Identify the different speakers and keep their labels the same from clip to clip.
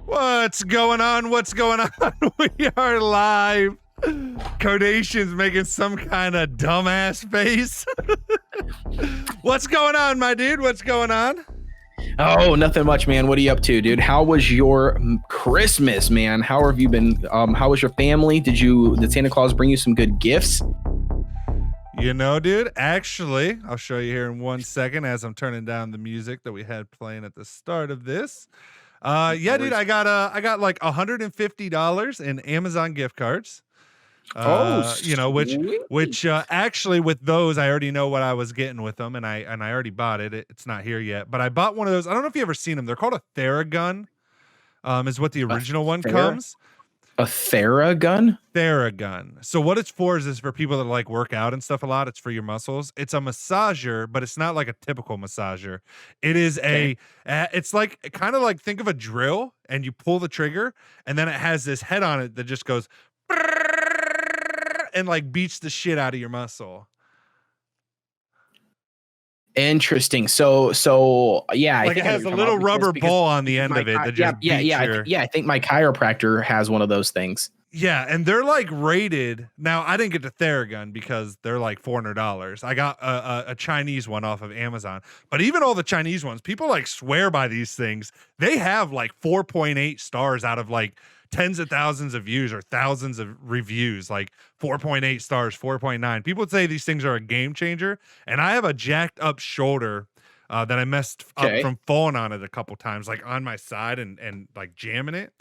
Speaker 1: What's going on? What's going on? We are live. Codation's making some kind of dumbass face. What's going on, my dude? What's going on?
Speaker 2: Oh, nothing much, man. What are you up to, dude? How was your Christmas, man? How have you been? How was your family? Did Santa Claus bring you some good gifts?
Speaker 1: You know, dude, actually, I'll show you here in 1 second as I'm turning down the music that we had playing at the start of this. Yeah, dude, I got like $150 in Amazon gift cards. You know, which actually with those, I already know what I was getting with them, and I already bought it. It's not here yet, but I bought one of those. I don't know if you ever seen them. They're called a Theragun. Is what the original one comes.
Speaker 2: A Theragun?
Speaker 1: Theragun. So what it's for is for people that like work out and stuff a lot. It's for your muscles. It's a massager, but it's not like a typical massager. It is it's like kind of like, think of a drill and you pull the trigger and then it has this head on it that just goes and like beats the shit out of your muscle.
Speaker 2: Interesting. So yeah,
Speaker 1: like it has a little rubber ball on the end of it that just
Speaker 2: I think my chiropractor has one of those things.
Speaker 1: Yeah, and they're like rated. Now I didn't get the Theragun because they're like $400. I got a Chinese one off of Amazon. But even all the Chinese ones, people like swear by these things. They have like 4.8 stars out of like tens of thousands of views or thousands of reviews, like 4.8 stars, 4.9. People would say these things are a game changer. And I have a jacked up shoulder that I messed up from falling on it a couple times, like on my side and like jamming it.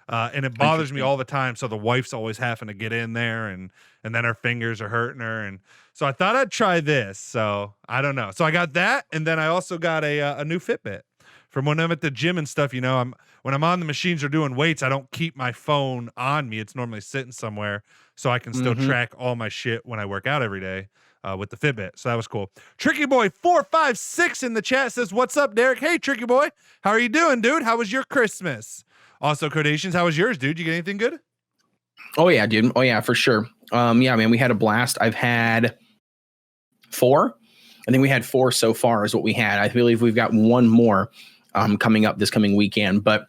Speaker 1: And it bothers me all the time. So the wife's always having to get in there and then her fingers are hurting her. And so I thought I'd try this. So I don't know. So I got that. And then I also got a new Fitbit from when I'm at the gym and stuff. You know, when I'm on the machines or doing weights, I don't keep my phone on me. It's normally sitting somewhere so I can still track all my shit when I work out every day with the Fitbit. So that was cool. Tricky Boy 456 in the chat says, "What's up, Derek?" Hey, Tricky Boy. How are you doing, dude? How was your Christmas? Also, Codations, how was yours, dude? You get anything good?
Speaker 2: Oh yeah, dude. Oh yeah, for sure. Yeah, man, we had a blast. I've had 4. I think we had 4 so far is what we had. I believe we've got one more coming up this coming weekend, but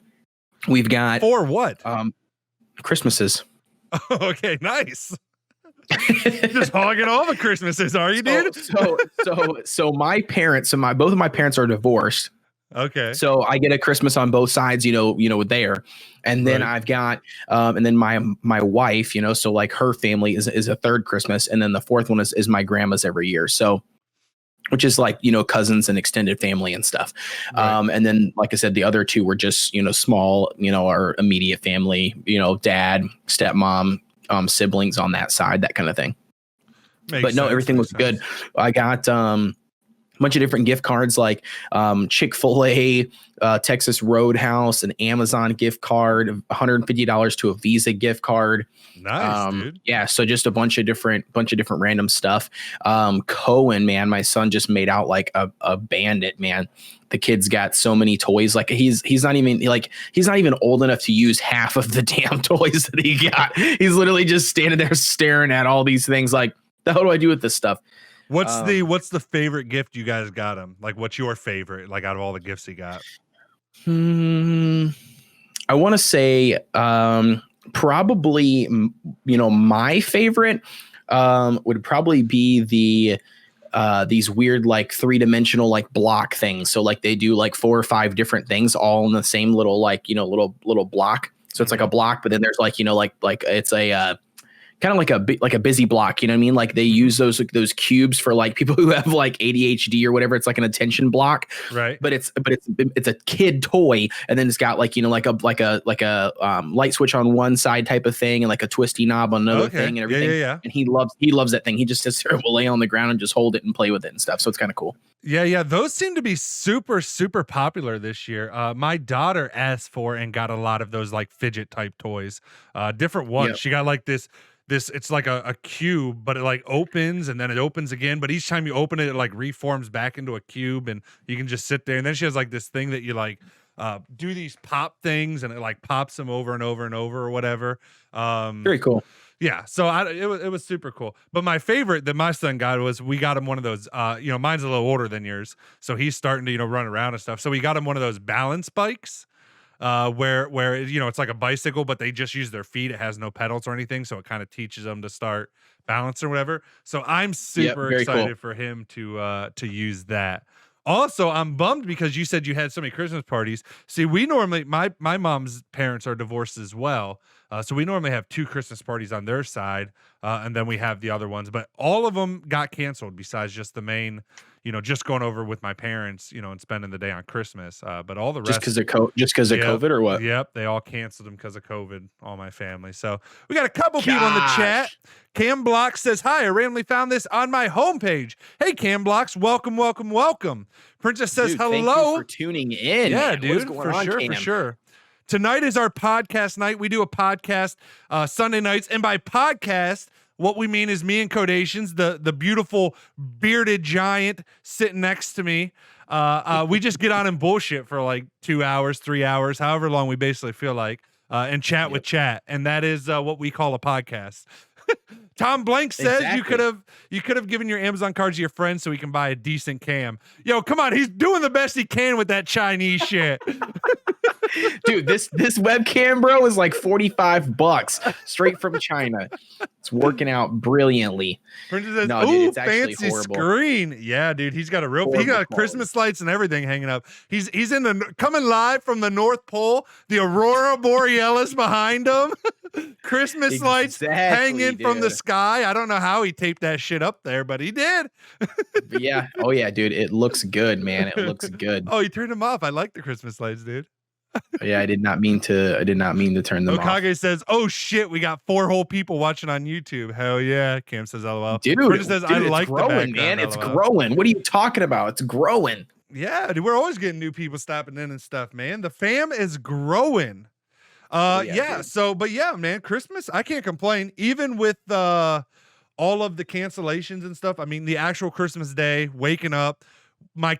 Speaker 2: we've got
Speaker 1: 4 what?
Speaker 2: Christmases.
Speaker 1: Okay, nice. Just hogging all the Christmases, are you, dude?
Speaker 2: So my parents, both of my parents are divorced.
Speaker 1: Okay.
Speaker 2: So I get a Christmas on both sides, you know, there. And then I've got, and then my wife, you know, so like her family is a third Christmas. And then the fourth one is my grandma's every year. So, which is like, you know, cousins and extended family and stuff. Right. And then, like I said, the other 2 were just, you know, small, you know, our immediate family, you know, dad, stepmom, siblings on that side, that kind of thing. Everything was good. I got, bunch of different gift cards like Chick-fil-A, Texas Roadhouse, an Amazon gift card, $150 to a Visa gift card.
Speaker 1: Nice, dude.
Speaker 2: Yeah, so just a bunch of different random stuff. Cohen, man, my son just made out like a bandit, man. The kid's got so many toys. Like he's not even old enough to use half of the damn toys that he got. He's literally just standing there staring at all these things like, the hell do I do with this stuff?
Speaker 1: What's the favorite gift you guys got him? Like, what's your favorite, like, out of all the gifts he got?
Speaker 2: I want to say probably, you know, my favorite would probably be these weird, like 3-dimensional, like block things. So like they do like 4 or 5 different things all in the same little, like, you know, little block. So it's like a block, but then there's like, you know, like it's a, kind of like a busy block, you know what I mean? Like they use those cubes for like people who have like ADHD or whatever. It's like an attention block,
Speaker 1: right?
Speaker 2: But it's a kid toy, and then it's got like, you know, like a light switch on one side type of thing, and like a twisty knob on another thing, and everything.
Speaker 1: Yeah.
Speaker 2: And he loves that thing. He just sits there and will lay on the ground and just hold it and play with it and stuff. So it's kind of cool.
Speaker 1: Yeah. Those seem to be super, super popular this year. My daughter asked for and got a lot of those like fidget type toys, different ones. Yep. She got like this, it's like a cube, but it like opens and then it opens again. But each time you open it, it like reforms back into a cube and you can just sit there. And then she has like this thing that you like do these pop things and it like pops them over and over and over or whatever.
Speaker 2: Very cool.
Speaker 1: Yeah, so it was super cool. But my favorite that my son got was, we got him one of those, you know, mine's a little older than yours, so he's starting to, you know, run around and stuff. So we got him one of those balance bikes. where it's like a bicycle, but they just use their feet. It has no pedals or anything, so it kind of teaches them to start balance or whatever. So I'm
Speaker 2: Yep,
Speaker 1: super
Speaker 2: very cool.
Speaker 1: excited for him to use that. Also, I'm bummed because you said you had so many Christmas parties. See, we normally my mom's parents are divorced as well, so we normally have 2 Christmas parties on their side, and then we have the other ones. But all of them got canceled besides just the main, just going over with my parents, and spending the day on Christmas. But all the
Speaker 2: Just
Speaker 1: rest,
Speaker 2: because of
Speaker 1: yep,
Speaker 2: COVID or what?
Speaker 1: yep, they all canceled them because of COVID. All my family. So we got a couple people in the chat.
Speaker 2: Gosh.
Speaker 1: Cam Blocks says, "Hi, I randomly found this on my homepage." Hey, Cam Blocks, welcome, welcome, welcome. Princess says,
Speaker 2: Dude,
Speaker 1: "Hello."
Speaker 2: thank you for tuning in.
Speaker 1: Yeah,
Speaker 2: man.
Speaker 1: dude,
Speaker 2: What's going
Speaker 1: for
Speaker 2: on,
Speaker 1: sure,
Speaker 2: Cam?
Speaker 1: for sure. Tonight is our podcast night. We do a podcast Sunday nights, and by podcast, what we mean is me and Codations, the beautiful bearded giant sitting next to me. We just get on and bullshit for like 2 hours, 3 hours, however long we basically feel like, and chat with chat, and that is what we call a podcast. Tom Blank says
Speaker 2: Exactly.
Speaker 1: you could have given your Amazon card to your friend so he can buy a decent cam. Yo, come on, he's doing the best he can with that Chinese shit.
Speaker 2: Dude, this webcam, bro, is like $45 straight from China. It's working out brilliantly.
Speaker 1: Princess says,
Speaker 2: No, dude,
Speaker 1: "Ooh,
Speaker 2: it's actually
Speaker 1: fancy
Speaker 2: horrible.
Speaker 1: screen." Yeah, dude, he's got he
Speaker 2: Horrible
Speaker 1: got
Speaker 2: quality.
Speaker 1: Christmas lights and everything hanging up. He's coming live from the North Pole, the Aurora Borealis behind him. Christmas lights hanging from the
Speaker 2: dude.
Speaker 1: sky. I don't know how he taped that shit up there, but he did.
Speaker 2: But yeah. Oh yeah, dude. It looks good, man. It looks good.
Speaker 1: Oh, he turned them off. I like the Christmas lights, dude.
Speaker 2: Yeah, I did not mean to turn them off.
Speaker 1: Okage says, "Oh shit, we got 4 whole people watching on YouTube." Hell yeah. Cam says, "LOL."
Speaker 2: Dude,
Speaker 1: Princess says, "I
Speaker 2: it's
Speaker 1: like
Speaker 2: growing,
Speaker 1: the background."
Speaker 2: man. It's
Speaker 1: LOL.
Speaker 2: growing. What are you talking about? It's growing.
Speaker 1: Yeah, dude, we're always getting new people stopping in and stuff, man. The fam is growing. Yeah.
Speaker 2: Dude.
Speaker 1: So, but yeah, man, Christmas, I can't complain. Even with all of the cancellations and stuff. I mean, the actual Christmas day, waking up, my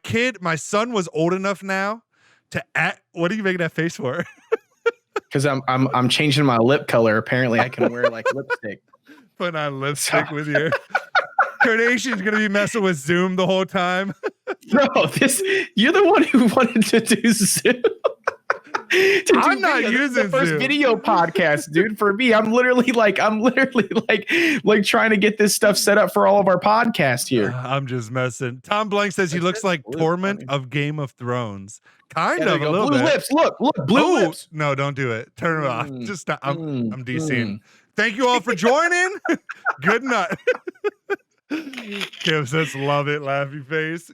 Speaker 1: son was old enough now to act. What are you making that face for?
Speaker 2: Because I'm changing my lip color. Apparently, I can wear like lipstick.
Speaker 1: Put on lipstick with your Carnation's gonna be messing with Zoom the whole time.
Speaker 2: Bro, you're the one who wanted to do Zoom.
Speaker 1: I'm not using
Speaker 2: the first
Speaker 1: Zoom.
Speaker 2: video podcast, dude. For me, I'm literally like trying to get this stuff set up for all of our podcasts here.
Speaker 1: I'm just messing. Tom Blank says he looks like Torment of Game of Thrones. Kind of a little
Speaker 2: blue
Speaker 1: bit.
Speaker 2: lips. Look, blue lips.
Speaker 1: No, don't do it. Turn it off. Just stop. I'm DCing. Thank you all for joining. Good night. Kim says, "Love it, laughy face."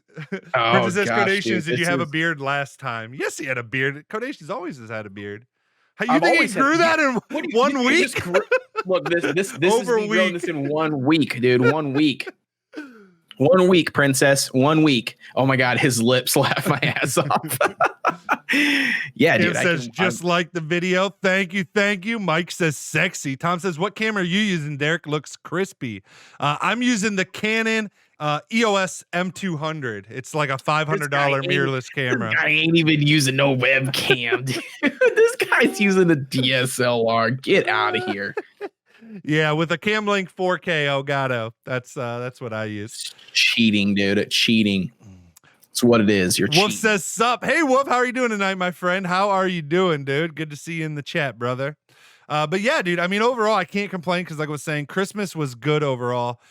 Speaker 1: Princess says, "Codations, did you have a beard last time?" Yes, he had a beard. Codations always has had a beard. How you think he grew that in 1 week?
Speaker 2: Look, this
Speaker 1: Over
Speaker 2: is me
Speaker 1: a
Speaker 2: growing
Speaker 1: week.
Speaker 2: this in 1 week, dude. 1 week. 1 week, princess. 1 week. Oh my god, his lips laugh my ass off. Yeah,
Speaker 1: Kim
Speaker 2: dude.
Speaker 1: says, "Just like the video." Thank you. Mike says, "Sexy." Tom says, "What camera are you using, Derek? Looks crispy." I'm using the Canon EOS M200. It's like a $500 mirrorless camera.
Speaker 2: I ain't even using no webcam, dude. This guy's using a DSLR. Get out of here.
Speaker 1: Yeah, with a Camlink 4K Elgato. That's what I use.
Speaker 2: Cheating, dude. Cheating. It's what it is. You're cheating.
Speaker 1: Wolf says, "Sup." Hey, Wolf, how are you doing tonight, my friend? How are you doing, dude? Good to see you in the chat, brother. But yeah, dude, I mean, overall, I can't complain because, like I was saying, Christmas was good overall.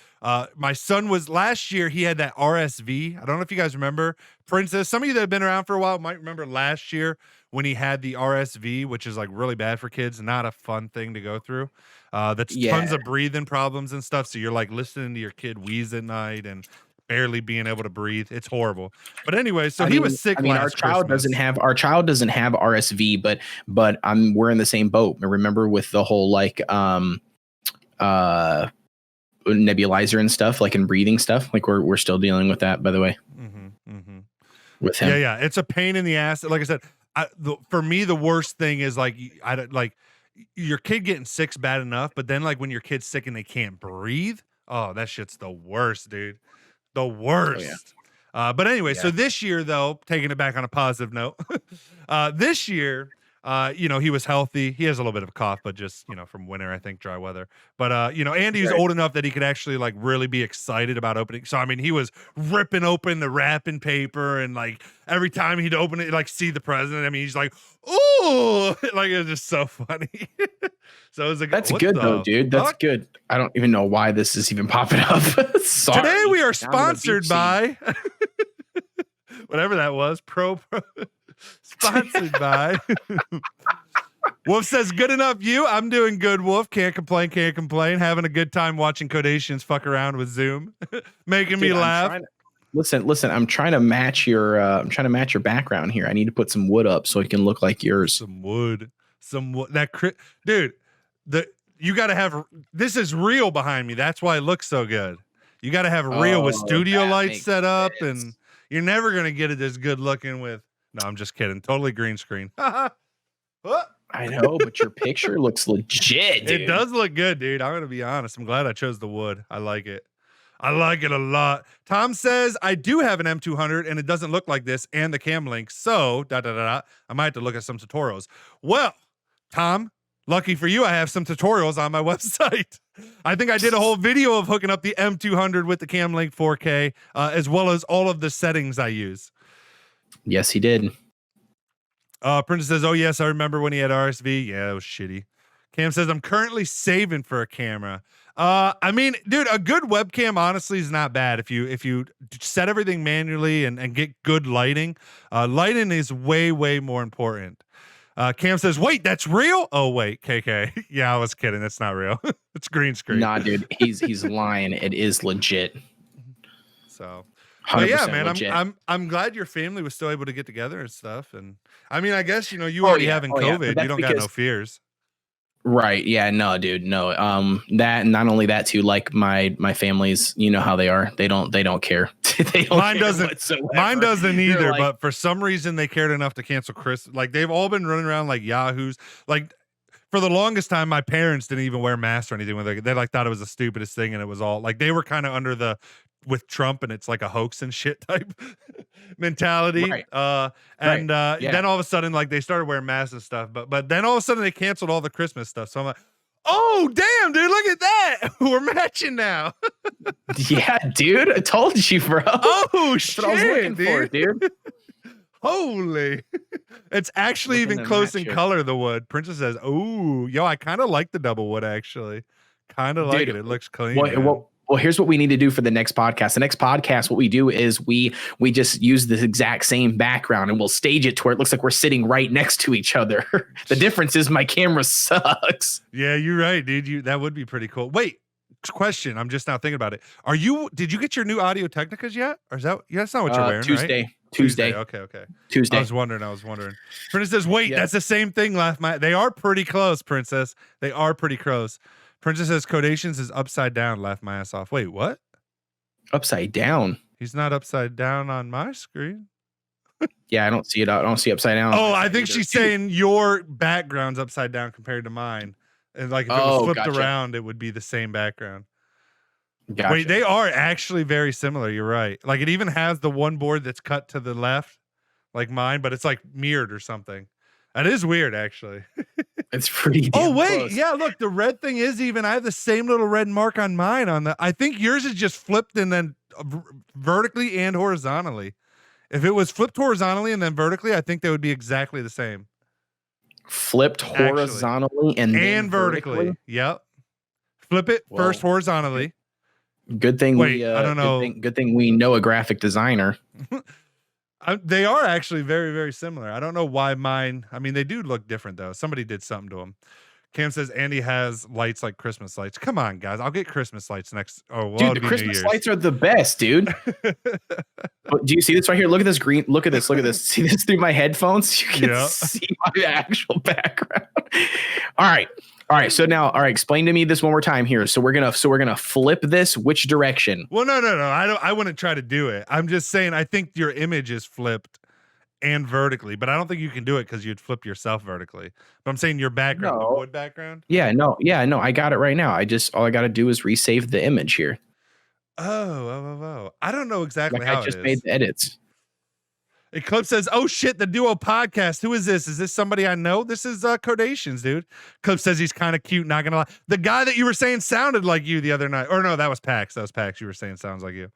Speaker 1: My son was last year, he had that RSV. I don't know if you guys remember. Princess, some of you that have been around for a while might remember last year when he had the RSV, which is like really bad for kids, not a fun thing to go through. That's tons of breathing problems and stuff. So you're like listening to your kid wheeze at night and barely being able to breathe. It's horrible. But anyway, so he was sick.
Speaker 2: Our child doesn't have RSV, but we're in the same boat. Remember with the whole like nebulizer and stuff, like in breathing stuff. Like we're still dealing with that, by the way. With him.
Speaker 1: Yeah, it's a pain in the ass. Like I said, for me, the worst thing is like your kid getting sick's bad enough, but then like when your kid's sick and they can't breathe, oh, that shit's the worst, dude. The worst. But anyway, so this year though, taking it back on a positive note, this year He was healthy. He has a little bit of a cough, but just, from winter, I think, dry weather. But, Andy's
Speaker 2: Right.
Speaker 1: old enough that he could actually like really be excited about opening. So, I mean, he was ripping open the wrapping paper and like every time he'd open it, like see the president. I mean, he's like, "Ooh," like it was just so funny. So it was like,
Speaker 2: That's
Speaker 1: what
Speaker 2: good
Speaker 1: the
Speaker 2: though, dude. That's
Speaker 1: fuck?
Speaker 2: good. I don't even know why this is even popping up. Sorry.
Speaker 1: Today we are
Speaker 2: Down to the
Speaker 1: sponsored
Speaker 2: deep
Speaker 1: by whatever that was. Pro sponsored by Wolf says, good enough you. I'm doing good, Wolf. Can't complain, can't complain. Having a good time watching Codations fuck around with Zoom. Making me laugh.
Speaker 2: Listen, I'm trying to match your background here. I need to put some wood up so it can look like yours.
Speaker 1: Some wood. Dude, you gotta have this is real behind me. That's why it looks so good. You gotta have real with studio lights set up, and you're never gonna get it as good looking with. No, I'm just kidding. Totally green screen.
Speaker 2: I know, but your picture looks legit, dude.
Speaker 1: It does look good, dude. I'm gonna be honest. I'm glad I chose the wood. I like it. I like it a lot. Tom says, I do have an M200 and it doesn't look like this and the cam link. So, I might have to look at some tutorials. Well, Tom, lucky for you, I have some tutorials on my website. I think I did a whole video of hooking up the M200 with the cam link 4K, as well as all of the settings I use.
Speaker 2: Yes, he did.
Speaker 1: Princess says, oh, yes, I remember when he had RSV. Yeah, it was shitty. Cam says, I'm currently saving for a camera. I mean, dude, a good webcam honestly is not bad if you set everything manually and get good lighting. Lighting is way more important. Cam says, wait, that's real? Oh, wait, KK. Yeah, I was kidding. That's not real. It's green screen.
Speaker 2: Nah, dude, he's lying. It is legit.
Speaker 1: So, but yeah, man,
Speaker 2: legit.
Speaker 1: I'm glad your family was still able to get together and stuff. And I mean, I guess, you already having COVID, you don't got no fears.
Speaker 2: Right. Yeah. No, dude. No. That, and not only that too, like my family's, you know how they are. They don't care. They don't
Speaker 1: mine
Speaker 2: care
Speaker 1: doesn't
Speaker 2: whatsoever.
Speaker 1: Mine doesn't either,
Speaker 2: like,
Speaker 1: but for some reason they cared enough to cancel Chris. Like they've all been running around like yahoos. Like for the longest time, my parents didn't even wear masks or anything. They like thought it was the stupidest thing. And it was all like, they were kind of under the, with Trump and it's like a hoax and shit type mentality.
Speaker 2: Right.
Speaker 1: Then all of a sudden, like they started wearing masks and stuff, but then all of a sudden they canceled all the Christmas stuff. So I'm like, oh damn, dude, look at that. We're matching now.
Speaker 2: Yeah, dude. I told you, bro.
Speaker 1: Oh
Speaker 2: That's
Speaker 1: shit,
Speaker 2: what I was looking for, dude.
Speaker 1: Holy. It's actually even close in color, the wood. Princess says, oh, yo, I kind of like the double wood actually. Kind of like it. It looks clean.
Speaker 2: Well, here's what we need to do for the next podcast. The next podcast, what we do is we just use the exact same background and we'll stage it to where it looks like we're sitting right next to each other. The difference is my camera sucks.
Speaker 1: Yeah, you're right, dude. That would be pretty cool. Wait, question. I'm just now thinking about it. Did you get your new Audio Technicas yet? Or is that's not what you're wearing,
Speaker 2: Tuesday.
Speaker 1: right?
Speaker 2: Tuesday.
Speaker 1: Okay.
Speaker 2: Tuesday.
Speaker 1: I was wondering. Princess says, wait, that's the same thing, they are pretty close, Princess. They are pretty close. Princess says Codations is upside down. Laugh my ass off. Wait, what?
Speaker 2: Upside down?
Speaker 1: He's not upside down on my screen.
Speaker 2: Yeah, I don't see it. I don't see upside down.
Speaker 1: Oh, I think she's saying your background's upside down compared to mine. And like if it was flipped around, it would be the same background.
Speaker 2: Gotcha.
Speaker 1: Wait, they are actually very similar. You're right. Like it even has the one board that's cut to the left, like mine, but it's like mirrored or something. That is weird, actually.
Speaker 2: It's pretty damn close.
Speaker 1: Yeah, look, the red thing is even, I have the same little red mark on mine I think yours is just flipped and then vertically and horizontally. If it was flipped horizontally and then vertically, I think they would be exactly the same.
Speaker 2: Flipped horizontally and
Speaker 1: vertically. Yep. Flip it first horizontally.
Speaker 2: Good thing
Speaker 1: I don't know.
Speaker 2: Good thing we know a graphic designer.
Speaker 1: They are actually very, very similar. I don't know why mine. I mean, they do look different though. Somebody did something to them. Cam says Andy has lights like Christmas lights. Come on, guys. I'll get Christmas lights next. Oh, well,
Speaker 2: dude, the Christmas lights are the best, dude. Do you see this right here? Look at this green. Look at this. Look at this. See this through my headphones? You can see my actual background. All right. So now, explain to me this one more time here. So we're gonna flip this which direction?
Speaker 1: Well, no. I wouldn't try to do it. I'm just saying I think your image is flipped and vertically, but I don't think you can do it because you'd flip yourself vertically. But I'm saying your background, the wood background.
Speaker 2: Yeah, no, I got it right now. All I gotta do is resave the image here.
Speaker 1: Oh. I don't know exactly how
Speaker 2: I just made the edits.
Speaker 1: Eclipse says, "Oh shit, the Duo podcast. Who is this? Is this somebody I know? This is Codations, dude." Eclipse says he's kind of cute. Not gonna lie, the guy that you were saying sounded like you the other night, or no, that was Pax. That was Pax. You were saying sounds like you.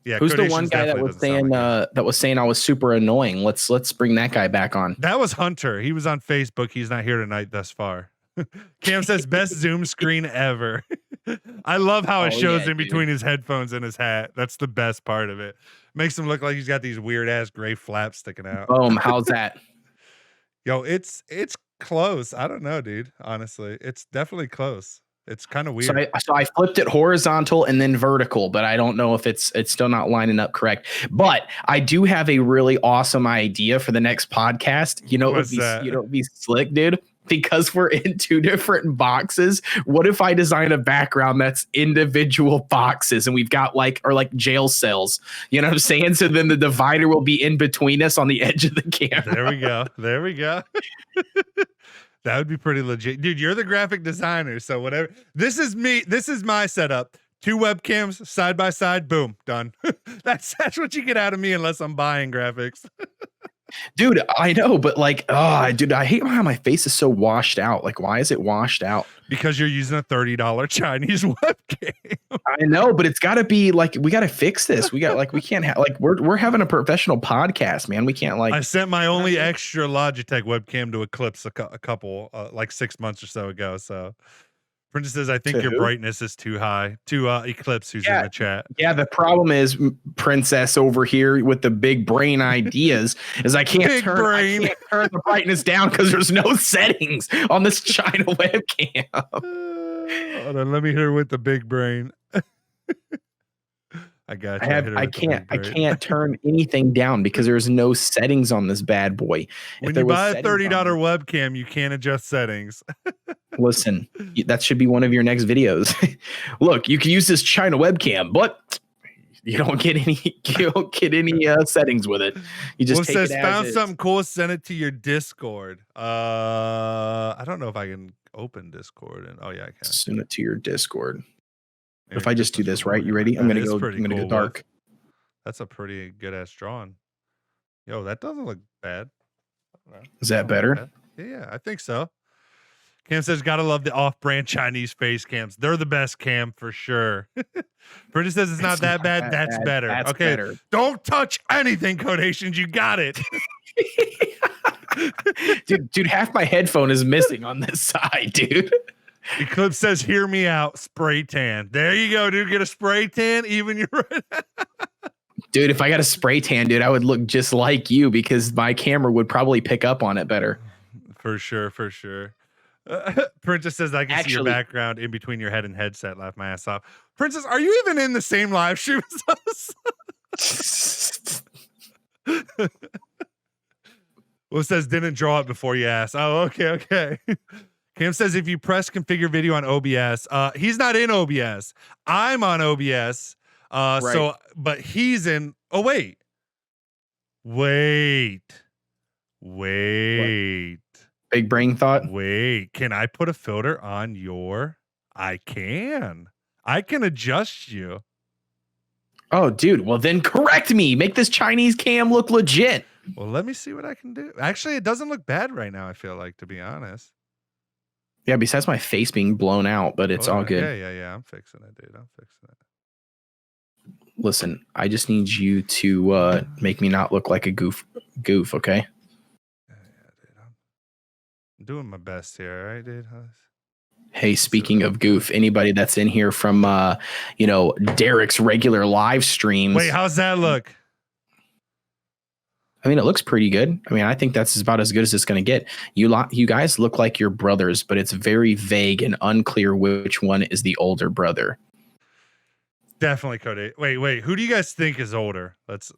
Speaker 1: Yeah,
Speaker 2: who's the
Speaker 1: Codations
Speaker 2: one guy that was saying I was super annoying? Let's bring that guy back on.
Speaker 1: That was Hunter. He was on Facebook. He's not here tonight thus far. Cam says best Zoom screen ever. I love how it shows in between his headphones and his hat. That's the best part of it. Makes him look like he's got these weird ass gray flaps sticking out.
Speaker 2: Boom. How's that?
Speaker 1: Yo, it's close. I don't know, dude. Honestly, it's definitely close. It's kind of weird.
Speaker 2: So I flipped it horizontal and then vertical, but I don't know if it's still not lining up correct. But I do have a really awesome idea for the next podcast. You know, it'd be slick, dude. Because we're in two different boxes, what if I design a background that's individual boxes and we've got like jail cells? You know what I'm saying? So then the divider will be in between us on the edge of the camera.
Speaker 1: There we go. That would be pretty legit. Dude, you're the graphic designer, so whatever. This is me. This is my setup. 2 webcams side by side. Boom, done. That's what you get out of me unless I'm buying graphics.
Speaker 2: Dude, I know, but like, dude, I hate how my face is so washed out. Like, why is it washed out?
Speaker 1: Because you're using a $30 Chinese webcam.
Speaker 2: I know, but it's got to be like, we got to fix this. We can't have like, we're having a professional podcast, man. We can't like.
Speaker 1: I sent my only extra Logitech webcam to Eclipse a couple, like 6 months or so ago. So. Princess says, I think your brightness is too high. To Eclipse, who's in the chat.
Speaker 2: Yeah, the problem is Princess over here with the big brain ideas is I can't turn the brightness down because there's no settings on this China webcam.
Speaker 1: Hold on, let me hear with the big brain. I got you.
Speaker 2: I can't turn anything down because there's no settings on this bad boy.
Speaker 1: When you buy a $30 webcam, you can't adjust settings.
Speaker 2: Listen, that should be one of your next videos. Look, you can use this China webcam, but you don't get any settings with it. You just take it as
Speaker 1: found
Speaker 2: is.
Speaker 1: Something cool, send it to your Discord. I don't know if I can open Discord and yeah, I can.
Speaker 2: Send it to your Discord. If I just do this, right? You ready? I'm gonna go dark.
Speaker 1: That's a pretty good ass drawing. Yo, that doesn't look bad.
Speaker 2: Is that better?
Speaker 1: Yeah, I think so. Cam says, gotta love the off-brand Chinese face cams. They're the best cam for sure. Brittany says it's not that bad. That's better.
Speaker 2: That's
Speaker 1: okay,
Speaker 2: better.
Speaker 1: Don't touch anything, Codations. You got it.
Speaker 2: dude, half my headphone is missing on this side, dude.
Speaker 1: Eclipse says, hear me out, spray tan. There you go, dude. Get a spray tan, even you're right.
Speaker 2: Dude, if I got a spray tan, dude, I would look just like you because my camera would probably pick up on it better.
Speaker 1: For sure. Princess says, I can see your background in between your head and headset. Laugh my ass off. Princess, are you even in the same live stream as us? Well, it says, didn't draw it before you asked. Oh, okay. Cam says, if you press configure video on OBS, he's not in OBS. I'm on OBS. Right. So, but he's in. Oh, wait. What?
Speaker 2: Big brain thought.
Speaker 1: Wait, can I put a filter on your? I can adjust you.
Speaker 2: Oh, dude. Well, then correct me. Make this Chinese cam look legit.
Speaker 1: Well, let me see what I can do. Actually, it doesn't look bad right now, I feel like, to be honest.
Speaker 2: Yeah, besides my face being blown out, but it's all good.
Speaker 1: Yeah. I'm fixing it, dude.
Speaker 2: Listen, I just need you to make me not look like a goof, okay?
Speaker 1: Yeah, dude. I'm doing my best here, all right, dude?
Speaker 2: Hey, speaking of goof, anybody that's in here from Derek's regular live streams.
Speaker 1: Wait, how's that look?
Speaker 2: I mean, it looks pretty good. I mean, I think that's about as good as it's going to get. You guys look like you're brothers, but it's very vague and unclear which one is the older brother.
Speaker 1: Definitely Cody. Wait. Who do you guys think is older? Let's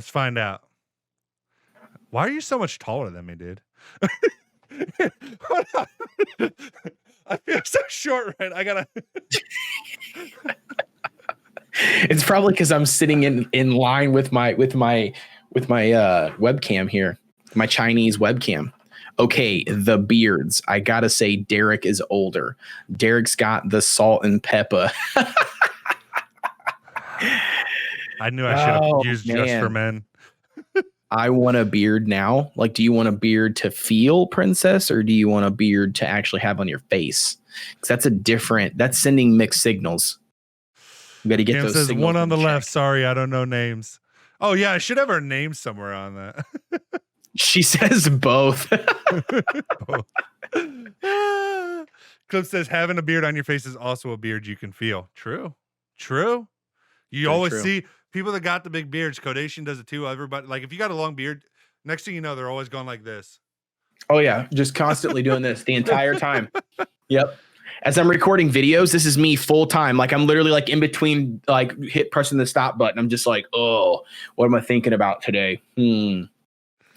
Speaker 1: find out. Why are you so much taller than me, dude? Hold on. I feel so short, right? I gotta.
Speaker 2: It's probably because I'm sitting in line with my webcam here, my Chinese webcam. Okay, the beards. I gotta say, Derek is older. Derek's got the salt and pepper.
Speaker 1: I knew I should have used Just for Men.
Speaker 2: I want a beard now. Like, do you want a beard to feel princess, or do you want a beard to actually have on your face? Because that's sending mixed signals. You got to get
Speaker 1: Cam
Speaker 2: those
Speaker 1: says
Speaker 2: signals
Speaker 1: one on
Speaker 2: in
Speaker 1: the
Speaker 2: check.
Speaker 1: left. Sorry, I don't know names. Oh yeah, I should have our name somewhere on that.
Speaker 2: She says both.
Speaker 1: Clip says having a beard on your face is also a beard you can feel. True. You
Speaker 2: Very
Speaker 1: always
Speaker 2: true.
Speaker 1: see people that got the big beards. Codation does it too. Everybody, like if you got a long beard, next thing you know, they're always going like this.
Speaker 2: Oh yeah, just constantly doing this the entire time. Yep. As I'm recording videos, this is me full time. Like I'm literally like in between, like pressing the stop button. I'm just like, oh, what am I thinking about today?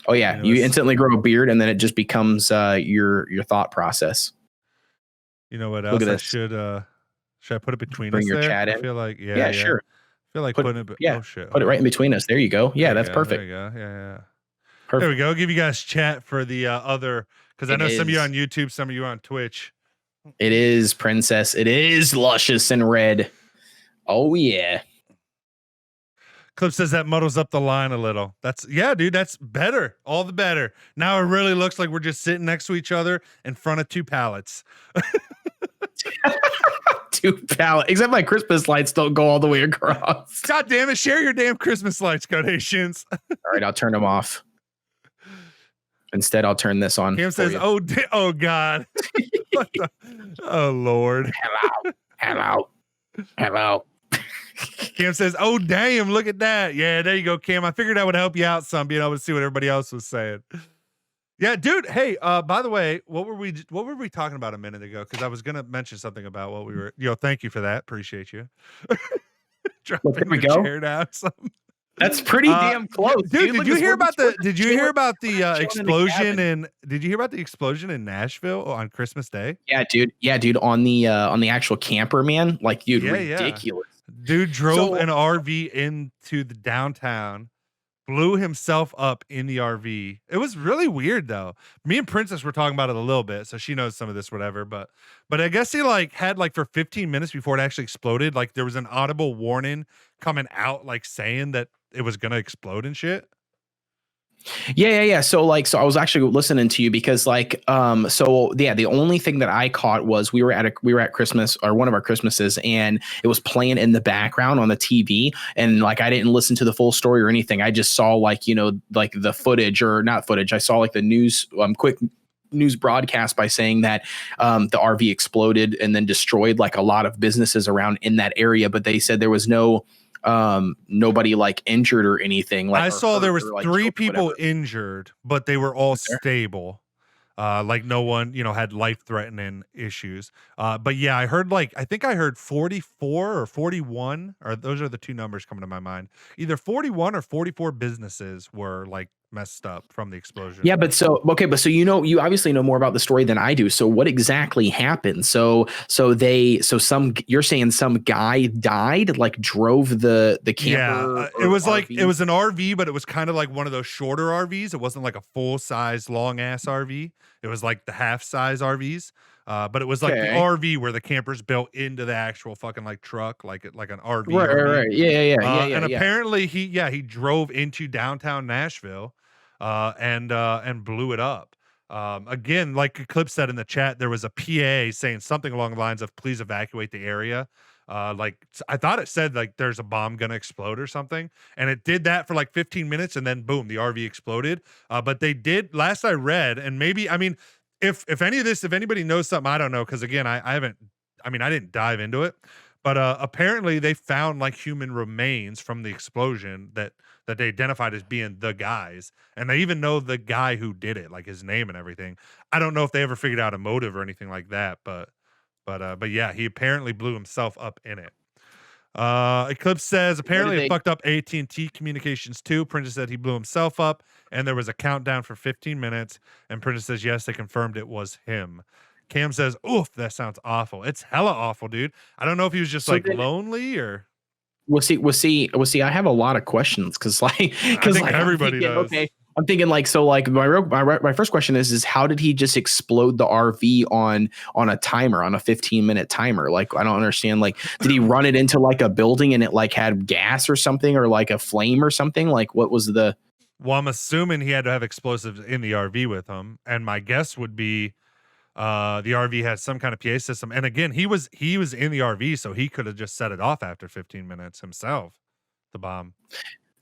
Speaker 2: Oh yeah, you instantly grow a beard, and then it just becomes your thought process.
Speaker 1: You know what else?
Speaker 2: Look at this.
Speaker 1: Should I put it between
Speaker 2: Bring
Speaker 1: us
Speaker 2: your
Speaker 1: there?
Speaker 2: chat in.
Speaker 1: I feel like
Speaker 2: yeah, sure.
Speaker 1: I feel like
Speaker 2: putting
Speaker 1: it.
Speaker 2: Yeah,
Speaker 1: oh shit!
Speaker 2: Put it right in between us. There you go. Yeah, that's perfect.
Speaker 1: There you go. Yeah.
Speaker 2: Perfect.
Speaker 1: There we go. Give you guys chat for the other, because I know some of you on YouTube, some of you on Twitch.
Speaker 2: It is princess. It is luscious and red. Oh yeah.
Speaker 1: Clip says that muddles up the line a little. Dude, that's better. All the better. Now it really looks like we're just sitting next to each other in front of two pallets.
Speaker 2: Two pallets. Except my Christmas lights don't go all the way across.
Speaker 1: God damn it. Share your damn Christmas lights, Codations.
Speaker 2: All right, I'll turn them off. Instead, I'll turn this on.
Speaker 1: Cam says, oh God. Oh Lord.
Speaker 2: Hello.
Speaker 1: Cam says, oh damn, look at that. Yeah, there you go, Cam. I figured that would help you out some, being able to see what everybody else was saying. Yeah, dude. Hey, by the way, what were we talking about a minute ago? Because I was gonna mention something about what we were. Thank you for that. Appreciate you. Dropping
Speaker 2: there we
Speaker 1: your
Speaker 2: go.
Speaker 1: chair down.
Speaker 2: That's pretty damn close,
Speaker 1: dude. Did you hear about the explosion in? Did you hear about the explosion in Nashville on Christmas Day?
Speaker 2: Yeah, dude. On the actual camper, man. Like, dude, ridiculous.
Speaker 1: Dude drove an RV into the downtown, blew himself up in the RV. It was really weird though. Me and Princess were talking about it a little bit, so she knows some of this, whatever. But I guess he had for 15 minutes before it actually exploded. Like there was an audible warning coming out, like saying that it was gonna explode and shit.
Speaker 2: Yeah. So I was actually listening to you because the only thing that I caught was we were at Christmas, or one of our Christmases, and it was playing in the background on the TV, and I didn't listen to the full story or anything. I just saw the footage, or not footage. I saw the news, quick news broadcast by saying that the RV exploded and then destroyed a lot of businesses around in that area, but they said there was nobody injured or anything.
Speaker 1: I saw there was 3 people injured, but they were all stable. No one, had life-threatening issues. But yeah, I heard I think I heard 44 or 41, or those are the two numbers coming to my mind. Either 41 or 44 businesses were messed up from the explosion.
Speaker 2: Yeah, but so you obviously know more about the story than I do. So what exactly happened? You're saying some guy died, drove the camper?
Speaker 1: Yeah, it was RV? It was an RV, but it was kind of one of those shorter RVs. It wasn't a full-size long ass RV. It was the half-size RVs. But it was the RV where the camper's built into the actual fucking truck, like an RV.
Speaker 2: Right. Yeah.
Speaker 1: And apparently he drove into downtown Nashville, and blew it up. Again, like Eclipse said in the chat, there was a PA saying something along the lines of "Please evacuate the area." I thought it said there's a bomb gonna explode or something, and it did that for 15 minutes, and then boom, the RV exploded. But they did, last I read, and maybe if any of this, if anybody knows something, I don't know, because again, I didn't dive into it, but apparently they found human remains from the explosion that they identified as being the guys, and they even know the guy who did it, his name and everything. I don't know if they ever figured out a motive or anything like that, but yeah, he apparently blew himself up in it. Eclipse says apparently it fucked up AT&T communications too. Princess said he blew himself up, and there was a countdown for 15 minutes. And Princess says yes, they confirmed it was him. Cam says, "Oof, that sounds awful. It's hella awful, dude. I don't know if he was just lonely or."
Speaker 2: We'll see. I have a lot of questions because
Speaker 1: everybody does.
Speaker 2: Okay, I'm thinking my first question is how did he just explode the RV on a timer, on a 15-minute timer? I don't understand. Did he run it into a building and it had gas or something, or a flame or something? What was the?
Speaker 1: Well, I'm assuming he had to have explosives in the RV with him, and my guess would be the RV has some kind of PA system. And again, he was in the RV, so he could have just set it off after 15 minutes himself. The bomb.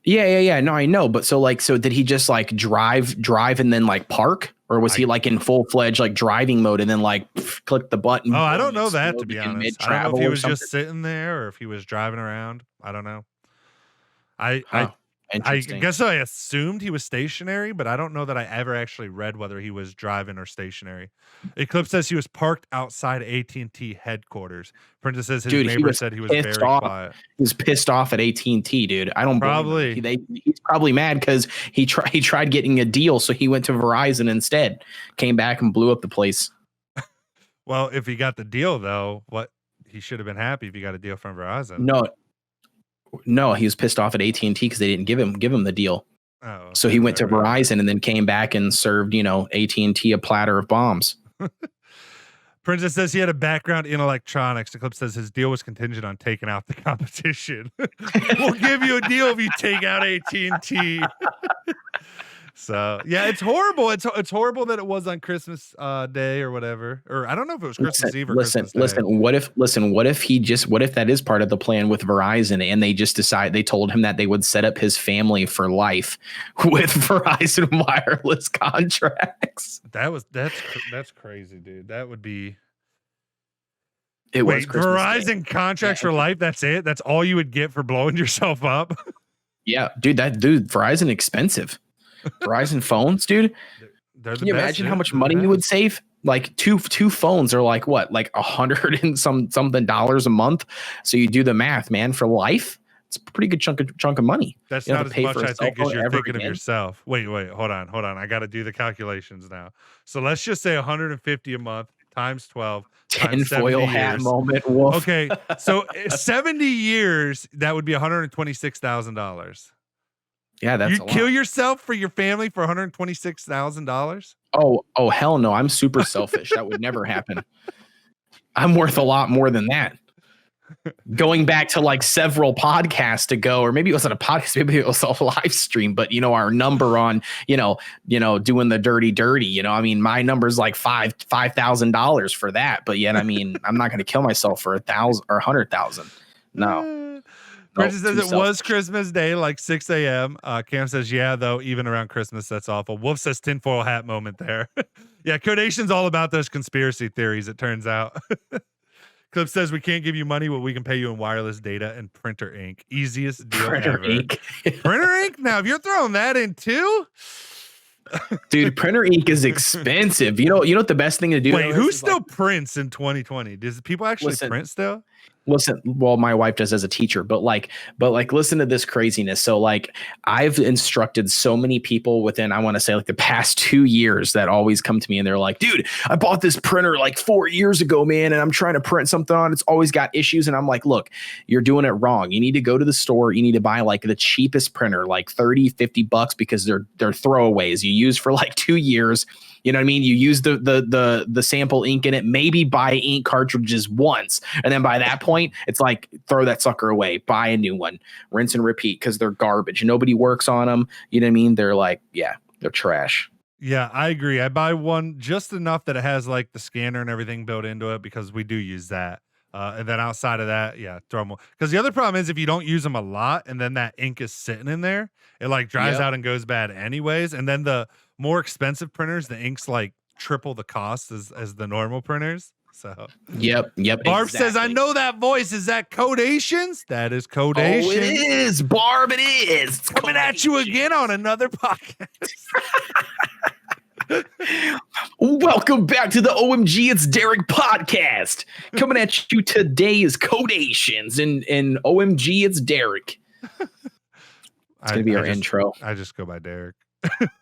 Speaker 2: Yeah. No, I know. But so did he just like drive and then like park? Or was he like in full-fledged like driving mode and then like click the button?
Speaker 1: Oh, I don't know that, to be honest. I don't know if he was just sitting there or if he was driving around. I don't know. I guess I assumed he was stationary, but I don't know that I ever actually read whether he was driving or stationary. Eclipse says he was parked outside AT&T headquarters. Princess says his neighbor said he was very quiet.
Speaker 2: He was pissed off at AT&T, dude. I don't
Speaker 1: probably.
Speaker 2: He's probably mad because he tried getting a deal, so he went to Verizon instead. Came back and blew up the place.
Speaker 1: Well, if he got the deal though, he should have been happy if he got a deal from Verizon.
Speaker 2: No, he was pissed off at AT&T because they didn't give him the deal.
Speaker 1: Oh,
Speaker 2: so he went to Verizon and then came back and served, AT&T a platter of bombs.
Speaker 1: Princess says he had a background in electronics. Eclipse says his deal was contingent on taking out the competition. We'll give you a deal if you take out AT&T. So yeah, it's horrible. It's horrible that it was on Christmas Day or whatever. Or I don't know if it was Christmas Eve or Christmas Day.
Speaker 2: What if that is part of the plan with Verizon and they told him that they would set up his family for life with Verizon wireless contracts.
Speaker 1: That's crazy, dude. That would be
Speaker 2: was
Speaker 1: Verizon Day. Contracts for life, that's it? That's all you would get for blowing yourself up?
Speaker 2: Yeah, dude, Verizon expensive. Verizon phones, dude. Can you imagine how much money you would save? Like two phones are like what, like $100 and something dollars a month. So you do the math, man. For life, it's a pretty good chunk of money.
Speaker 1: That's not as much, I think, as you're thinking of yourself. Wait, hold on. I got to do the calculations now. So let's just say 150 a month times 12.
Speaker 2: Tinfoil hat moment. Wolf.
Speaker 1: Okay, so 70 years, that would be $126,000.
Speaker 2: Yeah, that's
Speaker 1: you'd kill yourself for your family for $126,000.
Speaker 2: Oh, hell no! I'm super selfish. That would never happen. I'm worth a lot more than that. Going back to like several podcasts ago, or maybe it wasn't a podcast, maybe it was a live stream. But our number on doing the dirty. I mean, my number's like $5,000 for that. But yet, I mean, I'm not going to kill myself for 1,000 or 100,000. No.
Speaker 1: Princess says it was Christmas Day, like 6 a.m. Cam says, yeah, though, even around Christmas, that's awful. Wolf says tinfoil hat moment there. Yeah, Codation's all about those conspiracy theories, it turns out. Clip says we can't give you money, but we can pay you in wireless data and printer ink. Easiest deal ever.
Speaker 2: Ink.
Speaker 1: Printer ink? Now, if you're throwing that in too?
Speaker 2: Dude, printer ink is expensive. You know what the best thing to do?
Speaker 1: Wait, who still prints in 2020? Does people actually print still?
Speaker 2: Listen, well, my wife does as a teacher, but listen to this craziness. So like I've instructed so many people within, I want to say like the past 2 years that always come to me and they're like, dude, I bought this printer like 4 years ago, man. And I'm trying to print something on. It's always got issues. And I'm like, look, you're doing it wrong. You need to go to the store. You need to buy like the cheapest printer, like $30-$50 because they're throwaways you use for like 2 years. You know what I mean? You use the sample ink in it, maybe buy ink cartridges once. And then by that point, it's like, throw that sucker away, buy a new one, rinse and repeat because they're garbage. Nobody works on them. You know what I mean? They're like, yeah, they're trash.
Speaker 1: Yeah, I agree. I buy one just enough that it has like the scanner and everything built into it because we do use that. And then outside of that, yeah, throw them. Because the other problem is if you don't use them a lot and then that ink is sitting in there, it like dries out and goes bad anyways. And then the more expensive printers, the ink's like triple the cost as the normal printers. So
Speaker 2: yep.
Speaker 1: Barb says, I know that voice. Is that Codations? That is Codations.
Speaker 2: Oh, it is. Barb, it is. It's
Speaker 1: coming at you again on another podcast.
Speaker 2: Welcome back to the OMG It's Derek podcast. Coming at you today is Codations and OMG It's Derek. It's gonna be our intro.
Speaker 1: I just go by Derek.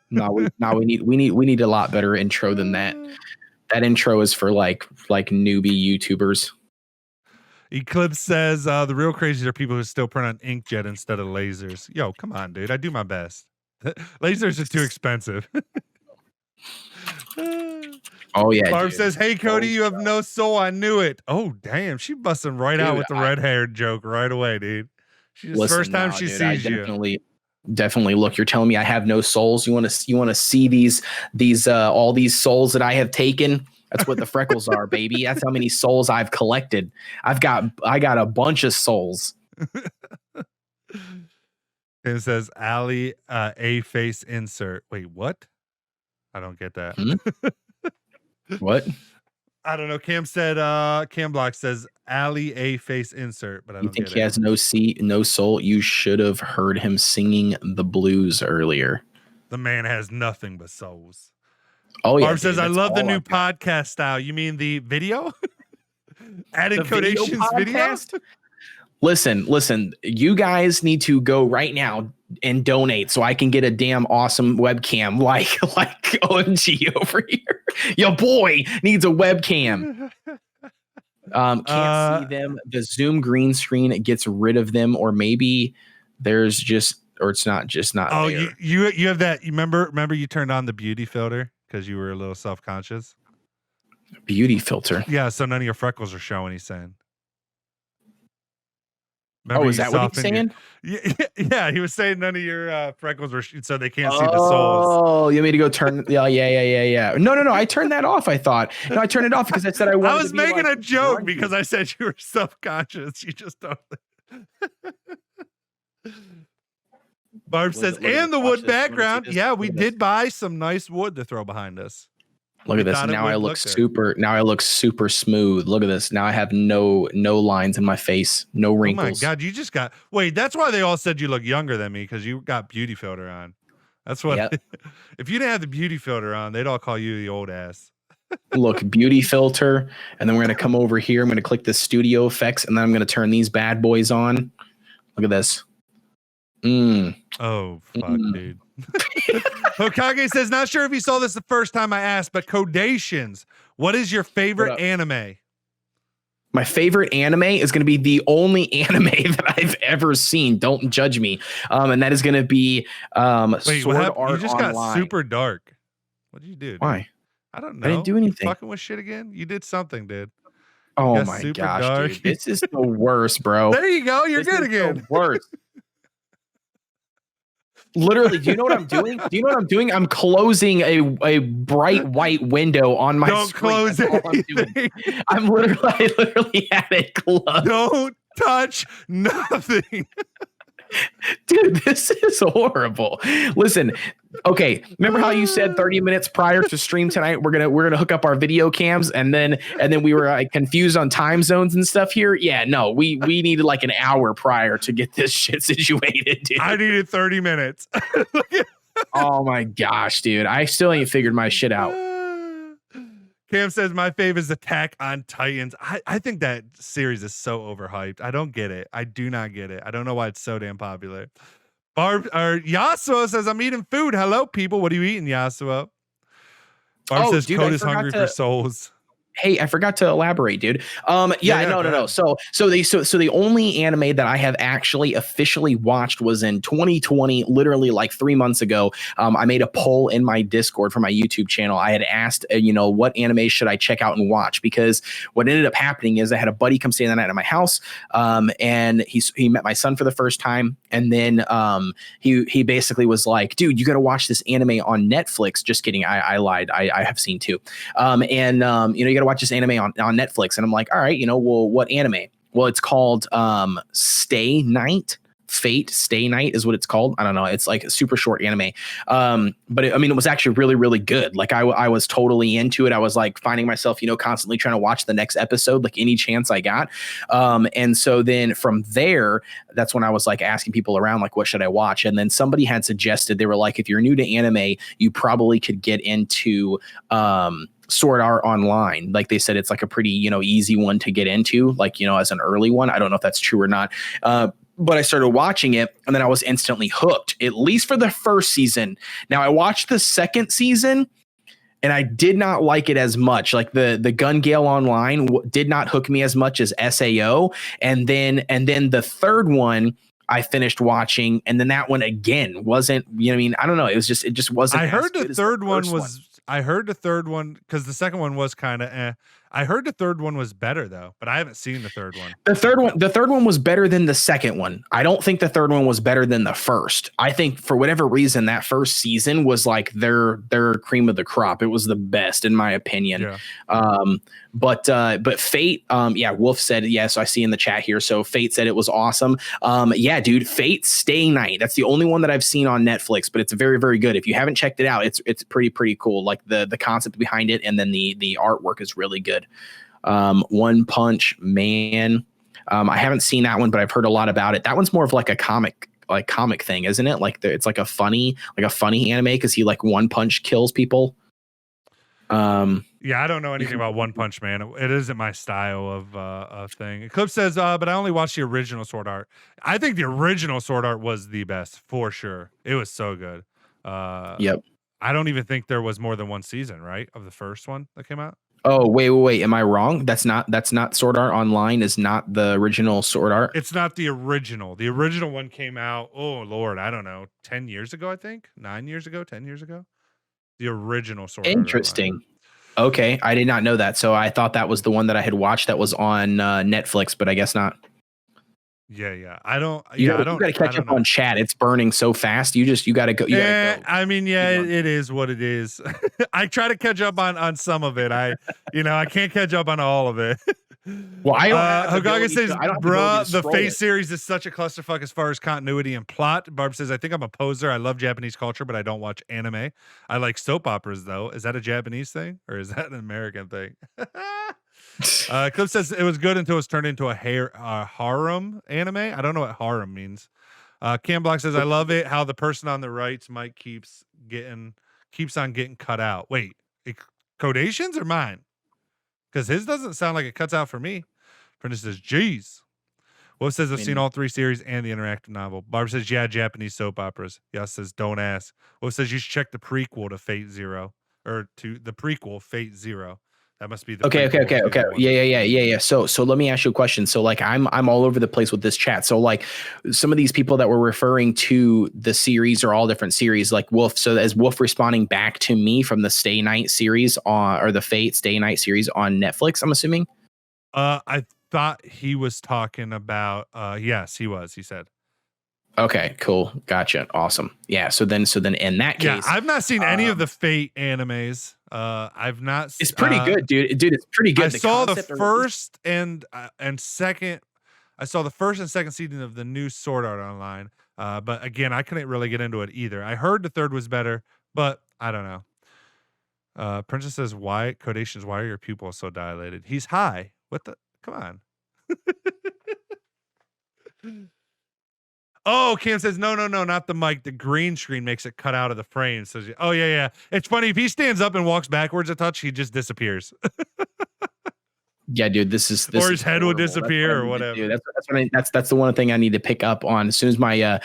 Speaker 2: No, we need a lot better intro than that. That intro is for like newbie YouTubers.
Speaker 1: Eclipse says the real crazies are people who still print on inkjet instead of lasers. Yo, come on, dude. I do my best. Lasers are too expensive.
Speaker 2: Oh yeah.
Speaker 1: Barb says, "Hey Cody, you have no soul. I knew it." Oh damn, she busting right out with the red hair joke right away, dude. She's the first time she sees you.
Speaker 2: Definitely. Look, you're telling me I have no souls. You want to see these all these souls that I have taken? That's what the freckles are, baby. That's how many souls I've collected. I got a bunch of souls.
Speaker 1: It says Ali a face insert. Wait, what? I don't get that.
Speaker 2: What?
Speaker 1: I don't know. Cam said Cam Block says Ali a face insert, but I don't
Speaker 2: think
Speaker 1: get
Speaker 2: he has no soul? You should have heard him singing the blues earlier.
Speaker 1: The man has nothing but souls.
Speaker 2: Oh yeah.
Speaker 1: Barb says I love the new podcast style. You mean the video? Adding Codations video?
Speaker 2: Listen, you guys need to go right now and donate so I can get a damn awesome webcam like OMG over here. Your boy needs a webcam. Can't see them. The Zoom green screen gets rid of them, or maybe there's it's not there.
Speaker 1: Oh, you have that. You remember you turned on the beauty filter because you were a little self-conscious.
Speaker 2: Beauty filter.
Speaker 1: Yeah, so none of your freckles are showing. He's saying.
Speaker 2: Remember is that what he's saying?
Speaker 1: Yeah, he was saying none of your freckles were so they can't see the souls.
Speaker 2: Oh, you want me to go turn? Yeah. No. I turned that off. I thought. No, I turned it off because I said I wanted.
Speaker 1: I was making a joke because I said you were self-conscious. You just don't. Barb says, and the wood background. Yeah, we did buy some nice wood to throw behind us.
Speaker 2: Look at this. Now I look super smooth. Look at this. Now I have no lines in my face, no wrinkles.
Speaker 1: Oh my God, you just got that's why they all said you look younger than me, because you got beauty filter on. That's what if you didn't have the beauty filter on, they'd all call you the old ass.
Speaker 2: Look, beauty filter, and then we're gonna come over here. I'm gonna click the studio effects, and then I'm gonna turn these bad boys on. Look at this.
Speaker 1: Oh fuck, dude. Hokage says, not sure if you saw this the first time I asked, but Codations, what is your favorite anime?
Speaker 2: My favorite anime is going to be the only anime that I've ever seen. Don't judge me. And that is going to be Sword Art
Speaker 1: You just
Speaker 2: Online.
Speaker 1: got super dark. What did you do? Dude?
Speaker 2: Why?
Speaker 1: I don't know.
Speaker 2: I didn't do anything.
Speaker 1: You fucking with shit again? You did something, dude.
Speaker 2: Oh my gosh, dude. This is the worst, bro.
Speaker 1: There you go. You're good again.
Speaker 2: The worst. Literally, do you know what I'm doing? I'm closing a bright white window on my
Speaker 1: Don't
Speaker 2: screen.
Speaker 1: close it.
Speaker 2: I literally had it closed.
Speaker 1: Don't touch nothing.
Speaker 2: Dude, this is horrible. Listen, okay, remember how you said 30 minutes prior to stream tonight we're gonna hook up our video cams, and then we were confused on time zones and stuff here? Yeah, no, we needed like an hour prior to get this shit situated, dude.
Speaker 1: I needed 30 minutes.
Speaker 2: Oh my gosh, dude. I still ain't figured my shit out.
Speaker 1: Cam says my favorite is Attack on Titans. I think that series is so overhyped. I don't get it. I do not get it. I don't know why it's so damn popular. Yasuo says I'm eating food. Hello, people. What are you eating, Yasuo? Barb says Code is hungry for souls.
Speaker 2: Hey, I forgot to elaborate, dude. No. So the only anime that I have actually officially watched was in 2020, literally like 3 months ago. I made a poll in my Discord for my YouTube channel. I had asked, what anime should I check out and watch? Because what ended up happening is I had a buddy come stay the night at my house, and he met my son for the first time, and then he basically was like, dude, you got to watch this anime on Netflix. Just kidding, I lied. I have seen two, you got to watch this anime on Netflix. And I'm like, all right, well, what anime? Well, it's called Stay Night. Fate Stay Night is what it's called. I don't know. It's like a super short anime. But it was actually really, really good. Like I was totally into it. I was like finding myself, constantly trying to watch the next episode, like any chance I got. And so then from there, that's when I was like asking people around, like, what should I watch? And then somebody had suggested, they were like, if you're new to anime, you probably could get into, Sword Art Online. Like they said, it's like a pretty, easy one to get into, like, as an early one. I don't know if that's true or not. But I started watching it, and then I was instantly hooked, at least for the first season. Now I watched the second season, and I did not like it as much. Like the Gun Gale Online did not hook me as much as SAO. And then the third one I finished watching, and then that one again wasn't, I don't know. It just wasn't.
Speaker 1: I heard the third one was. I heard the third one because the second one was kind of. I I heard the third one was better though, but I haven't seen the third one.
Speaker 2: The third one was better than the second one. I don't think the third one was better than the first. I think for whatever reason that first season was like their cream of the crop. It was the best in my opinion.
Speaker 1: Yeah.
Speaker 2: But Fate, yeah, Wolf said yes. I see in the chat here. So Fate said it was awesome. Yeah, dude, Fate Stay Night. That's the only one that I've seen on Netflix, but it's very, very good. If you haven't checked it out, it's pretty cool. Like the concept behind it, and then the artwork is really good. One Punch Man. I haven't seen that one, but I've heard a lot about it. That one's more of like a comic thing, isn't it? Like it's like a funny anime because he like one punch kills people.
Speaker 1: Yeah, I don't know anything about One Punch Man. It isn't my style of thing. Eclipse says, but I only watched the original Sword Art. I think the original Sword Art was the best for sure. It was so good.
Speaker 2: Yep.
Speaker 1: I don't even think there was more than one season, right, of the first one that came out.
Speaker 2: Oh, wait. Am I wrong? That's not Sword Art Online is not the original Sword Art.
Speaker 1: It's not the original. The original one came out, oh Lord, I don't know, 10 years ago, I think. 9 years ago, 10 years ago. The original Sword Art.
Speaker 2: Interesting. Okay, I did not know that. So I thought that was the one that I had watched that was on Netflix, but I guess not.
Speaker 1: Yeah. I don't.
Speaker 2: You gotta catch up on chat. It's burning so fast. You gotta go.
Speaker 1: Yeah, I mean, it is what it is. I try to catch up on some of it. I can't catch up on all of it.
Speaker 2: Well, I don't.
Speaker 1: Hogaga says, "Bruh, the Fate series is such a clusterfuck as far as continuity and plot." Barb says, "I think I'm a poser. I love Japanese culture, but I don't watch anime. I like soap operas, though. Is that a Japanese thing or is that an American thing?" Clip says it was good until it was turned into a harem anime. I don't know what harem means. Cam Block says, "I love it how the person on the right's mic keeps on getting cut out." Wait, Codations or mine? Because his doesn't sound like it cuts out for me. Prentice says, "Geez." Wolf says, "I've seen all three series and the interactive novel." Barb says, "Yeah, Japanese soap operas." Yas says, "Don't ask." Wolf says, "You should check the prequel to Fate Zero, or to the prequel Fate Zero." That must be the
Speaker 2: okay. Yeah. So let me ask you a question. So like I'm all over the place with this chat. So like some of these people that were referring to the series are all different series, like Wolf. So is Wolf responding back to me from the Stay Night series or the Fate Stay Night series on Netflix, I'm assuming?
Speaker 1: I thought he was talking about yes, he was, he said.
Speaker 2: Okay, cool. Gotcha. Awesome. Yeah. So then in that case,
Speaker 1: I've not seen any of the Fate animes. I've not.
Speaker 2: It's pretty good, dude. Dude, it's pretty good.
Speaker 1: I saw the first and second. I saw the first and second season of the new Sword Art Online. But again, I couldn't really get into it either. I heard the third was better, but I don't know. Princess says, "Why Codations? Why are your pupils so dilated?" He's high. What the? Come on. Oh, Cam says, no, not the mic. The green screen makes it cut out of the frame. So, oh, yeah. It's funny. If he stands up and walks backwards a touch, he just disappears.
Speaker 2: Yeah, dude, this
Speaker 1: or his head would disappear or whatever.
Speaker 2: Dude, that's the one thing I need to pick up on. As soon as my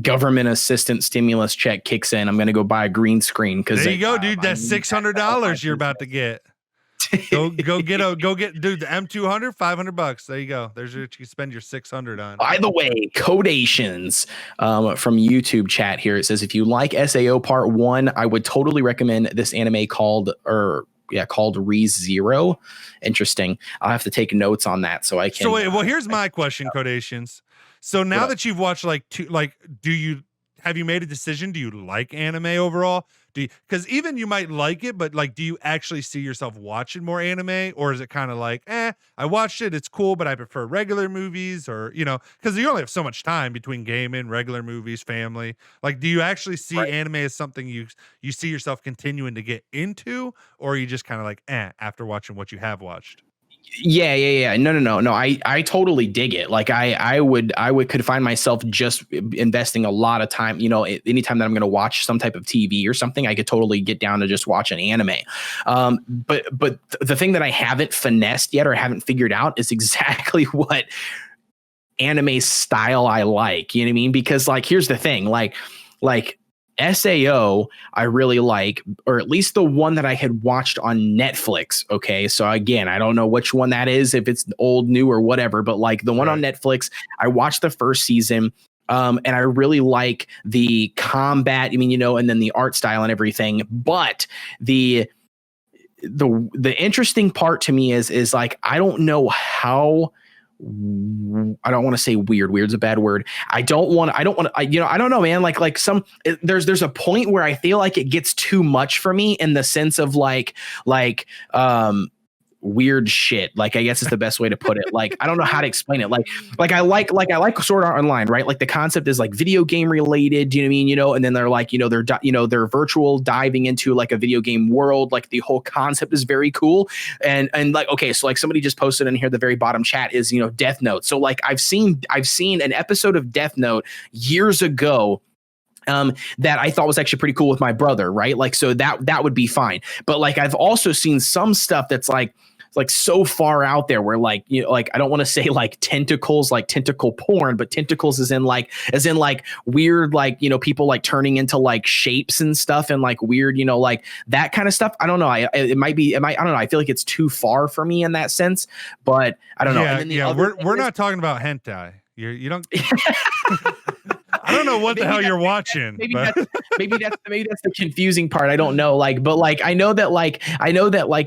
Speaker 2: government assistance stimulus check kicks in, I'm going to go buy a green screen. Because
Speaker 1: there you go, dude. That's $600 you're about to get. go get dude, the M200, $500. There you go. There's what you spend your $600 on.
Speaker 2: By the way, Codations from YouTube chat here. It says, if you like SAO Part 1, I would totally recommend this anime called ReZero. Interesting. I'll have to take notes on that so I can.
Speaker 1: So wait, well, here's my question, Codations. So now that you've watched have you made a decision? Do you like anime overall? Because even you might like it, but like, do you actually see yourself watching more anime, or is it kind of like, I watched it, it's cool, but I prefer regular movies, or because you only have so much time between gaming, regular movies, family. Like, do you actually see anime as something you see yourself continuing to get into, or are you just kind of like, after watching what you have watched?
Speaker 2: Yeah. No. I totally dig it. Like I could find myself just investing a lot of time, anytime that I'm going to watch some type of TV or something, I could totally get down to just watch an anime. But the thing that I haven't finessed yet or haven't figured out is exactly what anime style I like. You know what I mean? Because like, here's the thing, like SAO, I really like, or at least the one that I had watched on Netflix. Okay. So again, I don't know which one that is, if it's old, new, or whatever, but like the one on Netflix, I watched the first season. And I really like the combat, and then the art style and everything. But the interesting part to me is like, I don't know how, I don't want to say weird. Weird's a bad word. I don't want, I don't know, man. There's a point where I feel like it gets too much for me in the sense of weird shit. Like, I guess is the best way to put it. Like, I don't know how to explain it. I like Sword Art Online, right? Like, the concept is like video game related. Do you know what I mean? You know, and then they're like, you know, they're virtual diving into like a video game world. Like, the whole concept is very cool. And like, okay, so like somebody just posted in here, the very bottom chat is, you know, Death Note. So like, I've seen an episode of Death Note years ago that I thought was actually pretty cool with my brother, right? Like, so that would be fine. But like, I've also seen some stuff that's like so far out there where like, you know, like, I don't want to say like tentacles, like tentacle porn, but tentacles as in like weird, like, you know, people like turning into like shapes and stuff and like weird, you know, like that kind of stuff. I don't know. I don't know. I feel like it's too far for me in that sense, but I don't know. And then
Speaker 1: we're not talking about hentai. You don't. I don't know what the hell you're watching.
Speaker 2: Maybe that's the confusing part. I don't know. Like, but like, I know that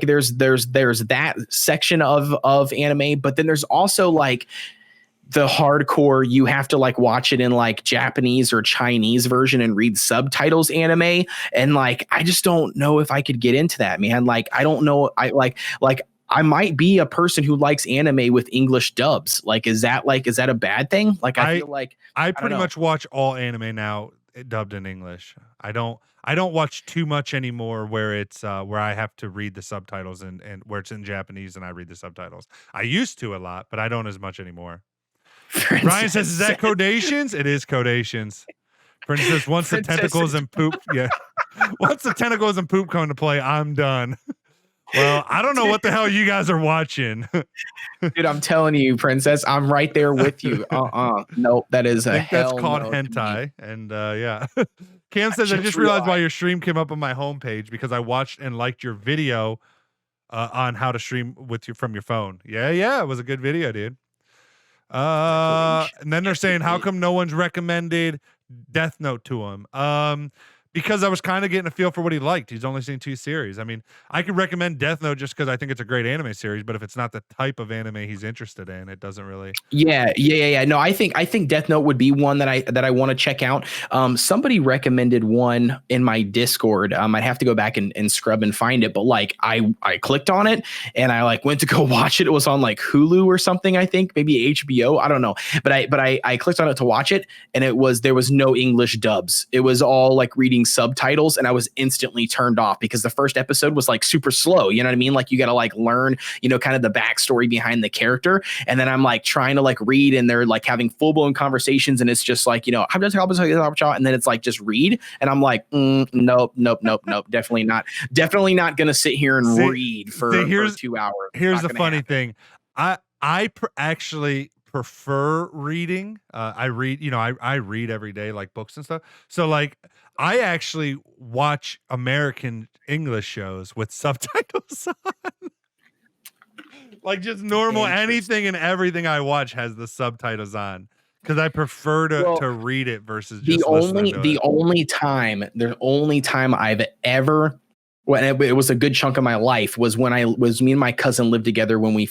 Speaker 2: there's that section of anime, but then there's also like the hardcore, you have to like watch it in like Japanese or Chinese version and read subtitles anime. And like, I just don't know if I could get into that, man. Like, I don't know. I might be a person who likes anime with English dubs. Like, is that a bad thing? Like, I feel like
Speaker 1: I pretty much watch all anime now dubbed in English. I don't watch too much anymore where it's where I have to read the subtitles and where it's in Japanese and I read the subtitles. I used to a lot, but I don't as much anymore. Ryan says, "Is that codations?" It is codations. Princess, once the tentacles and poop, once the tentacles and poop come into play, I'm done. Well, I don't know what the hell you guys are watching.
Speaker 2: Dude, I'm telling you, Princess, I'm right there with you. Nope, that is
Speaker 1: I think that's called hentai. And yeah. Cam says, I just realized why your stream came up on my homepage because I watched and liked your video on how to stream from your phone. Yeah, it was a good video, dude. And then they're saying, how come no one's recommended Death Note to him? Because I was kind of getting a feel for what he liked. He's only seen 2 series. I mean, I could recommend Death Note just because I think it's a great anime series, but if it's not the type of anime he's interested in, it doesn't really.
Speaker 2: Yeah. No, I think Death Note would be one that I want to check out. Somebody recommended one in my Discord. I'd have to go back and scrub and find it, but like I clicked on it and I like went to go watch it. It was on like Hulu or something, I think, maybe HBO. I don't know. But I clicked on it to watch it and there was no English dubs. It was all like reading subtitles and I was instantly turned off because the first episode was like super slow. You know what I mean? Like, you got to like learn, you know, kind of the backstory behind the character. And then I'm like trying to like read and they're like having full blown conversations. And it's just like, you know, I'm just and then it's like, just read. And I'm like, nope. Definitely not going to sit here and read for 2 hours.
Speaker 1: Here's the funny thing. I actually prefer reading. I read, you know, I read every day, like books and stuff. So like, I actually watch American English shows with subtitles on. Like, just normal, anything and everything I watch has the subtitles on because I prefer to read it versus just the
Speaker 2: only time I've ever. Well, it was a good chunk of my life was when me and my cousin lived together when we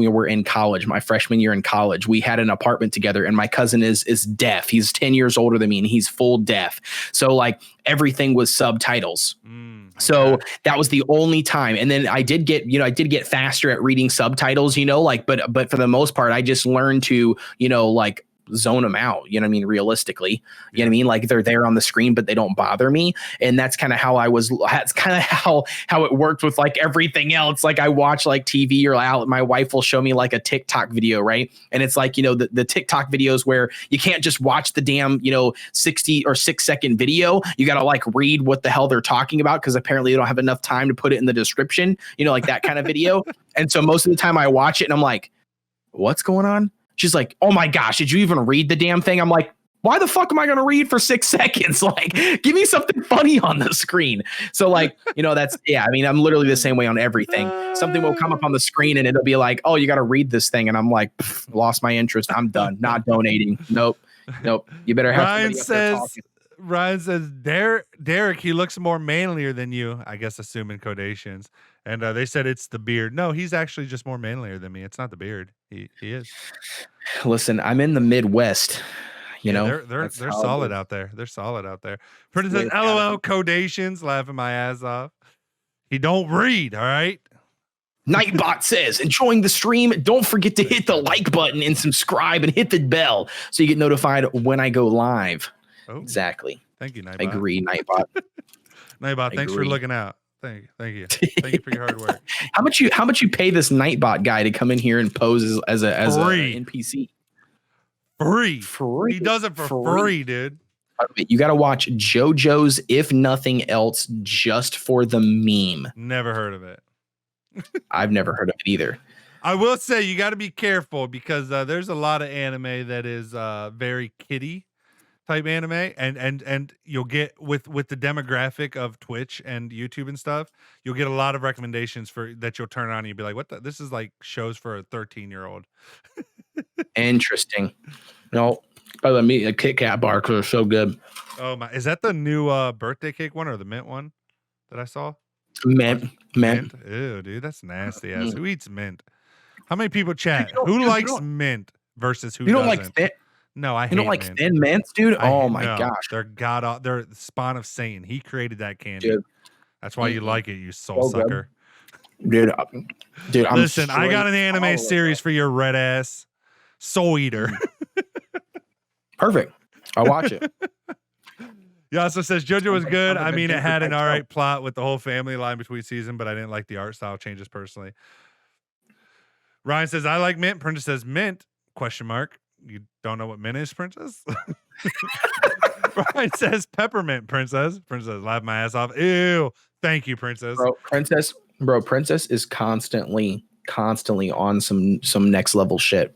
Speaker 2: were in college, my freshman year in college. We had an apartment together and my cousin is deaf. He's 10 years older than me and he's full deaf. So like everything was subtitles. Okay. So that was the only time. And then I did get faster at reading subtitles, you know, like, but for the most part, I just learned to, you know, like zone them out, you know what I mean, realistically, you know what I mean, like they're there on the screen but they don't bother me. And that's kind of how that's kind of how it worked with like everything else. Like I watch like TV or my wife will show me like a TikTok video, right? And it's like, you know, the TikTok videos where you can't just watch the damn, you know, 60 or 6-second video. You got to like read what the hell they're talking about because apparently they don't have enough time to put it in the description, you know, like that kind of video. And so most of the time I watch it and I'm like, what's going on? She's like, oh my gosh, did you even read the damn thing? I'm like, why the fuck am I going to read for 6 seconds? Like, give me something funny on the screen. So like, you know, I mean, I'm literally the same way on everything. Something will come up on the screen and it'll be like, oh, you got to read this thing. And I'm like, lost my interest. I'm done. Not donating. Nope. You better have
Speaker 1: Ryan says, Derek, he looks more manlier than you, I guess, assuming codations. And they said it's the beard. No, he's actually just more manlier than me. It's not the beard. He is.
Speaker 2: Listen, I'm in the Midwest. You
Speaker 1: Yeah,
Speaker 2: know,
Speaker 1: they're solid out there. They're solid out there. Pretty says,
Speaker 2: it's
Speaker 1: LOL codations, laughing my ass off. He don't read, all right?
Speaker 2: Nightbot says, enjoying the stream. Don't forget to hit the like button and subscribe and hit the bell so you get notified when I go live.
Speaker 1: Oh,
Speaker 2: exactly.
Speaker 1: Thank you, Nightbot.
Speaker 2: I agree, Nightbot.
Speaker 1: Nightbot, thanks for looking out. Thank you. Thank you for your hard work.
Speaker 2: How much you pay this Nightbot guy to come in here and pose as a NPC?
Speaker 1: Free. He does it for free, dude.
Speaker 2: You got to watch JoJo's If Nothing Else just for the meme.
Speaker 1: Never heard of it.
Speaker 2: I've never heard of it either.
Speaker 1: I will say you got to be careful because there's a lot of anime that is very kiddie type anime, and you'll get with the demographic of Twitch and YouTube and stuff, you'll get a lot of recommendations for that you'll turn on and you'll be like, what this is like shows for a 13-year-old.
Speaker 2: Interesting. No, by the way, a Kit Kat bar because they're so good.
Speaker 1: Oh my, is that the new birthday cake one or the mint one that I saw?
Speaker 2: Mint.
Speaker 1: Ew, dude, that's nasty ass. Who eats mint? How many people chat? Who likes mint versus who doesn't?
Speaker 2: Like thin?
Speaker 1: No, I hate
Speaker 2: you don't like
Speaker 1: mint.
Speaker 2: thin mints, dude. Oh my gosh,
Speaker 1: they're they're the spawn of Satan. He created that candy. Dude. That's why you like it, you soul sucker.
Speaker 2: Dude,
Speaker 1: listen, I got an anime series for your red ass soul eater.
Speaker 2: Perfect. I'll watch it.
Speaker 1: He also says JoJo was good. I mean, it had an all right plot with the whole family line between season, but I didn't like the art style changes personally. Ryan says, I like mint. Princess says mint, ? You don't know what mint is, Princess? Ryan says peppermint, Princess. Princess, laugh my ass off. Ew. Thank you, Princess.
Speaker 2: Princess is constantly on some next level shit.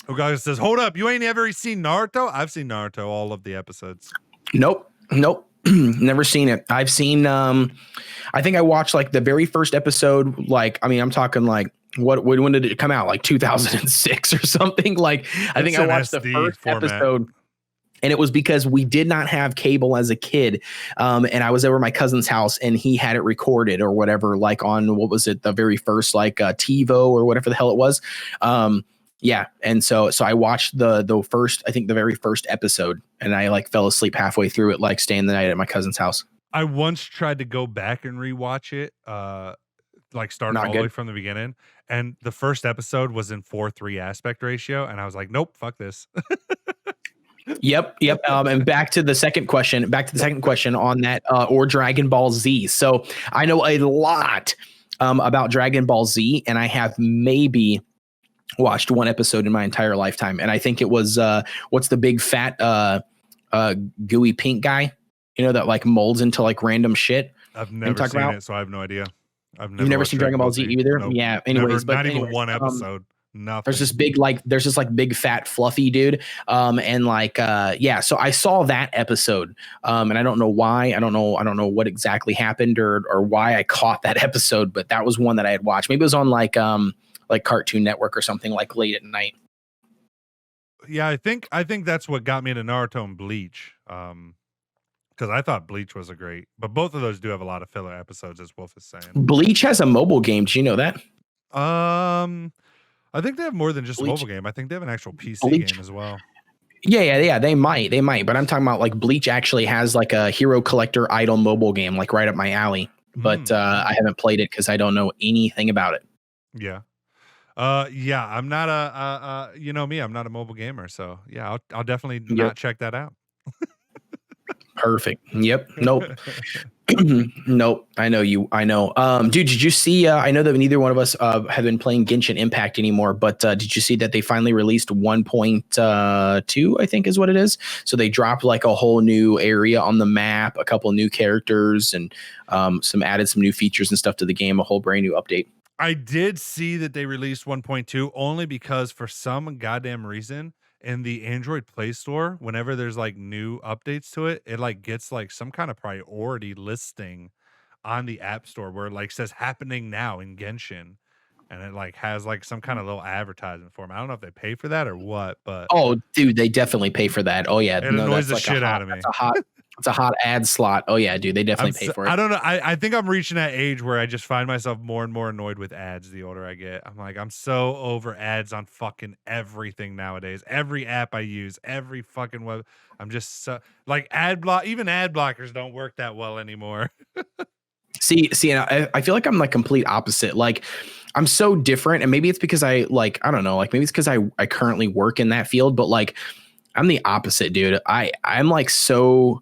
Speaker 1: Ogaga says, hold up, you ain't ever seen Naruto? I've seen Naruto, all of the episodes.
Speaker 2: Nope. Never seen it. I've seen I think I watched like the very first episode, like, I mean, I'm talking like when did it come out? Like 2006 or something. Like I think I watched the first episode. And it was because we did not have cable as a kid. And I was over at my cousin's house and he had it recorded or whatever, like on, what was it? The very first, like TiVo or whatever the hell it was. Yeah. And so I watched the first, I think the very first episode, and I like fell asleep halfway through it, like staying the night at my cousin's house.
Speaker 1: I once tried to go back and rewatch it, like start all the way from the beginning. And the first episode was in 4:3 aspect ratio. And I was like, nope, fuck this.
Speaker 2: Yep. And back to the second question on that, or Dragon Ball Z. So I know a lot about Dragon Ball Z, and I have maybe watched one episode in my entire lifetime. And I think it was, what's the big fat, gooey pink guy, you know, that like molds into like random shit.
Speaker 1: I've never seen it, so I have no idea.
Speaker 2: You've never seen Dragon Ball Z either?
Speaker 1: Nope.
Speaker 2: Yeah. Anyways,
Speaker 1: not even one episode. Nothing.
Speaker 2: There's this big fat fluffy dude. And like, so I saw that episode. And I don't know why. I don't know what exactly happened or why I caught that episode, but that was one that I had watched. Maybe it was on like Cartoon Network or something, like late at night.
Speaker 1: Yeah, I think that's what got me into Naruto and Bleach. Because I thought Bleach was but both of those do have a lot of filler episodes, as Wolf is saying.
Speaker 2: Bleach has a mobile game. Do you know that?
Speaker 1: I think they have more than just a mobile game. I think they have an actual PC game as well.
Speaker 2: Yeah. They might. But I'm talking about like Bleach actually has like a Hero Collector Idol mobile game, like right up my alley. But I haven't played it because I don't know anything about it.
Speaker 1: Yeah. I'm not you know me, I'm not a mobile gamer. So yeah, I'll definitely not check that out.
Speaker 2: Perfect. Yep. Nope. Nope. I know. Dude, did you see, I know that neither one of us have been playing Genshin Impact anymore, but did you see that they finally released 1.2, I think is what it is. So they dropped like a whole new area on the map, a couple new characters, and added some new features and stuff to the game, a whole brand new update.
Speaker 1: I did see that they released 1.2 only because for some goddamn reason in the Android Play Store, whenever there's like new updates to it, it like gets like some kind of priority listing on the App Store where it like says happening now in Genshin. and it like has like some kind of little advertisement for them. I don't know if they pay for that or what, but
Speaker 2: Oh, dude, they definitely pay for that. Oh yeah,
Speaker 1: it
Speaker 2: no,
Speaker 1: annoys
Speaker 2: that's
Speaker 1: the
Speaker 2: like a
Speaker 1: shit out
Speaker 2: hot.
Speaker 1: of me.
Speaker 2: It's a hot ad slot. Oh yeah, dude, they definitely pay for it.
Speaker 1: I don't know. I think I'm reaching that age where I just find myself more and more annoyed with ads the older I get. I'm like, I'm so over ads on fucking everything nowadays. Every app I use, every fucking web. I'm just so like even ad blockers don't work that well anymore.
Speaker 2: See, and I feel like I'm like complete opposite. Like I'm so different, and maybe it's because I don't know, like maybe it's because I currently work in that field, but like I'm the opposite, dude. I'm like so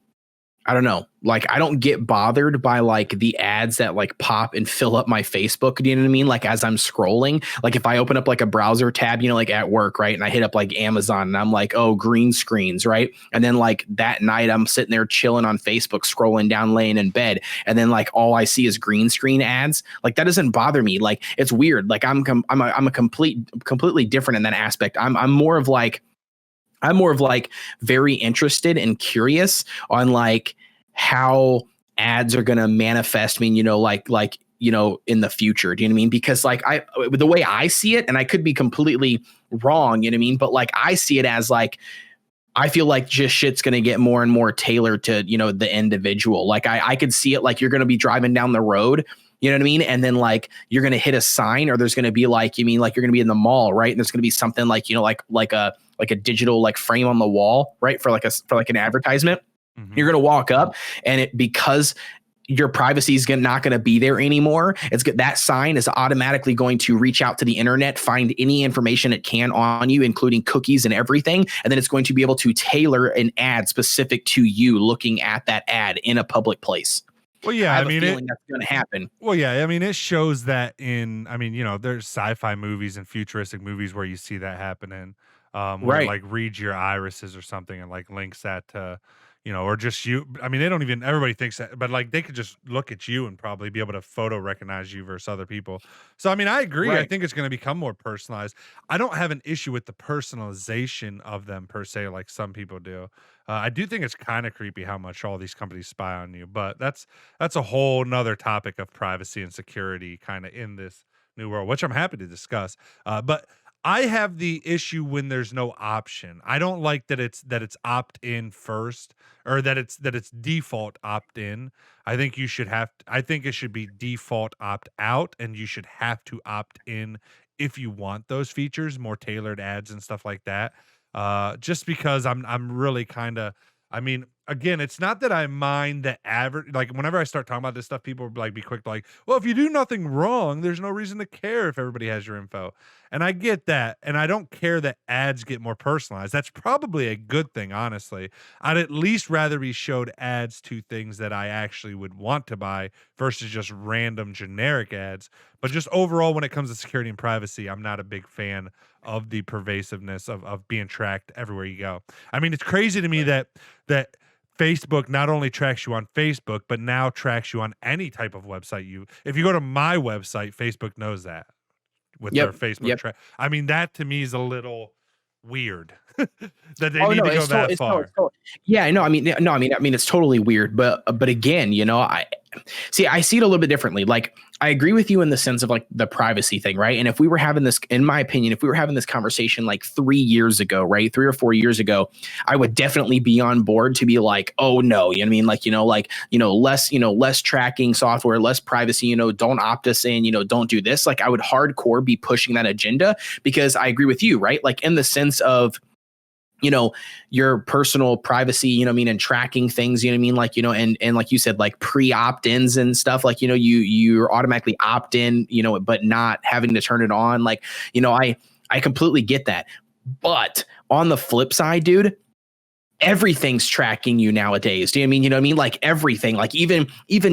Speaker 2: I don't know. Like I don't get bothered by like the ads that like pop and fill up my Facebook. Do you know what I mean? Like as I'm scrolling, like if I open up like a browser tab, like at work, right? And I hit up like Amazon and I'm like, oh, green screens, right? And then like that night I'm sitting there chilling on Facebook, scrolling down, laying in bed. And then like all I see is green screen ads. Like that doesn't bother me. Like it's weird. Like I'm a completely different in that aspect. I'm more of like very interested and curious on like how ads are going to manifest. I mean, in the future, do you know what I mean? Because like the way I see it, and I could be completely wrong, you know what I mean? But like, I see it as like, I feel like just shit's going to get more and more tailored to, the individual. Like I could see it like you're going to be driving down the road, you know what I mean? And then like you're going to hit a sign, or there's going to be like, you mean like you're going to be in the mall, right? And there's going to be something like, like a digital like frame on the wall, right? For like an advertisement. Mm-hmm. You're going to walk up and because your privacy is not going to be there anymore. That sign is automatically going to reach out to the internet, find any information it can on you, including cookies and everything. And then it's going to be able to tailor an ad specific to you looking at that ad in a public place.
Speaker 1: Well, yeah,
Speaker 2: I mean, that's going to happen.
Speaker 1: Well, yeah, I mean, it shows that there's sci-fi movies and futuristic movies where you see that happening, where
Speaker 2: right.
Speaker 1: it, like reads your irises or something and like links that to, or just you. I mean, they don't even, everybody thinks that, but like they could just look at you and probably be able to photo recognize you versus other people. So, I mean, I agree. Right. I think it's going to become more personalized. I don't have an issue with the personalization of them per se, like some people do. I do think it's kind of creepy how much all these companies spy on you, but that's a whole nother topic of privacy and security kind of in this new world, which I'm happy to discuss. But I have the issue when there's no option. I don't like that it's opt in first, or that it's default opt in. I think you should I think it should be default opt out, and you should have to opt in if you want those features, more tailored ads and stuff like that. Just because I'm really kind of, I mean, again, it's not that I mind the average, like whenever I start talking about this stuff, people like be quick to like, well, if you do nothing wrong, there's no reason to care if everybody has your info. And I get that. And I don't care that ads get more personalized. That's probably a good thing, honestly. I'd at least rather be showed ads to things that I actually would want to buy versus just random generic ads. But just overall, when it comes to security and privacy, I'm not a big fan of the pervasiveness of being tracked everywhere you go. I mean, it's crazy to me that Facebook not only tracks you on Facebook, but now tracks you on any type of website. If you go to my website, Facebook knows that with their Facebook track. I mean, that to me is a little weird that they need to go that far.
Speaker 2: Yeah, I know. I mean, it's totally weird, but again, I see it a little bit differently. Like, I agree with you in the sense of like the privacy thing, right? And if we were having this, in my opinion, if we were having this conversation like 3 years ago, right, 3 or 4 years ago, I would definitely be on board to be like, oh no, you know what I mean? Like, less tracking software, less privacy, don't opt us in, don't do this. Like, I would hardcore be pushing that agenda, because I agree with you, right? Like, in the sense of, your personal privacy, and tracking things, like, and like you said, like pre-opt-ins and stuff, like, you're automatically opt in, but not having to turn it on. Like, I completely get that. But on the flip side, dude, everything's tracking you nowadays. Do you know what I mean? Like everything, like even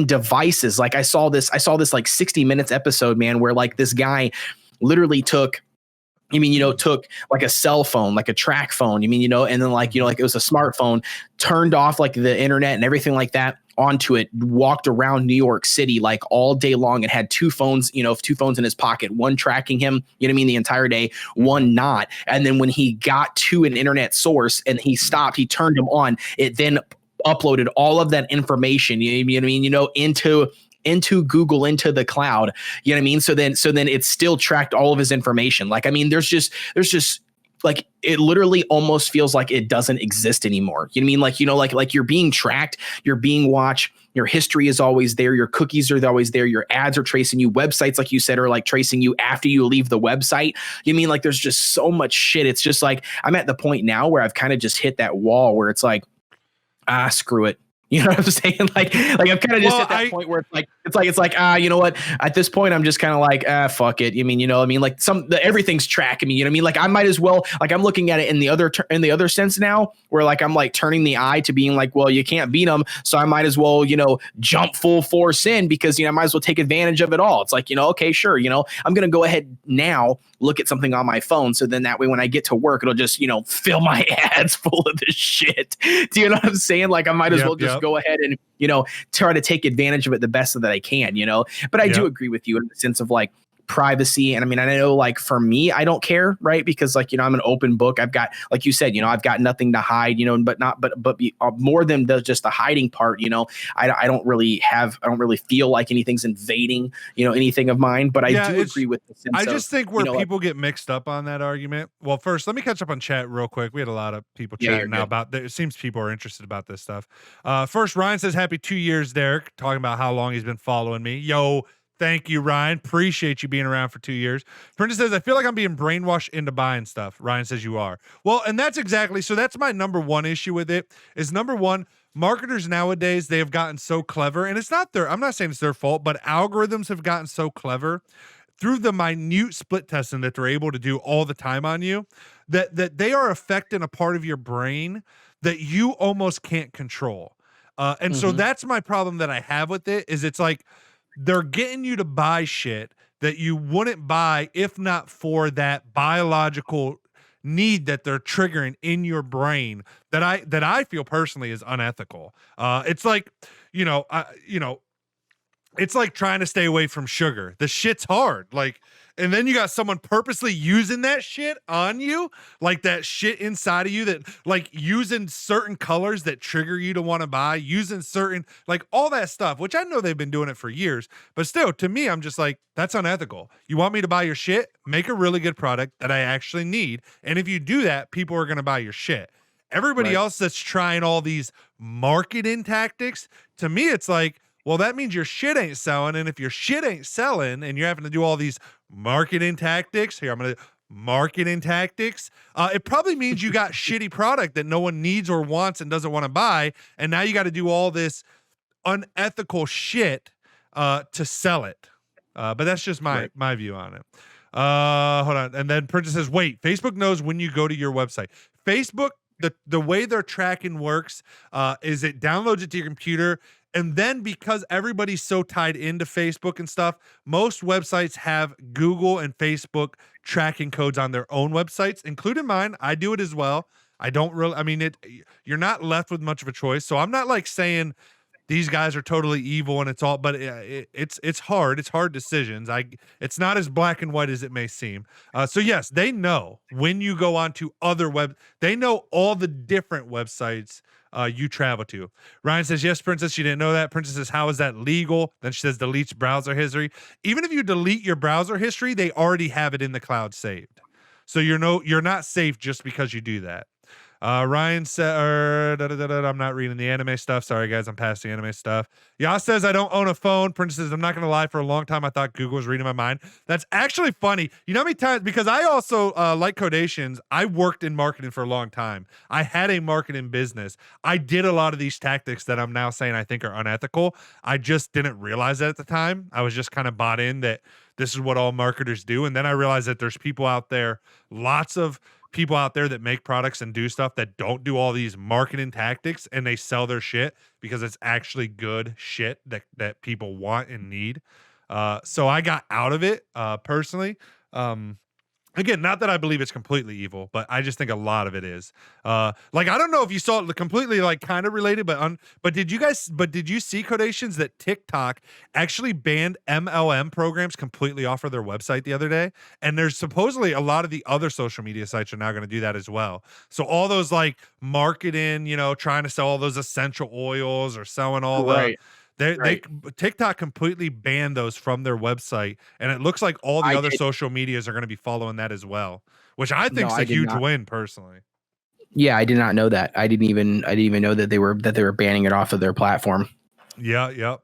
Speaker 2: devices. Like I saw this like 60 Minutes episode, man, where like this guy literally took like a cell phone, like a track phone, and then like it was a smartphone, turned off like the internet and everything like that onto it, walked around New York City like all day long, and had two phones in his pocket, one tracking him, the entire day, one not. And then when he got to an internet source and he stopped, he turned them on, it then uploaded all of that information, into into Google, into the cloud. You know what I mean? So then it's still tracked all of his information. Like, I mean, there's just like, it literally almost feels like it doesn't exist anymore. You know what I mean? Like, you know, like you're being tracked, you're being watched, your history is always there, your cookies are always there, your ads are tracing you, websites, like you said, are like tracing you after you leave the website. You mean, like, there's just so much shit. It's just like, I'm at the point now where I've kind of just hit that wall where it's like, screw it. You know what I'm saying? Like I've kind of just at that point where it's like, you know what? At this point, I'm just kind of like, fuck it. You mean, you know, I mean, like everything's tracking me. You know what I mean? Like, I might as well, like, I'm looking at it in the other sense now, where like I'm like turning the eye to being like, well, you can't beat them, so I might as well, you know, jump full force in, because, you know, I might as well take advantage of it all. It's like, you know, okay, sure, you know, I'm gonna go ahead now, look at something on my phone, so then that way when I get to work, it'll just, you know, fill my ads full of this shit. Do you know what I'm saying? Like, I might as well just go ahead and, you know, try to take advantage of it the best that I can, you know. But I do agree with you in the sense of like privacy. And I mean, I know, like, for me, I don't care, right? Because, like, you know, I'm an open book. I've got, like you said, you know, I've got nothing to hide, you know, but more than just the hiding part, you know, I don't really feel like anything's invading, you know, anything of mine. But I do agree with the sense
Speaker 1: I just think where people
Speaker 2: like,
Speaker 1: get mixed up on that argument. Well, first, let me catch up on chat real quick. We had a lot of people chatting now about it seems people are interested about this stuff. First, Ryan says, happy 2 years, Derek, talking about how long he's been following me. Yo, thank you, Ryan. Appreciate you being around for 2 years. Brenda says, I feel like I'm being brainwashed into buying stuff. Ryan says you are. Well, and that's exactly, so that's my number one issue with it is, number one, marketers nowadays, they have gotten so clever, and it's not I'm not saying it's their fault, but algorithms have gotten so clever through the minute split testing that they're able to do all the time on you, that they are affecting a part of your brain that you almost can't control. And so that's my problem that I have with it, is it's like, they're getting you to buy shit that you wouldn't buy if not for that biological need that they're triggering in your brain that I feel personally is unethical. It's like, it's like trying to stay away from sugar. The shit's hard. Like, and then you got someone purposely using that shit on you, like that shit inside of you, that like using certain colors that trigger you to want to buy, using certain, like all that stuff, which I know they've been doing it for years, but still, to me, I'm just like, that's unethical. You want me to buy your shit? Make a really good product that I actually need. And if you do that, people are going to buy your shit. Everybody else that's trying all these marketing tactics, to me, it's like, well, that means your shit ain't selling. And if your shit ain't selling and you're having to do all these marketing tactics, it probably means you got shitty product that no one needs or wants and doesn't want to buy. And now you got to do all this unethical shit to sell it. But that's just my view on it. Hold on. And then Princess says, wait, Facebook knows when you go to your website. Facebook, the way their tracking works is it downloads it to your computer. And then because everybody's so tied into Facebook and stuff, most websites have Google and Facebook tracking codes on their own websites, including mine. I do it as well. I don't really, I mean, you're not left with much of a choice. So I'm not like saying these guys are totally evil and it's all, but it's hard. It's hard decisions. It's not as black and white as it may seem. So yes, they know when you go on to other they know all the different websites you travel to. Ryan says, yes, Princess, you didn't know that. Princess says, how is that legal? Then she says, deletes browser history. Even if you delete your browser history, they already have it in the cloud saved. So you're not safe just because you do that. Ryan said, I'm not reading the anime stuff. Sorry, guys. I'm past the anime stuff. Yas says, I don't own a phone. Princess says, I'm not going to lie. For a long time, I thought Google was reading my mind. That's actually funny. You know how many times, because I also, like Codations, I worked in marketing for a long time. I had a marketing business. I did a lot of these tactics that I'm now saying I think are unethical. I just didn't realize that at the time. I was just kind of bought in that this is what all marketers do. And then I realized that there's people out there, lots of people out there that make products and do stuff that don't do all these marketing tactics, and they sell their shit because it's actually good shit that people want and need. So I got out of it personally. Again, not that I believe it's completely evil, but I just think a lot of it is. Like, I don't know if you saw it completely, like, kind of related, but did you see, Codations, that TikTok actually banned MLM programs completely off of their website the other day? And there's supposedly a lot of the other social media sites are now going to do that as well. So all those like marketing, trying to sell all those essential oils or selling all They TikTok completely banned those from their website, and it looks like all the other social medias are going to be following that as well, which I think is a huge win personally.
Speaker 2: Yeah, I did not know that. I didn't even know that they were banning it off of their platform.
Speaker 1: Yeah, yep.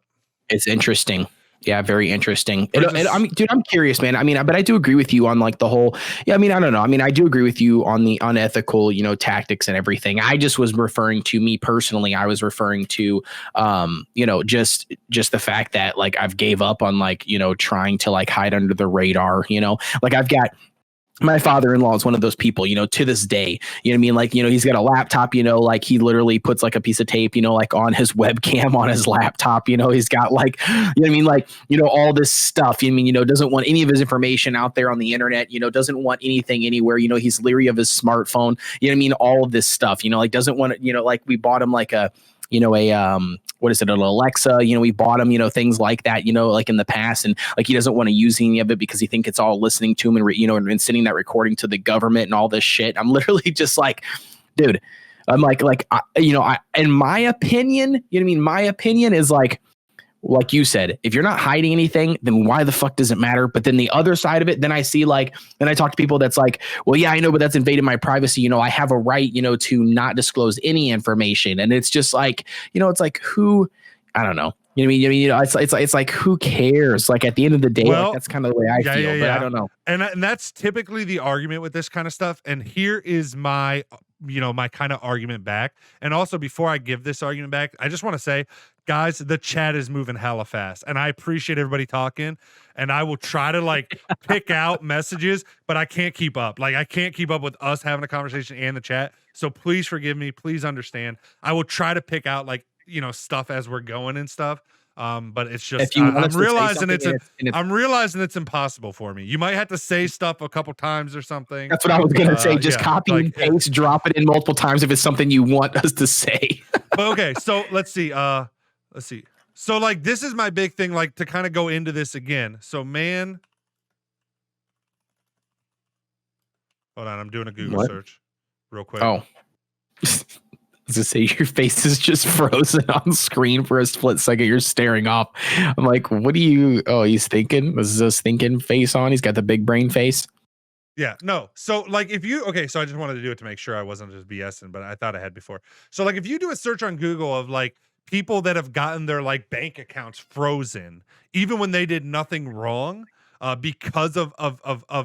Speaker 2: It's interesting. Yeah, very interesting. I mean, dude, I'm curious, man. I mean, but I do agree with you on like the whole. Yeah, I mean, I don't know. I mean, I do agree with you on the unethical, tactics and everything. I just was referring to me personally. I was referring to, just the fact that like I've gave up on like trying to like hide under the radar. Like I've got. My father-in-law is one of those people, to this day, you know what I mean? Like, he's got a laptop, like he literally puts like a piece of tape, like on his webcam on his laptop, he's got like, you know what I mean? Like, all this stuff, doesn't want any of his information out there on the internet, doesn't want anything anywhere, he's leery of his smartphone, you know what I mean? All of this stuff, like doesn't want to, like we bought him like what is it, an Alexa, we bought him, things like that, like in the past, and like he doesn't want to use any of it because he thinks it's all listening to him and and sending that recording to the government and all this shit. I'm literally just like, dude, I'm like in my opinion, you know what I mean? My opinion is like you said, if you're not hiding anything, then why the fuck does it matter? But then the other side of it, then I see then I talk to people that's like, well, yeah, I know, but that's invading my privacy. I have a right, to not disclose any information. And it's just like, it's like who, I don't know. You know what I mean? It's like, who cares? Like at the end of the day, like, that's kind of the way I feel, but I don't know.
Speaker 1: And that's typically the argument with this kind of stuff. And here is my my kind of argument back. And also before I give this argument back, I just want to say, guys, the chat is moving hella fast and I appreciate everybody talking, and I will try to like pick out messages, but I can't keep up. Like I can't keep up with us having a conversation and the chat. So please forgive me. Please understand. I will try to pick out like, stuff as we're going and stuff. But it's just I'm realizing I'm realizing it's impossible for me. You might have to say stuff a couple times or something.
Speaker 2: That's what I was gonna say. Just copy and paste, drop it in multiple times if it's something you want us to say.
Speaker 1: But okay, so let's see. So like this is my big thing, like to kind of go into this again. So man, hold on, I'm doing a Google search real quick.
Speaker 2: Oh. To say your face is just frozen on screen for a split second. You're staring off. I'm like, what do you? Oh, he's thinking. This is his thinking face on. He's got the big brain face.
Speaker 1: Yeah, no. So like if you, okay, so I just wanted to do it to make sure I wasn't just BSing, but I thought I had before. So like if you do a search on Google of like people that have gotten their like bank accounts frozen, even when they did nothing wrong, because of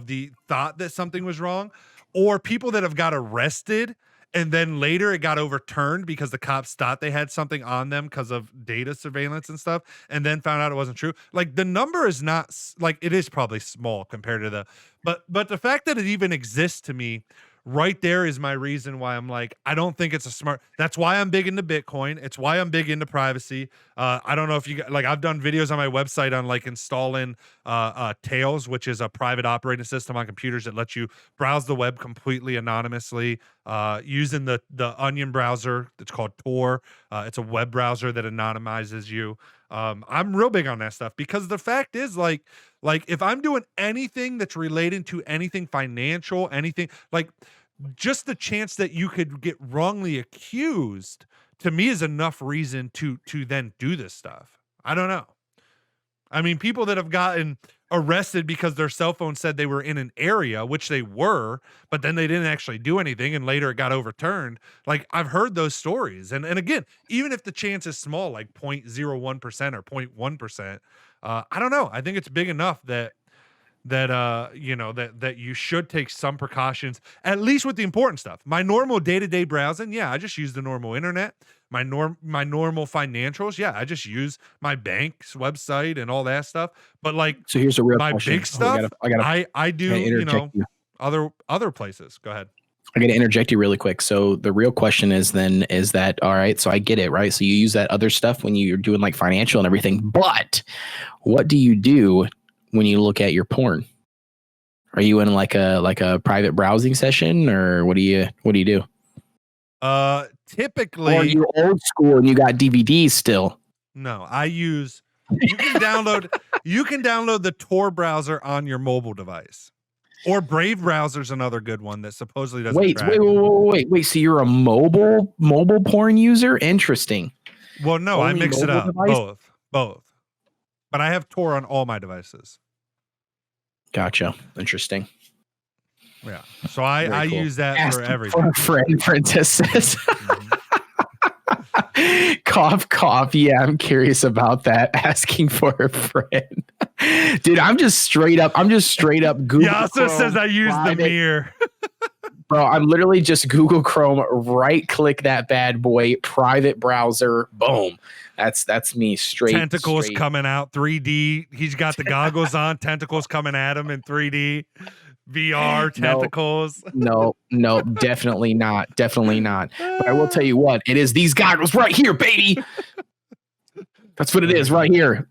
Speaker 1: the thought that something was wrong, or people that have got arrested and then later it got overturned because the cops thought they had something on them because of data surveillance and stuff, and then found out it wasn't true. Like the number is not like, it is probably small compared to but the fact that it even exists to me right there is my reason why I'm like, I don't think it's a smart. That's why I'm big into Bitcoin. It's why I'm big into privacy. I don't know if you got, like, I've done videos on my website on like installing Tails, which is a private operating system on computers that lets you browse the web completely anonymously using the Onion browser. It's called Tor. It's a web browser that anonymizes you. I'm real big on that stuff because the fact is like if I'm doing anything that's related to anything financial, anything like just the chance that you could get wrongly accused to me is enough reason to then do this stuff. I don't know. I mean, people that have gotten arrested because their cell phone said they were in an area, which they were, but then they didn't actually do anything and later it got overturned. Like I've heard those stories. And again, even if the chance is small, like 0.01% or 0.1%, I don't know. I think it's big enough that you should take some precautions, at least with the important stuff. My normal day-to-day browsing, yeah, I just use the normal internet. My normal financials, yeah, I just use my bank's website and all that stuff. But like,
Speaker 2: so here's a real
Speaker 1: my
Speaker 2: question.
Speaker 1: Big stuff. I do, other places. Go ahead.
Speaker 2: I got to interject you really quick. So the real question is that all right? So I get it, right? So you use that other stuff when you're doing like financial and everything, but what do you do when you look at your porn? Are you in like a private browsing session, or what do you do?
Speaker 1: Typically,
Speaker 2: or you're old school and you got DVDs still.
Speaker 1: No, you can download the Tor browser on your mobile device. Or Brave browser's another good one that supposedly doesn't
Speaker 2: wait. So you're a mobile porn user? Interesting.
Speaker 1: Well, no, I mix it up. Device? both. But I have Tor on all my devices.
Speaker 2: Gotcha. Interesting.
Speaker 1: Yeah. So I
Speaker 2: Cool.
Speaker 1: use that
Speaker 2: Ask
Speaker 1: for everything.
Speaker 2: For a friend, Princess says. Cough, cough. Yeah, I'm curious about that. Asking for a friend. Dude, I'm just straight up Google
Speaker 1: Yasa
Speaker 2: Chrome,
Speaker 1: says I use the mirror.
Speaker 2: Bro, I'm literally just Google Chrome, right click that bad boy, private browser, boom. That's me straight.
Speaker 1: Tentacles coming out 3D. He's got the goggles on, tentacles coming at him in 3D. VR tentacles.
Speaker 2: No, definitely not. Definitely not. But I will tell you what, it is these goggles right here, baby. That's what it is right here.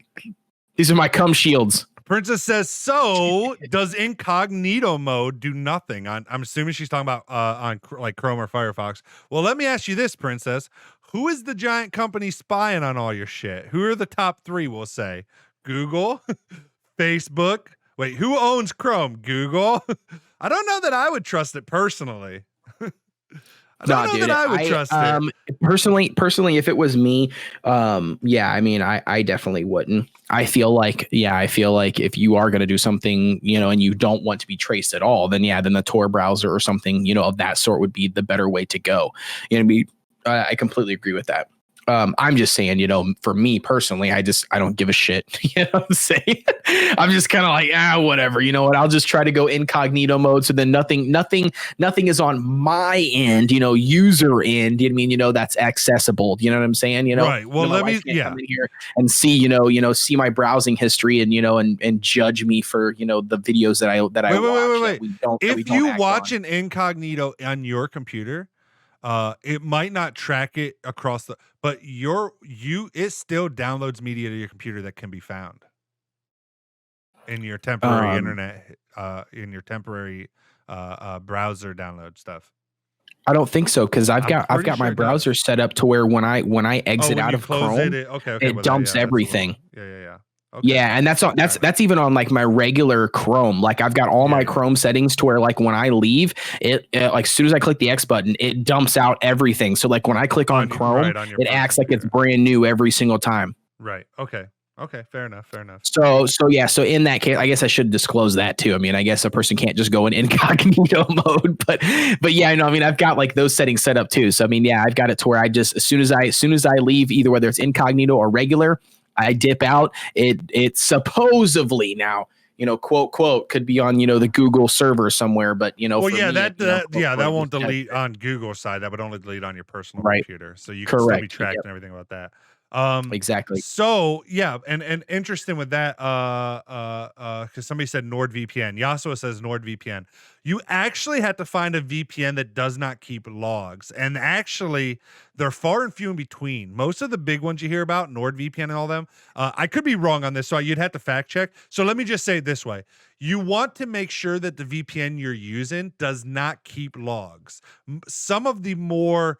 Speaker 2: These are my cum shields.
Speaker 1: Princess says, so does incognito mode do nothing? I'm assuming she's talking about on like Chrome or Firefox. Well, let me ask you this, Princess. Who is the giant company spying on all your shit? Who are the top 3, we'll say? Google, Facebook. Wait, who owns Chrome? Google? I don't know that I would trust it personally. I don't know that I would trust it.
Speaker 2: Personally, if it was me, yeah, I mean, I definitely wouldn't. I feel like if you are going to do something, and you don't want to be traced at all, then the Tor browser or something, of that sort would be the better way to go. I completely agree with that. I'm just saying, for me personally, I don't give a shit. You know what I'm saying? I'm just kind of like, whatever. You know what? I'll just try to go incognito mode. So then nothing is on my end, user end. You know what I mean? That's accessible. You know what I'm saying?
Speaker 1: Right. Well, let me,
Speaker 2: come in here and see, see my browsing history and, and judge me for, the videos that I watch.
Speaker 1: Wait. If you watch an incognito on your computer, it might not track it across but it still downloads media to your computer that can be found in your temporary internet, in your temporary browser download stuff.
Speaker 2: I don't think so, because I've got my browser set up to where when I exit out of Chrome, it dumps everything.
Speaker 1: Yeah.
Speaker 2: Okay. Yeah, and that's even on like my regular Chrome. Like I've got all my Chrome settings to where like when I leave, it like as soon as I click the X button, it dumps out everything. So like when I click on Chrome, it acts like it's brand new every single time.
Speaker 1: Right. Okay. Fair enough.
Speaker 2: So in that case, I guess I should disclose that too. I mean, I guess a person can't just go in incognito mode, but yeah, I mean, I've got like those settings set up too. So I mean, yeah, I've got it to where I just as soon as I leave, either whether it's incognito or regular, I dip out. It supposedly now, quote could be on the Google server somewhere, but
Speaker 1: that won't delete on Google side. That would only delete on your personal computer, so you can still be tracked and everything about that.
Speaker 2: Exactly.
Speaker 1: So yeah, and interesting with that, because somebody said NordVPN. Yasuo says NordVPN. You actually have to find a VPN that does not keep logs, and actually they're far and few in between. Most of the big ones you hear about, NordVPN and all them, I could be wrong on this, so you'd have to fact check. So let me just say it this way: you want to make sure that the VPN you're using does not keep logs. Some of the more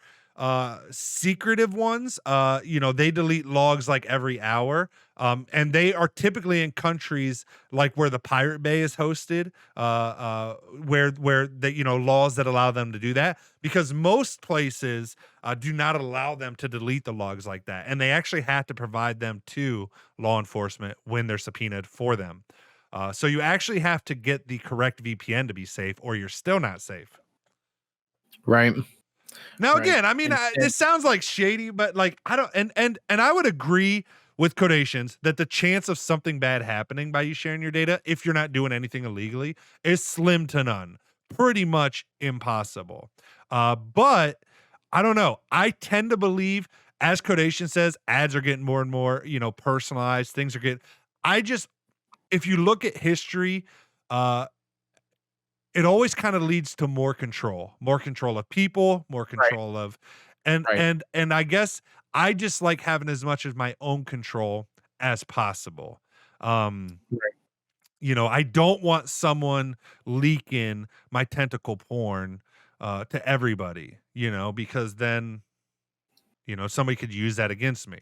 Speaker 1: secretive ones, they delete logs like every hour, and they are typically in countries like where the Pirate Bay is hosted, where the laws that allow them to do that, because most places do not allow them to delete the logs like that, and they actually have to provide them to law enforcement when they're subpoenaed for them. So you actually have to get the correct VPN to be safe, or you're still not safe.
Speaker 2: Right.
Speaker 1: Now, again, I mean, this sounds like shady, but like, I don't, and I would agree with Codations that the chance of something bad happening by you sharing your data, if you're not doing anything illegally, is slim to none, pretty much impossible. But I don't know. I tend to believe, as Codation says, ads are getting more and more, personalized. Things are getting, if you look at history, it always kind of leads to more control of people, more control of, and I guess I just like having as much of my own control as possible. I don't want someone leaking my tentacle porn to everybody, because then, somebody could use that against me.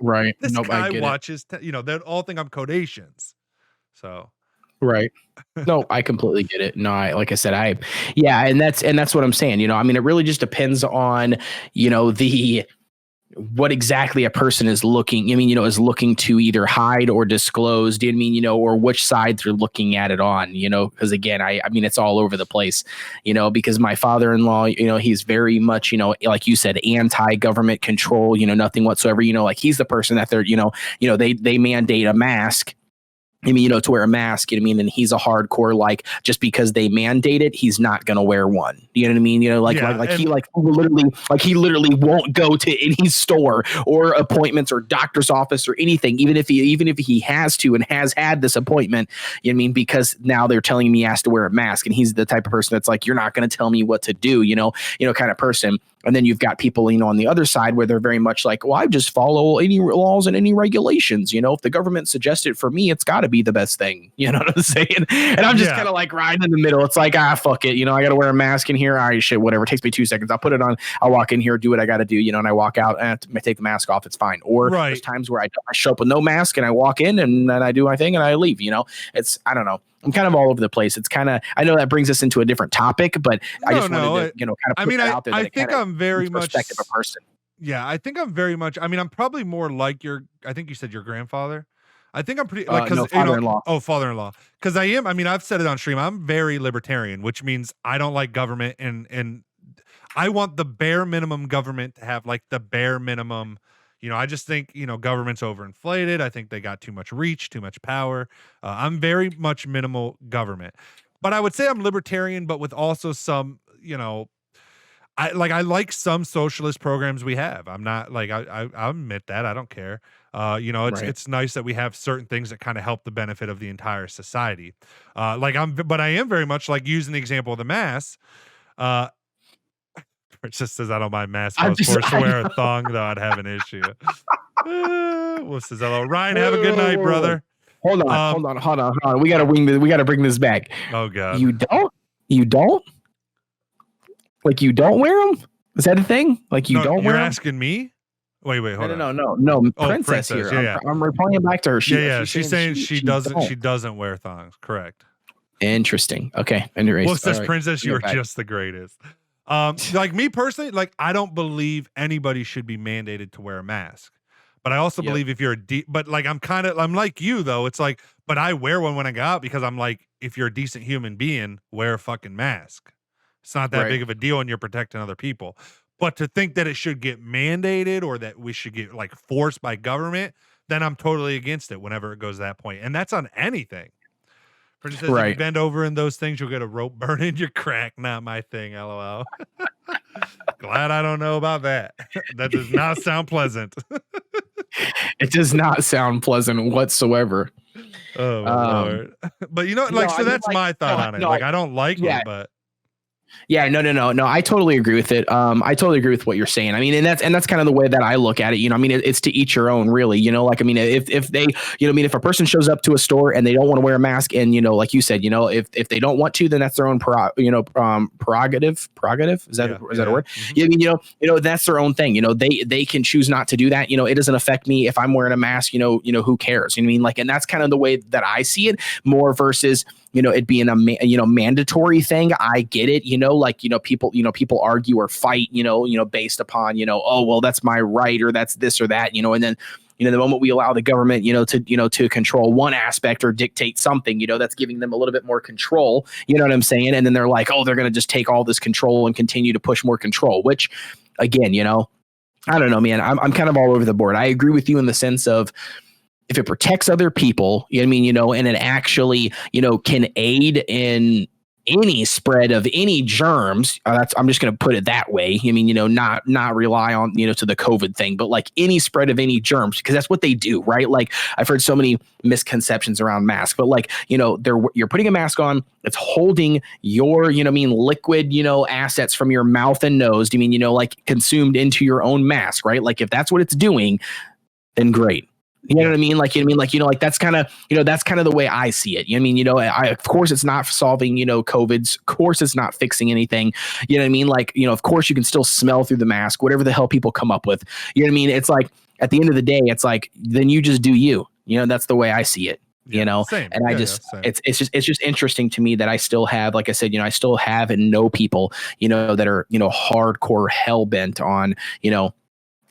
Speaker 2: Right.
Speaker 1: This guy watches, they all think I'm Codations. So.
Speaker 2: Right. No, I completely get it. No, like I said, and that's what I'm saying. I mean, it really just depends on, the what exactly a person is looking, is looking to either hide or disclose, or which side they're looking at it on, because again, I mean, it's all over the place, because my father-in-law, he's very much, like you said, anti-government control, nothing whatsoever, like he's the person that they're, they mandate a mask. To wear a mask, and he's a hardcore, like, just because they mandate it, he's not going to wear one. You know what I mean? He literally won't go to any store or appointments or doctor's office or anything, even if he has to and has had this appointment, because now they're telling him he has to wear a mask. And he's the type of person that's like, you're not going to tell me what to do, kind of person. And then you've got people, on the other side where they're very much like, well, I just follow any laws and any regulations. If the government suggests it for me, it's got to be the best thing. You know what I'm saying? And I'm just kind of like riding in the middle. It's like, fuck it. I got to wear a mask in here. All right, shit, whatever. It takes me 2 seconds. I'll put it on. I'll walk in here, do what I got to do, and I walk out and I take the mask off. It's fine. Or there's times where I show up with no mask and I walk in and then I do my thing and I leave. I don't know. I'm kind of all over the place. It's kind of, I know that brings us into a different topic, but I just wanted to, kind of put that out there.
Speaker 1: I think I'm very much
Speaker 2: perspective of person.
Speaker 1: Yeah, I think I'm very much. I mean, I'm probably more like I think you said your grandfather. I think I'm pretty like because
Speaker 2: father-in-law.
Speaker 1: Father-in-law. Because I am. I mean, I've said it on stream. I'm very libertarian, which means I don't like government, and I want the bare minimum government to have like the bare minimum. I just think, government's overinflated. I think they got too much reach, too much power. I'm very much minimal government, but I would say I'm libertarian, but with also some, I like some socialist programs we have. I'm not like, I admit that. I don't care. It's nice that we have certain things that kind of help the benefit of the entire society. But I am very much like using the example of the mask. It just says I don't mind masks. I was forced to wear a thong, though I'd have an issue. Says hello, Ryan. Have a good night, brother.
Speaker 2: Hold on. We gotta bring this back.
Speaker 1: Oh god,
Speaker 2: you don't like you don't wear them? Is that a thing? Like you don't wear them? You're
Speaker 1: asking me? Wait, hold on.
Speaker 2: No. Princess here.
Speaker 1: Yeah.
Speaker 2: I'm replying back to her.
Speaker 1: She's saying she doesn't wear thongs. Correct.
Speaker 2: Interesting. Okay. Anyways,
Speaker 1: well, says Princess, you are just the greatest. Like me personally, like I don't believe anybody should be mandated to wear a mask. But I also believe if you're but like I'm like you though. It's like, but I wear one when I go out because I'm like, if you're a decent human being, wear a fucking mask. It's not that big of a deal and you're protecting other people. But to think that it should get mandated or that we should get like forced by government, then I'm totally against it whenever it goes to that point. And that's on anything. For instance, if you bend over in those things, you'll get a rope burn in your crack. Not my thing, LOL. Glad I don't know about that. That does not sound pleasant.
Speaker 2: It does not sound pleasant whatsoever.
Speaker 1: Oh, my Lord. But so that's my thought on it. Like, I don't like it, but.
Speaker 2: Yeah, no. I totally agree with it. I totally agree with what you're saying. I mean, and that's kind of the way that I look at it. I mean, it's to each your own, really. If they, if a person shows up to a store and they don't want to wear a mask, and like you said, if they don't want to, then that's their own prerogative. Is that a word? Mm-hmm. That's their own thing. They can choose not to do that. It doesn't affect me if I'm wearing a mask. Who cares? And that's kind of the way that I see it more versus. It being a mandatory thing. I get it. People argue or fight, based upon, oh, well, that's my right, or that's this or that, and then, the moment we allow the government, to control one aspect or dictate something, that's giving them a little bit more control, you know what I'm saying? And then they're like, oh, they're going to just take all this control and continue to push more control, which again, I don't know, man, I'm kind of all over the board. I agree with you in the sense of, if it protects other people, and it actually, can aid in any spread of any germs, I'm just going to put it that way. Not rely on, to the COVID thing, but like any spread of any germs, because that's what they do, right? Like I've heard so many misconceptions around masks, but like, you're putting a mask on, it's holding your, liquid, assets from your mouth and nose, like consumed into your own mask, right? Like if that's what it's doing, then great. You know what I mean? That's kind of, that's kind of the way I see it. Of course it's not solving, COVID's, of course it's not fixing anything. You know what I mean? Of course you can still smell through the mask, whatever the hell people come up with. You know what I mean? It's like, at the end of the day, it's like, then you just do you, that's the way I see it.
Speaker 1: Same.
Speaker 2: And it's just interesting to me that I still have, like I said, I still have and know people, that are, hardcore hell bent on,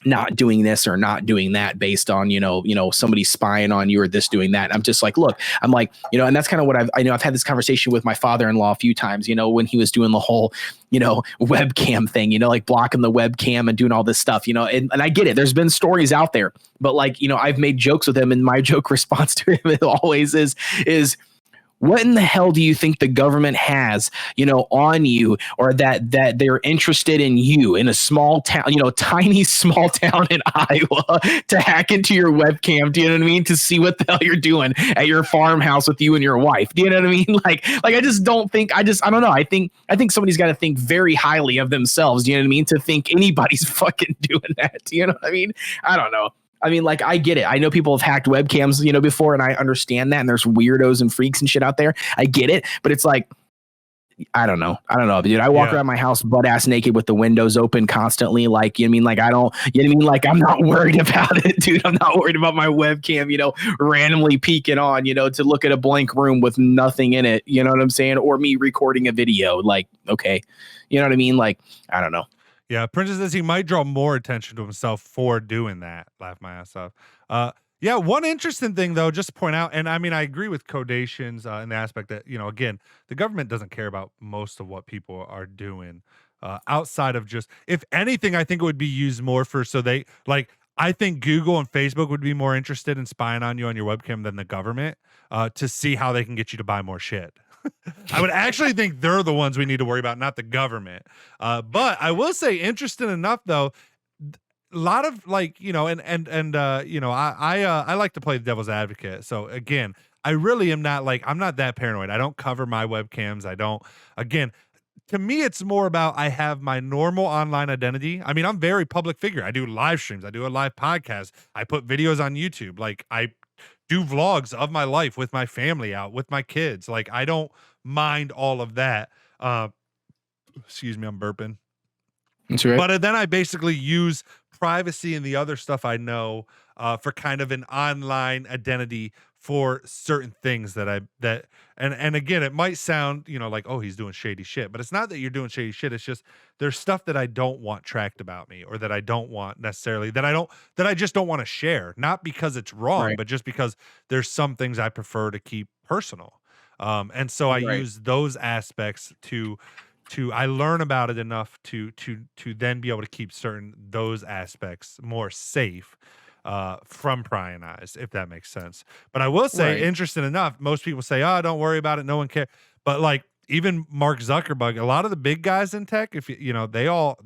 Speaker 2: not doing this or not doing that based on, somebody spying on you or this doing that. I'm just like, look, I'm like, and that's kind of what I've had this conversation with my father-in-law a few times, when he was doing the whole, webcam thing, like blocking the webcam and doing all this stuff, and I get it. There's been stories out there, but like, I've made jokes with him, and my joke response to him always is, what in the hell do you think the government has, on you, or that they're interested in you in a small town, tiny small town in Iowa, to hack into your webcam? Do you know what I mean? To see what the hell you're doing at your farmhouse with you and your wife. Do you know what I mean? Like I just don't think, I don't know. I think somebody's got to think very highly of themselves. Do you know what I mean? To think anybody's fucking doing that. Do you know what I mean? I don't know. I mean, like, I get it. I know people have hacked webcams, before, and I understand that. And there's weirdos and freaks and shit out there. I get it. But it's like, I don't know, dude. I walk around my house butt ass naked with the windows open constantly. Like, you know what I mean? Like, I don't, you know what I mean? Like, I'm not worried about it, dude. I'm not worried about my webcam, randomly peeking on, to look at a blank room with nothing in it. You know what I'm saying? Or me recording a video. Like, okay. You know what I mean? Like, I don't know.
Speaker 1: Yeah, Princess says he might draw more attention to himself for doing that. Laugh my ass off. Yeah, one interesting thing though, just to point out, and I mean, I agree with Codations in the aspect that, again, the government doesn't care about most of what people are doing outside of just, if anything, I think it would be used more for, so they, like, I think Google and Facebook would be more interested in spying on you on your webcam than the government to see how they can get you to buy more shit. I would actually think they're the ones we need to worry about, not the government. But I will say, interesting enough though, a lot of like, I like to play the devil's advocate. So again, I really am not like, I'm not that paranoid. I don't cover my webcams. I don't, again, to me, it's more about I have my normal online identity. I mean, I'm very public figure. I do live streams. I do a live podcast. I put videos on YouTube. Like, I do vlogs of my life with my family out with my kids. Like, I don't mind all of that. Excuse me, I'm burping.
Speaker 2: That's right.
Speaker 1: But then I basically use privacy and the other stuff I know for kind of an online identity for certain things that and again, it might sound, like, oh, he's doing shady shit, but it's not that you're doing shady shit. It's just there's stuff that I don't want tracked about me, or that I don't want necessarily, that I just don't want to share, not because it's wrong,
Speaker 2: Right.
Speaker 1: but just because there's some things I prefer to keep personal. And so I
Speaker 2: Right.
Speaker 1: use those aspects to I learn about it enough to then be able to keep those aspects more safe from prying eyes, if that makes sense. But I will say,
Speaker 2: Right.
Speaker 1: interesting enough, most people say, oh, don't worry about it, no one cares. But like, even Mark Zuckerberg, a lot of the big guys in tech, if they all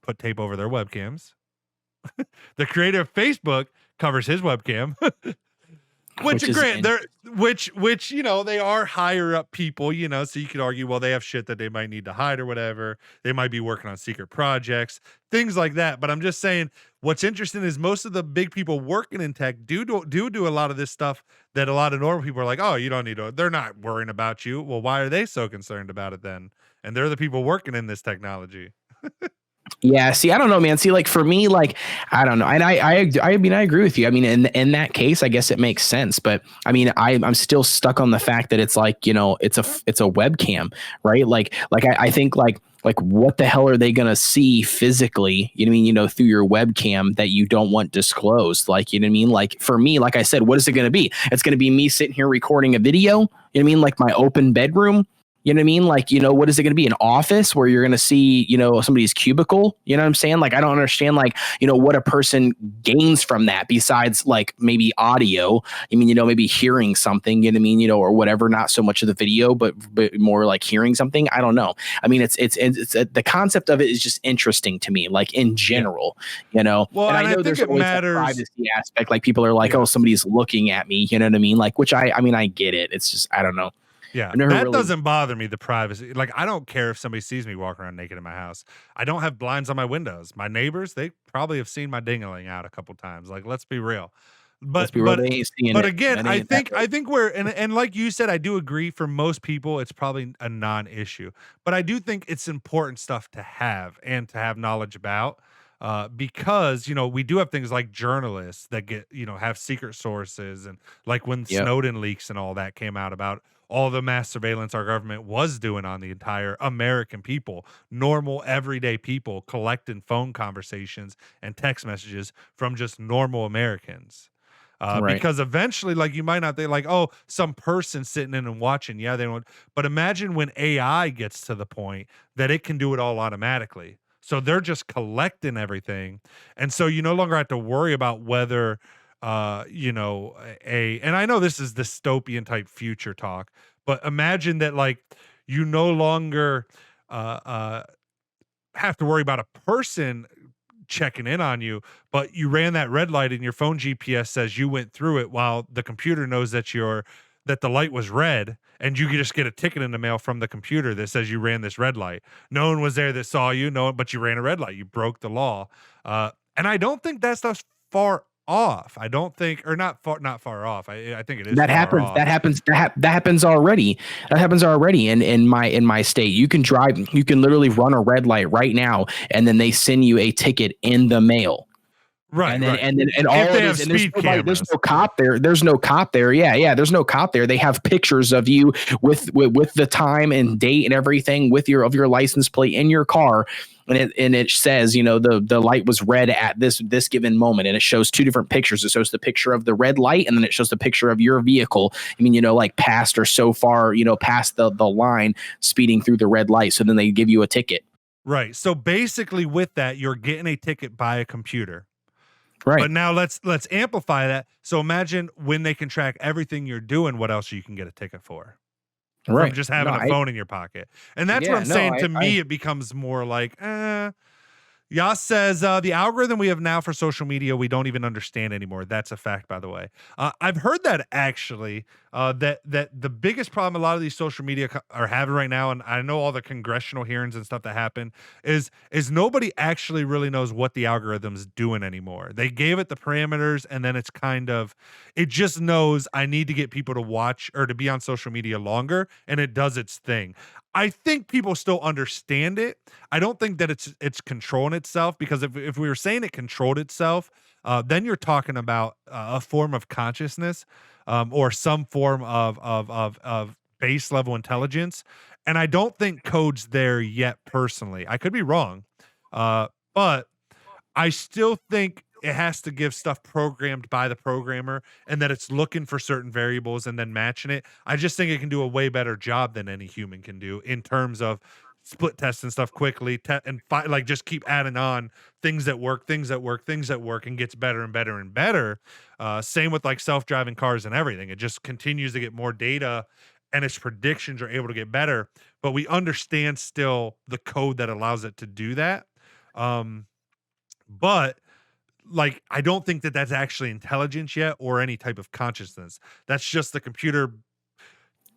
Speaker 1: put tape over their webcams. The creator of Facebook covers his webcam. Which grant they're which they are higher up people, so you could argue, well, they have shit that they might need to hide or whatever. They might be working on secret projects, things like that. But I'm just saying, what's interesting is most of the big people working in tech do a lot of this stuff that a lot of normal people are like, oh, you don't need to, they're not worrying about you. Well, why are they so concerned about it then? And they're the people working in this technology.
Speaker 2: Yeah, see, I don't know, man. See, like, for me, like, I don't know. And I mean, I agree with you. I mean, in that case, I guess it makes sense. But I mean, I'm still stuck on the fact that it's like, it's a webcam, right? I think like what the hell are they gonna see physically? You know what I mean? Through your webcam that you don't want disclosed. Like, you know what I mean? Like, for me, like I said, what is it gonna be? It's gonna be me sitting here recording a video. You know what I mean? Like my open bedroom. You know what I mean? Like, what is it going to be? An office where you're going to see, somebody's cubicle? You know what I'm saying? Like, I don't understand, like, what a person gains from that besides like maybe audio. I mean, maybe hearing something, you know what I mean? Or whatever, not so much of the video, but more like hearing something. I don't know. I mean, it's the concept of it is just interesting to me, like in general,
Speaker 1: Well,
Speaker 2: and I know
Speaker 1: think
Speaker 2: there's
Speaker 1: it
Speaker 2: always
Speaker 1: matters.
Speaker 2: that privacy aspect. Like, people are like, oh, somebody's looking at me. You know what I mean? Like, which I mean, I get it. It's just, I don't know.
Speaker 1: Yeah, that doesn't bother me, the privacy. Like, I don't care if somebody sees me walking around naked in my house. I don't have blinds on my windows. My neighbors, they probably have seen my dingling out a couple times. Like, let's be real. But again, I think we're and like you said, I do agree, for most people it's probably a non-issue. But I do think it's important stuff to have and to have knowledge about. Because we do have things like journalists that get have secret sources, and like when Snowden leaks and all that came out about, all the mass surveillance our government was doing on the entire American people, normal everyday people, collecting phone conversations and text messages from just normal Americans.
Speaker 2: Right.
Speaker 1: Because eventually, like, you might not think like, oh, some person sitting in and watching. Yeah, they don't. But imagine when AI gets to the point that it can do it all automatically. So they're just collecting everything. And so you no longer have to worry about whether, and I know this is dystopian type future talk, but imagine that, like, you no longer uh, uh, have to worry about a person checking in on you, but you ran that red light and your phone GPS says you went through it, while the computer knows that the light was red, and you can just get a ticket in the mail from the computer that says you ran this red light. No one was there that saw you, no, but you ran a red light. You broke the law. And I don't think that stuff's far off. I don't think, or not far off. I think it is
Speaker 2: That
Speaker 1: far
Speaker 2: happens.
Speaker 1: off.
Speaker 2: That happens already. That happens already in my state. You can literally run a red light right now, and then they send you a ticket in the mail.
Speaker 1: Right,
Speaker 2: and then,
Speaker 1: right.
Speaker 2: and all
Speaker 1: If they
Speaker 2: it
Speaker 1: have
Speaker 2: is, and there's
Speaker 1: speed
Speaker 2: nobody, there's
Speaker 1: cameras.
Speaker 2: no cop there. There's no cop there. Yeah. There's no cop there. They have pictures of you with the time and date and everything with your license plate in your car. And it says, the light was red at this given moment, and it shows two different pictures. It shows the picture of the red light, and then it shows the picture of your vehicle. I mean, like past or so far, past the line, speeding through the red light. So then they give you a ticket.
Speaker 1: Right. So basically, with that, you're getting a ticket by a computer.
Speaker 2: Right.
Speaker 1: But now let's amplify that. So imagine when they can track everything you're doing, what else you can get a ticket for?
Speaker 2: Right.
Speaker 1: From just having a phone in your pocket. And that's what I'm saying. To me, it becomes more like, Yas says, the algorithm we have now for social media, we don't even understand anymore. That's a fact, by the way. I've heard that actually, that the biggest problem a lot of these social media are having right now, and I know all the congressional hearings and stuff that happen, is nobody actually really knows what the algorithm's doing anymore. They gave it the parameters, and then it just knows I need to get people to watch or to be on social media longer, and it does its thing. I think people still understand it. I don't think that it's controlling itself, because if we were saying it controlled itself, then you're talking about a form of consciousness, or some form of base level intelligence. And I don't think code's there yet. Personally, I could be wrong, but I still think it has to give stuff programmed by the programmer, and that it's looking for certain variables and then matching it. I just think it can do a way better job than any human can do in terms of split testing stuff quickly, like just keep adding on things that work, and gets better and better and better. Same with like self-driving cars and everything. It just continues to get more data, and its predictions are able to get better, but we understand still the code that allows it to do that. But like, I don't think that that's actually intelligence yet, or any type of consciousness. That's just the computer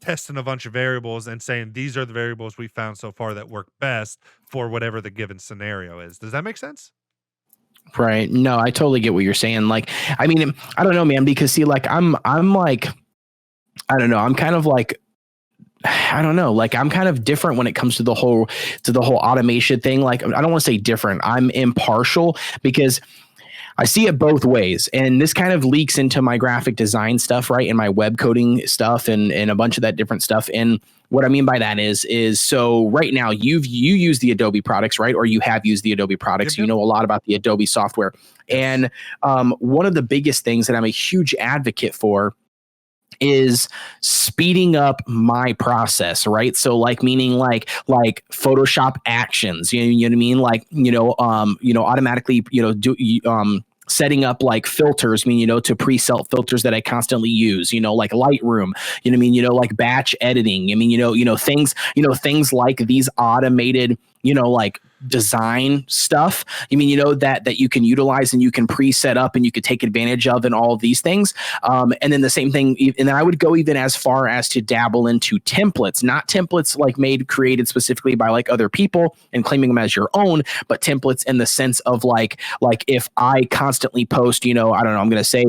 Speaker 1: testing a bunch of variables and saying, these are the variables we found so far that work best for whatever the given scenario is. Does that make sense?
Speaker 2: Right. No, I totally get what you're saying. Like, I mean, I don't know, man, because see, like, I'm like, I don't know. I'm kind of like, I don't know. Like, I'm kind of different when it comes to the whole automation thing. Like, I don't want to say different. I'm impartial, because I see it both ways, and this kind of leaks into my graphic design stuff, right? And my web coding stuff, and a bunch of that different stuff. And what I mean by that is so right now you use the Adobe products, right? Or you have used the Adobe products.
Speaker 1: Yep.
Speaker 2: You know a lot about the Adobe software. Yes. And one of the biggest things that I'm a huge advocate for is speeding up my process, right? So like, meaning like Photoshop actions, you know what I mean? Like, automatically, setting up like filters, I mean, to preset filters that I constantly use, like Lightroom, you know what I mean? Like batch editing. I mean, things like these automated, like design stuff. You mean, that you can utilize and you can preset up and you could take advantage of, and all of these things. And then the same thing, and then I would go even as far as to dabble into templates, not templates like created specifically by like other people and claiming them as your own, but templates in the sense of like if I constantly post, I don't know, I'm going to say,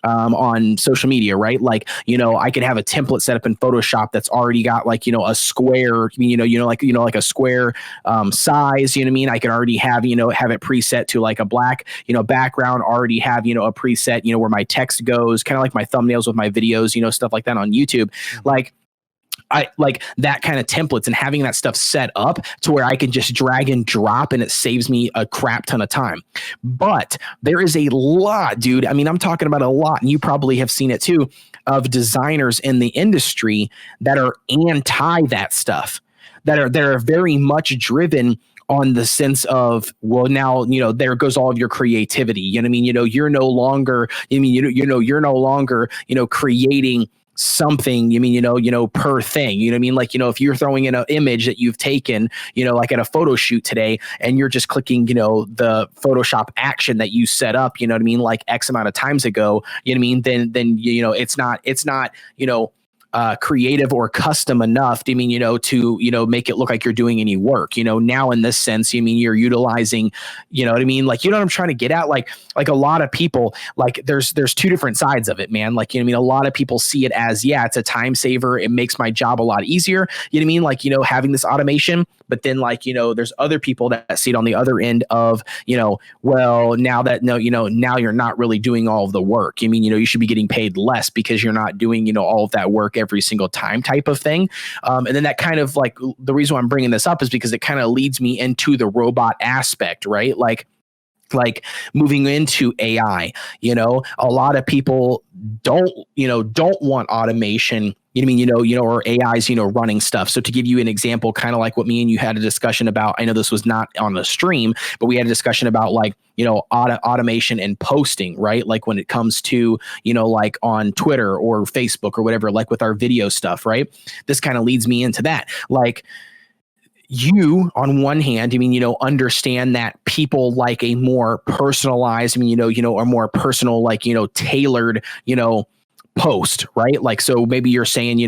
Speaker 2: on social media, right? Like, I could have a template set up in Photoshop that's already got like, a square, like a square size, you know what I mean? I could already have, have it preset to like a black, background, already have, a preset, where my text goes, kind of like my thumbnails with my videos, stuff like that on YouTube. Like, I like that kind of templates and having that stuff set up to where I can just drag and drop and it saves me a crap ton of time. But there is a lot, dude. I mean, I'm talking about a lot, and you probably have seen it too, of designers in the industry that are anti that stuff, that are very much driven on the sense of, well, now, there goes all of your creativity. You know what I mean? You're no longer, you're no longer, creating something, per thing. You know what I mean? Like, if you're throwing in an image that you've taken, like at a photo shoot today, and you're just clicking, the Photoshop action that you set up, you know what I mean, like X amount of times ago, you know what I mean, then it's not, creative or custom enough to make it look like you're doing any work. Now in this sense, you're utilizing, you know what I mean, like, what I'm trying to get at, like a lot of people, like there's two different sides of it, man. Like, you know what I mean, a lot of people see it as, yeah, it's a time saver, it makes my job a lot easier, you know what I mean, like, having this automation. But then, like, there's other people that see it on the other end of, well, now that now you're not really doing all of the work. You should be getting paid less because you're not doing, all of that work every single time, type of thing. And then that kind of, like, the reason why I'm bringing this up is because it kind of leads me into the robot aspect, right? Like moving into AI, a lot of people don't want automation, or AIs, running stuff. So to give you an example, kind of like what me and you had a discussion about, I know this was not on the stream, but we had a discussion about, like, automation and posting, right? Like when it comes to, like on Twitter or Facebook or whatever, like with our video stuff, right? This kind of leads me into that. Like, you, on one hand, understand that people like a more personalized, a more personal, like, tailored, post, right? Like, so maybe you're saying,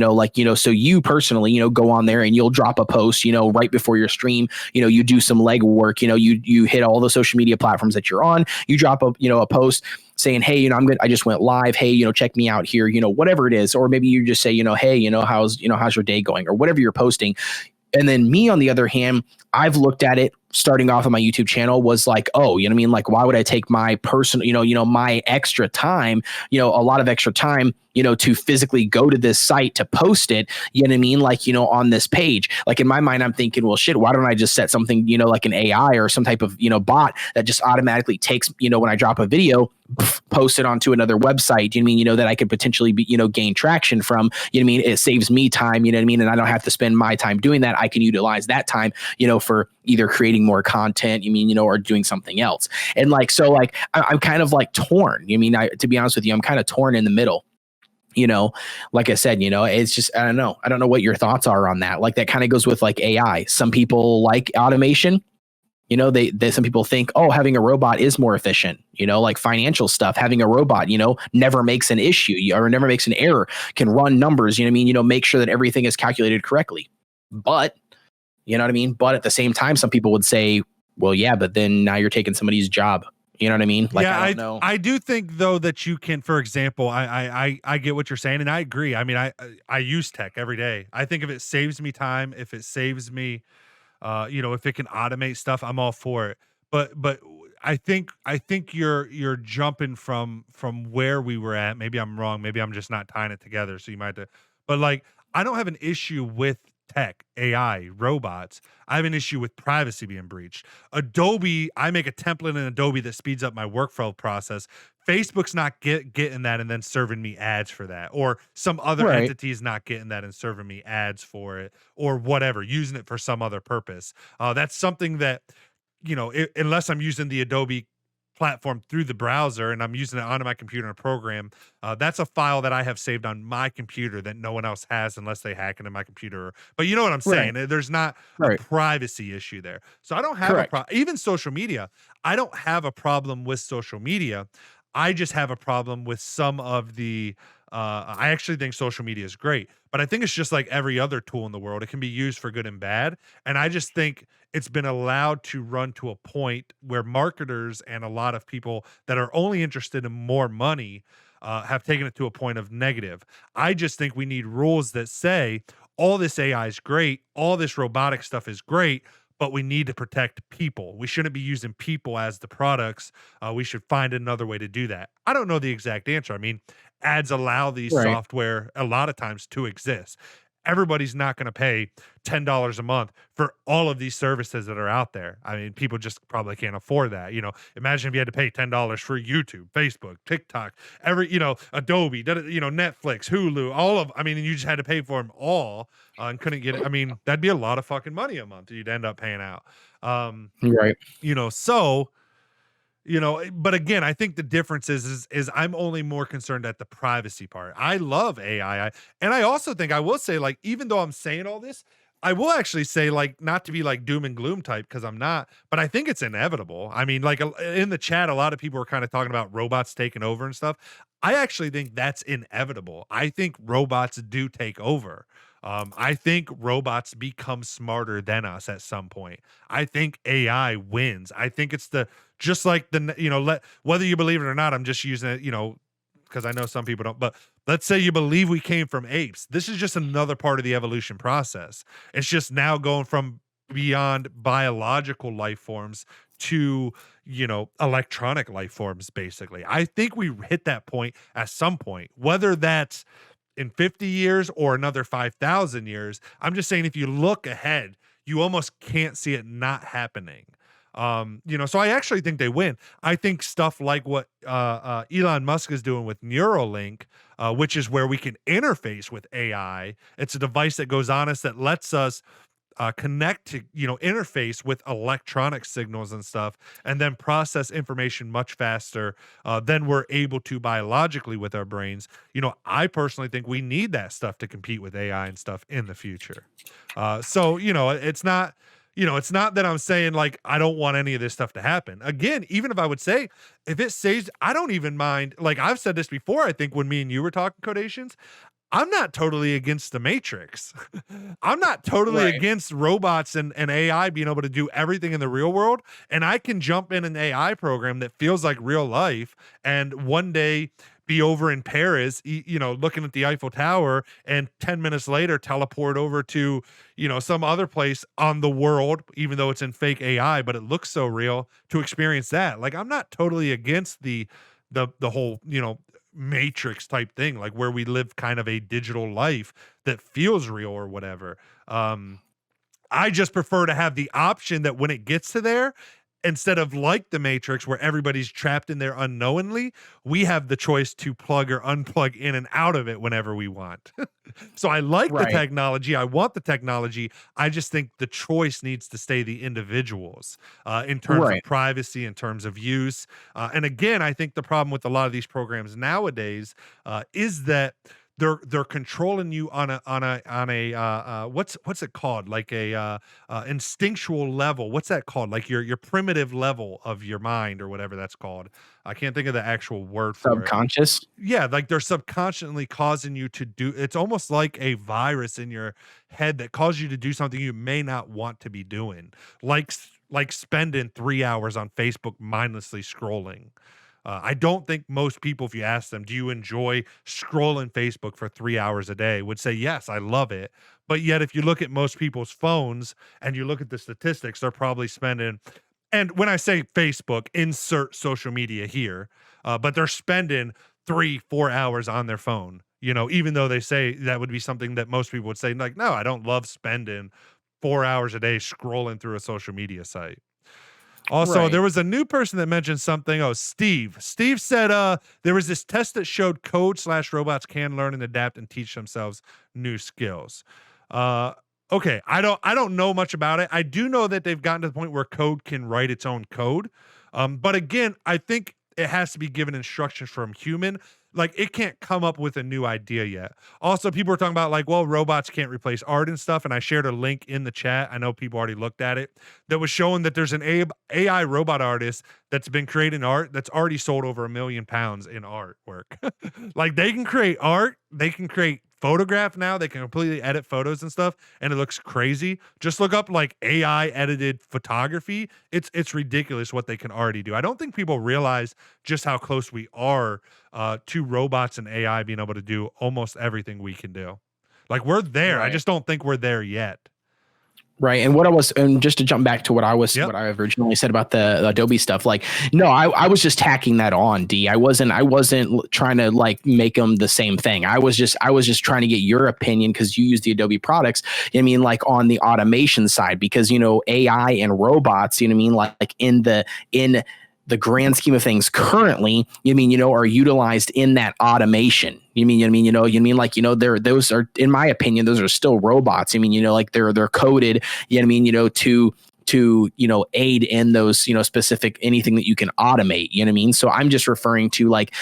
Speaker 2: so you personally, go on there and you'll drop a post, right before your stream, you do some leg work, you hit all the social media platforms that you're on, you drop a post saying, hey, I'm good, I just went live, hey, check me out here, whatever it is. Or maybe you just say, hey, how's your day going, or whatever you're posting. And then me, on the other hand, I've looked at it starting off on my YouTube channel was like, oh, you know what I mean? Like, why would I take my personal, my extra time, a lot of extra time, to physically go to this site to post it, you know what I mean? Like, on this page, like in my mind, I'm thinking, well, shit, why don't I just set something, like an AI or some type of, bot that just automatically takes, when I drop a video, post it onto another website, you know what I mean? That I could potentially be, gain traction from, you know what I mean? It saves me time, you know what I mean? And I don't have to spend my time doing that. I can utilize that time, for either creating more content, or doing something else. And like, so like, I'm kind of like torn. To be honest with you, I'm kind of torn in the middle. Like I said, it's just, I don't know what your thoughts are on that. Like, that kind of goes with like AI. Some people like automation. They some people think, oh, having a robot is more efficient, like financial stuff, having a robot, never makes an issue or never makes an error, can run numbers, make sure that everything is calculated correctly. But, you know what I mean? But at the same time, some people would say, well, yeah, but then now you're taking somebody's job. You know what I mean? Like,
Speaker 1: yeah,
Speaker 2: I don't know.
Speaker 1: I do think though that you can, for example, I get what you're saying, and I agree. I mean, I use tech every day. I think if it saves me time, if it saves me, if it can automate stuff, I'm all for it. But I think you're jumping from where we were at. Maybe I'm wrong. Maybe I'm just not tying it together. So you might have to, but like, I don't have an issue with tech, AI, robots. I have an issue with privacy being breached. Adobe, I make a template in Adobe that speeds up my workflow process. Facebook's not getting that and then serving me ads for that, or some other
Speaker 2: Right.
Speaker 1: entity's not getting that and serving me ads for it, or whatever, using it for some other purpose. That's something that, unless I'm using the Adobe platform through the browser and I'm using it onto my computer in a program, that's a file that I have saved on my computer that no one else has unless they hack into my computer. But you know what I'm saying?
Speaker 2: Right.
Speaker 1: There's not a
Speaker 2: Right.
Speaker 1: privacy issue there. So I don't have a
Speaker 2: Correct.
Speaker 1: problem. Even social media, I don't have a problem with social media. I just have a problem with some of the I actually think social media is great, but I think it's just like every other tool in the world. It can be used for good and bad. And I just think it's been allowed to run to a point where marketers and a lot of people that are only interested in more money have taken it to a point of negative. I just think we need rules that say all this AI is great, all this robotic stuff is great, but we need to protect people. We shouldn't be using people as the products. We should find another way to do that. I don't know the exact answer. I mean, ads allow these
Speaker 2: Right.
Speaker 1: software a lot of times to exist. everybody's not going to pay $10 a month for all of these services that are out there. I mean, people just probably can't afford that. Imagine if you had to pay $10 for YouTube, Facebook, TikTok, Adobe, Netflix, Hulu, and you just had to pay for them all and couldn't get it. I mean, that'd be a lot of fucking money a month you'd end up paying out.
Speaker 2: Right.
Speaker 1: But again, I think the difference is I'm only more concerned at the privacy part. I love AI. And I also think I will say, like, even though I'm saying all this, I will actually say, like, not to be like doom and gloom type, because I'm not, but I think it's inevitable. I mean, like in the chat, a lot of people were kind of talking about robots taking over and stuff. I actually think that's inevitable. I think robots do take over. I think robots become smarter than us at some point. I think AI wins. I think it's just like whether you believe it or not, I'm just using it, because I know some people don't, but let's say you believe we came from apes. This is just another part of the evolution process. It's just now going from beyond biological life forms to, electronic life forms, basically. I think we hit that point at some point, whether that's in 50 years or another 5,000 years. I'm just saying, if you look ahead, you almost can't see it not happening. So I actually think they win. I think stuff like what Elon Musk is doing with Neuralink, which is where we can interface with AI. It's a device that goes on us that lets us connect to, interface with electronic signals and stuff, and then process information much faster than we're able to biologically with our brains. I personally think we need that stuff to compete with AI and stuff in the future. It's not, it's not that I'm saying, like, I don't want any of this stuff to happen. Again, even if I would say, if it saves, I don't even mind. Like, I've said this before, I think when me and you were talking Codations, I'm not totally against the Matrix. I'm not totally against robots and AI being able to do everything in the real world. And I can jump in an AI program that feels like real life and one day be over in Paris, looking at the Eiffel Tower, and 10 minutes later teleport over to, some other place on the world, even though it's in fake AI, but it looks so real, to experience that. Like, I'm not totally against the whole, Matrix type thing, like where we live kind of a digital life that feels real or whatever. I just prefer to have the option that when it gets to there, instead of like the Matrix where everybody's trapped in there unknowingly, we have the choice to plug or unplug in and out of it whenever we want. So I like the technology. I want the technology. I just think the choice needs to stay the individual's in terms of privacy, in terms of use. And again, I think the problem with a lot of these programs nowadays is that they're controlling you on a what's it called, like a instinctual level. What's that called? Like your primitive level of your mind or whatever that's called. I can't think of the actual word for
Speaker 2: subconscious.
Speaker 1: Yeah, like they're subconsciously causing you to do. It's almost like a virus in your head that causes you to do something you may not want to be doing, like spending 3 hours on Facebook mindlessly scrolling. I don't think most people, if you ask them, do you enjoy scrolling Facebook for 3 hours a day, would say, yes, I love it. But yet, if you look at most people's phones and you look at the statistics, they're probably spending, and when I say Facebook, insert social media here, but they're spending 3-4 hours on their phone, even though they say that would be something that most people would say, like, no, I don't love spending 4 hours a day scrolling through a social media site. Also, there was a new person that mentioned something. Oh, Steve. Steve said there was this test that showed code/robots can learn and adapt and teach themselves new skills. Okay, I don't know much about it. I do know that they've gotten to the point where code can write its own code. But again, I think it has to be given instructions from human. Like, it can't come up with a new idea yet. Also, people are talking about, like, well, robots can't replace art and stuff. And I shared a link in the chat. I know people already looked at it, that was showing that there's an AI robot artist that's been creating art that's already sold over £1 million in artwork. Like, they can create art. They can create photograph now. They can completely edit photos and stuff, and it looks crazy. Just look up, like, AI edited photography. It's ridiculous what they can already do. I don't think people realize just how close we are to robots and AI being able to do almost everything we can do. Like, we're there. I just don't think we're there yet.
Speaker 2: Right. And just to jump back to what
Speaker 1: Yep.
Speaker 2: I originally said about the Adobe stuff, like, no, I was just tacking that on, I wasn't trying to like make them the same thing. I was just trying to get your opinion because you use the Adobe products. I mean, like on the automation side, because, AI and robots, you know what I mean? Like in the grand scheme of things currently, are utilized in that automation. Those are, in my opinion, those are still robots. Like they're coded, to aid in those, specific anything that you can automate. So I'm just referring to like,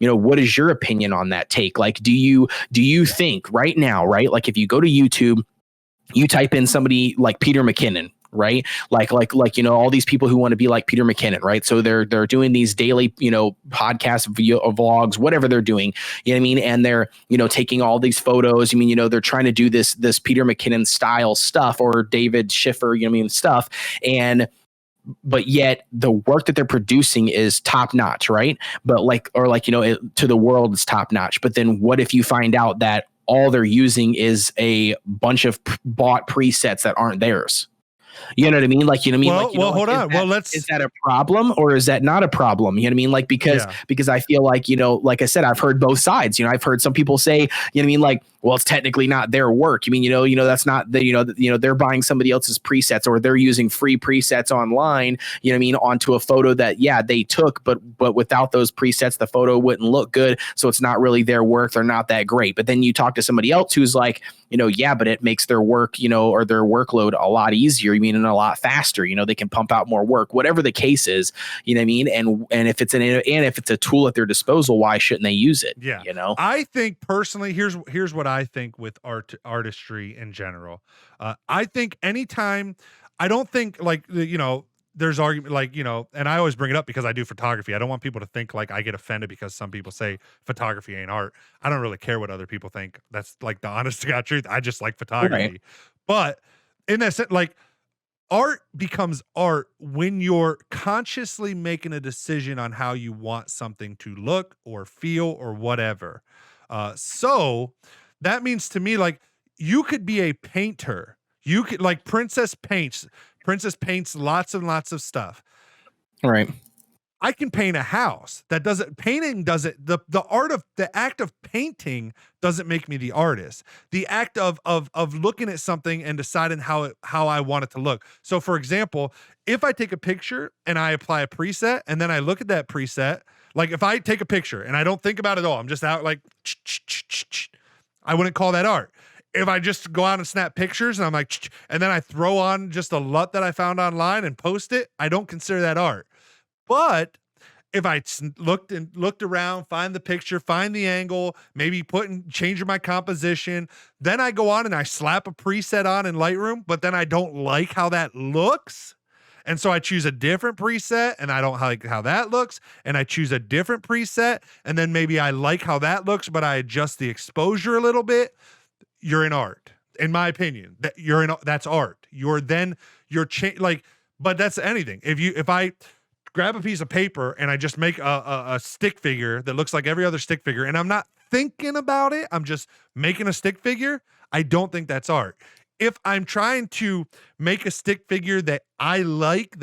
Speaker 2: what is your opinion on that take? Like, do you think right now, right? Like if you go to YouTube, you type in somebody like Peter McKinnon, right? Like, all these people who want to be like Peter McKinnon, right? So they're doing these daily, podcasts, vlogs, whatever they're doing, And they're, taking all these photos. They're trying to do this Peter McKinnon style stuff or David Schiffer, stuff. But yet the work that they're producing is top notch, right? But to the world, it's top notch. But then what if you find out that all they're using is a bunch of bought presets that aren't theirs? You know what I mean? Like,
Speaker 1: Hold on.
Speaker 2: Is that a problem or is that not a problem? You know what I mean? Like, because I feel like, like I said, I've heard both sides. I've heard some people say, like, well, it's technically not their work. That's not they're buying somebody else's presets or they're using free presets online, onto a photo that, they took, but without those presets, the photo wouldn't look good. So it's not really their work. They're not that great. But then you talk to somebody else who's like, but it makes their work, or their workload a lot easier. And a lot faster. They can pump out more work, whatever the case is. You know what I mean? And if it's a tool at their disposal, why shouldn't they use it?
Speaker 1: Yeah. I think personally, here's what I think with artistry in general. I think anytime, I don't think like there's argument like and I always bring it up because I do photography. I don't want people to think like I get offended because some people say photography ain't art. I don't really care what other people think. That's like the honest to God truth. I just like photography. Right. But in that sense, like art becomes art when you're consciously making a decision on how you want something to look or feel or whatever. So that means to me, like you could be a painter. You could like Princess paints lots and lots of stuff.
Speaker 2: All right.
Speaker 1: I can paint a house. The act of painting doesn't make me the artist. The act of looking at something and deciding how I want it to look. So for example, if I take a picture and I apply a preset and then I look at that preset, like if I take a picture and I don't think about it at all, I'm just out like, I wouldn't call that art. If I just go out and snap pictures and I'm like, and then I throw on just a LUT that I found online and post it, I don't consider that art. But if I looked around, find the picture, find the angle, maybe change my composition, then I go on and I slap a preset on in Lightroom, but then I don't like how that looks. And so I choose a different preset and I don't like how that looks. And I choose a different preset. And then maybe I like how that looks, but I adjust the exposure a little bit. You're in art, in my opinion. That's art. But that's anything. If I grab a piece of paper and I just make a stick figure that looks like every other stick figure and I'm not thinking about it, I'm just making a stick figure, I don't think that's art. If I'm trying to make a stick figure that I like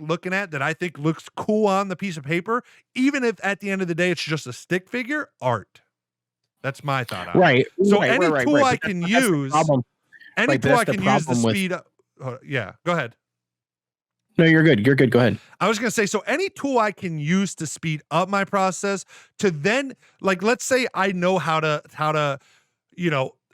Speaker 1: looking at, that I think looks cool on the piece of paper, even if at the end of the day it's just a stick figure, art. That's my thought on it.
Speaker 2: Right.
Speaker 1: So any tool I can use to speed up. Yeah, go ahead.
Speaker 2: No, you're good. You're good. Go ahead.
Speaker 1: I was going to say, so any tool I can use to speed up my process to then, like, let's say I know how to,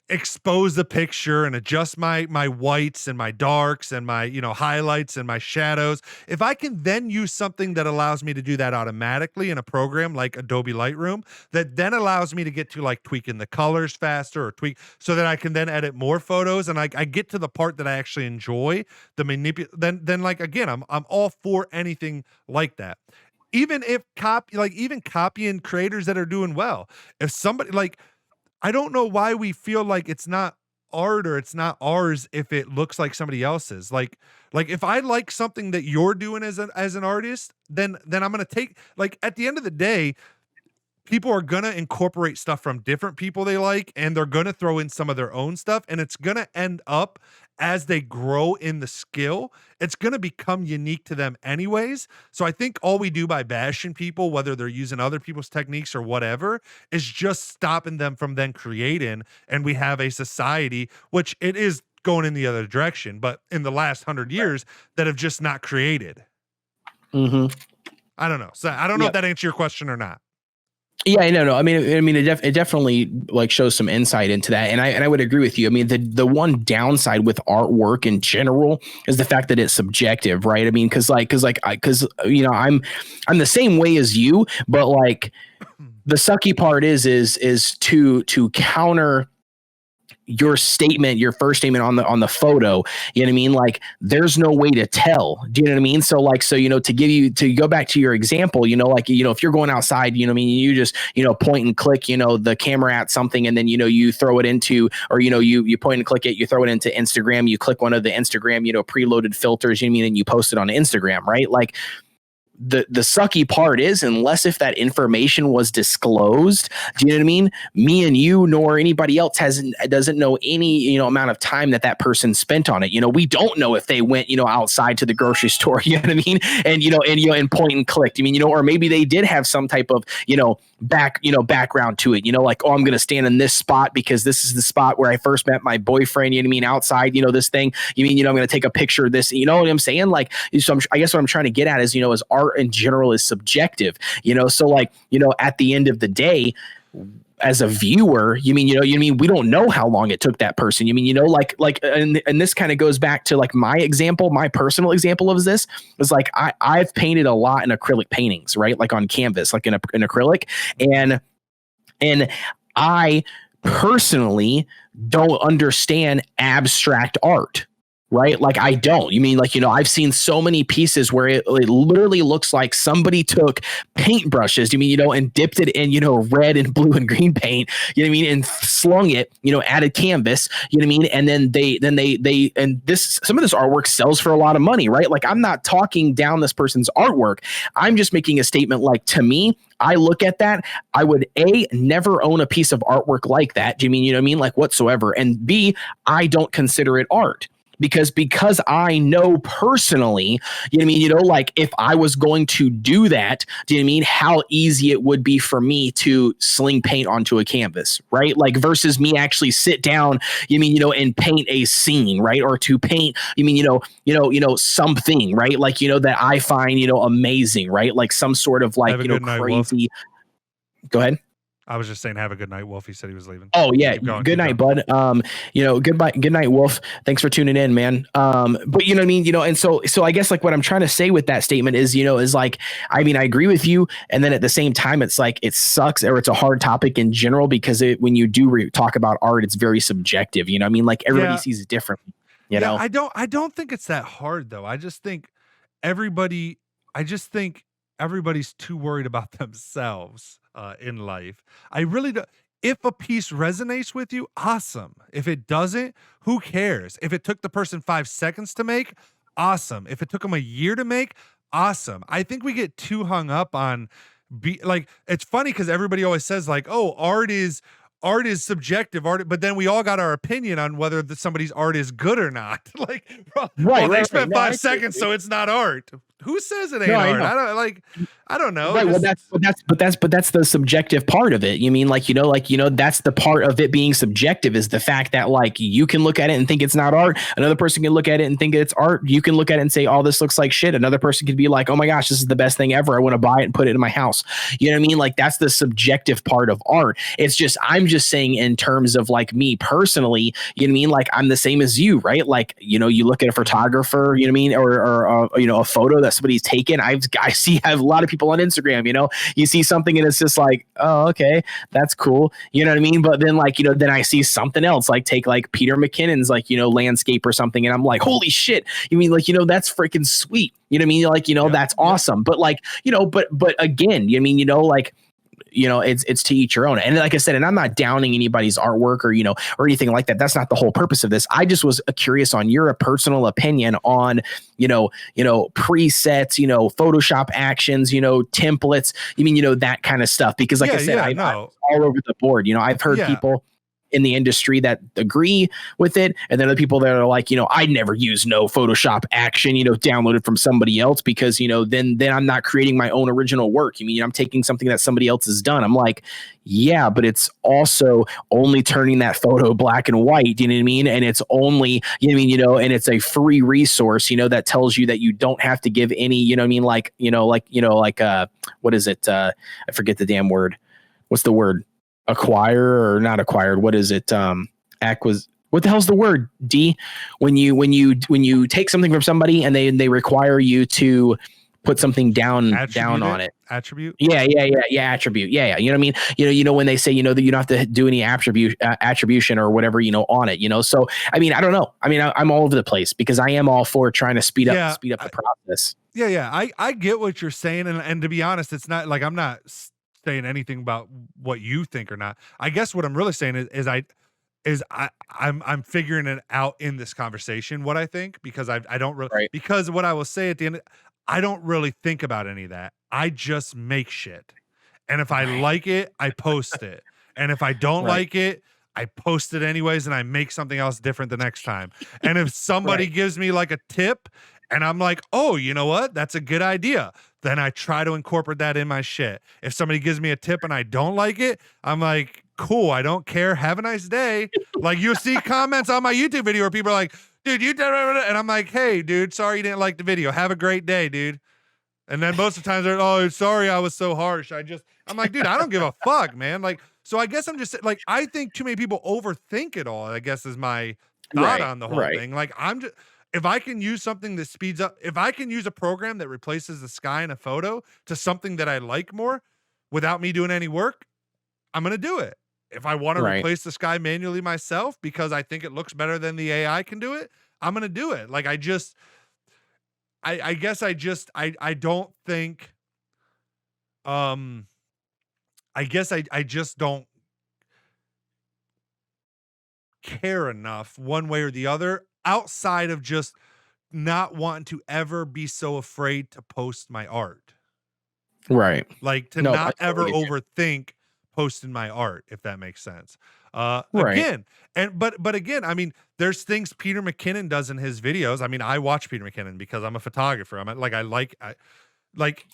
Speaker 1: expose the picture and adjust my whites and my darks and my, highlights and my shadows. If I can then use something that allows me to do that automatically in a program like Adobe Lightroom, that then allows me to get to like tweaking the colors faster or so that I can then edit more photos and I get to the part that I actually enjoy the then like, again, I'm all for anything like that. Even if copying creators that are doing well, if somebody like, I don't know why we feel like it's not art or it's not ours if it looks like somebody else's. Like if I like something that you're doing as an artist, then I'm going to take, like, at the end of the day, people are going to incorporate stuff from different people they like, and they're going to throw in some of their own stuff, and it's going to end up as they grow in the skill, it's going to become unique to them anyways. So I think all we do by bashing people, whether they're using other people's techniques or whatever, is just stopping them from then creating. And we have a society, which it is going in the other direction, but in the last 100 years that have just not created. I don't know. So I don't know if that answers your question or not.
Speaker 2: Yeah, no. I mean, it definitely like shows some insight into that, and I would agree with you. I mean, the one downside with artwork in general is the fact that it's subjective, right? I mean, because you know, I'm the same way as you, but like the sucky part is to counter your statement, your first statement on the photo, you know what I mean? Like there's no way to tell. Do you know what I mean? So like, so, you know, to go back to your example, you know, like, you know, if you're going outside, you know what I mean? You just, you know, point and click, you know, the camera at something, and then, you know, you throw it into, or, you know, you point and click it, you throw it into Instagram, you click one of the Instagram, you know, preloaded filters, you know what I mean? And you post it on Instagram, right? Like, the sucky part is, unless if that information was disclosed, do you know what I mean? Me and you, nor anybody else doesn't know any, you know, amount of time that person spent on it. You know, we don't know if they went, you know, outside to the grocery store, you know what I mean? And point and clicked. I mean, you know, or maybe they did have some type of, you know, background to it, you know, like, oh, I'm going to stand in this spot because this is the spot where I first met my boyfriend, you know what I mean? Outside, you know, this thing, you mean, you know, I'm going to take a picture of this, you know what I'm saying? Like, so I guess what I'm trying to get at is, you know, is art in general is subjective, you know? So like, you know, at the end of the day, as a viewer, you mean, we don't know how long it took that person. You mean, you know, and this kind of goes back to like my personal example of this is like, I've painted a lot in acrylic paintings, right? Like on canvas, like in acrylic, and I personally don't understand abstract art. Right? Like I don't. You mean like, you know, I've seen so many pieces where it literally looks like somebody took paintbrushes, you mean, you know, and dipped it in, you know, red and blue and green paint, you know what I mean? And slung it, you know, added canvas, you know what I mean? And then they some of this artwork sells for a lot of money, right? Like I'm not talking down this person's artwork. I'm just making a statement like, to me, I look at that, I would never own a piece of artwork like that. Do you mean, you know what I mean? Like whatsoever. And B, I don't consider it art. Because I know personally, you know what I mean, you know, like if I was going to do that, do you know what I mean, how easy it would be for me to sling paint onto a canvas, right? Like versus me actually sit down, you know, mean, you know, and paint a scene, right? Or to paint, you mean, you know, something, right? Like, you know, that I find, you know, amazing, right? Like some sort of like, you know, crazy. Go ahead.
Speaker 1: I was just saying, have a good night, Wolf. He said he was leaving.
Speaker 2: Oh yeah. Good night, bud. You know, goodbye. Good night, Wolf. Thanks for tuning in, man. But you know what I mean? You know, and so I guess like what I'm trying to say with that statement is, you know, is like, I mean, I agree with you. And then at the same time, it's like, it sucks, or it's a hard topic in general, because when you do talk about art, it's very subjective. You know what I mean? Like everybody sees it differently, you know?
Speaker 1: I don't think it's that hard though. I just think everybody's too worried about themselves in life. I really do. If a piece resonates with you, awesome. If it doesn't, who cares? If it took the person 5 seconds to make, awesome. If it took them a year to make, awesome. I think we get too hung up on like, it's funny because everybody always says like, oh, art is subjective, but then we all got our opinion on whether somebody's art is good or not. Like, they spent 5 seconds, so it's not art. Who says it ain't art? I don't know.
Speaker 2: Right. Well, that's the subjective part of it. You mean like, you know, that's the part of it being subjective, is the fact that like you can look at it and think it's not art. Another person can look at it and think it's art. You can look at it and say, oh, this looks like shit. Another person could be like, oh my gosh, this is the best thing ever. I want to buy it and put it in my house. You know what I mean? Like that's the subjective part of art. It's just, I'm just saying in terms of like me personally, you know what I mean? Like I'm the same as you, right? Like, you know, you look at a photographer, you know what I mean? Or you know, a photo that somebody's taken. I have a lot of people on Instagram, you know, you see something and it's just like, oh, okay, that's cool. You know what I mean? But then like, you know, then I see something else, like take like Peter McKinnon's like, you know, landscape or something. And I'm like, holy shit. You mean like, you know, that's freaking sweet. You know what I mean? Like, you know, that's awesome. But like, you know, but again, you mean, you know, like, you know, it's to each your own. And like I said, and I'm not downing anybody's artwork or, you know, or anything like that. That's not the whole purpose of this. I just was curious on your personal opinion on, you know, presets, you know, Photoshop actions, you know, templates. You mean, you know, that kind of stuff, because like I said, I'm all over the board. You know, I've heard people, in the industry that agree with it, and then other people that are like, I never use no Photoshop action, downloaded from somebody else, because then I'm not creating my own original work. I'm taking something that somebody else has done. I'm like, yeah, but it's also only turning that photo black and white. You know what I mean? And it's only, and it's a free resource, that tells you that you don't have to give any, what is it? I forget the damn word. What's the word? Acquire or not acquired? What is it? What the hell's the word? D, when you take something from somebody and they require you to put something down on it.
Speaker 1: Attribute.
Speaker 2: Yeah. Attribute. Yeah. You know what I mean? When they say, that you don't have to do any attribution or whatever, on it, so, I mean, I don't know. I mean, I'm all over the place because I am all for trying to speed up the process.
Speaker 1: Yeah. I get what you're saying. And to be honest, it's not like I'm not saying anything about what you think or not. I guess what I'm really saying is I'm figuring it out in this conversation, what I think, because I don't really, because what I will say at the end, I don't really think about any of that. I just make shit. And if I like it, I post it. And if I don't like it, I post it anyways and I make something else different the next time. And if somebody gives me like a tip and I'm like, oh, you know what? That's a good idea. Then I try to incorporate that in my shit. If somebody gives me a tip and I don't like it, I'm like, cool, I don't care. Have a nice day. Like you'll see comments on my YouTube video where people are like, dude, you did, and I'm like, hey, dude, sorry you didn't like the video. Have a great day, dude. And then most of the times they're, oh, sorry, I was so harsh. I'm like, dude, I don't give a fuck, man. Like, so I guess I'm just like, I think too many people overthink it all, I guess is my thought on the whole thing. Like, if I can use something that speeds up, if I can use a program that replaces the sky in a photo to something that I like more without me doing any work, I'm going to do it. If I want to replace the sky manually myself because I think it looks better than the AI can do it, I'm going to do it. Like, I guess I don't think, I guess I just don't care enough one way or the other outside of just not wanting to ever be so afraid to post my art.
Speaker 2: Right.
Speaker 1: Like to not ever overthink posting my art, if that makes sense. Again, but again, I mean, there's things Peter McKinnon does in his videos. I mean, I watch Peter McKinnon because I'm a photographer.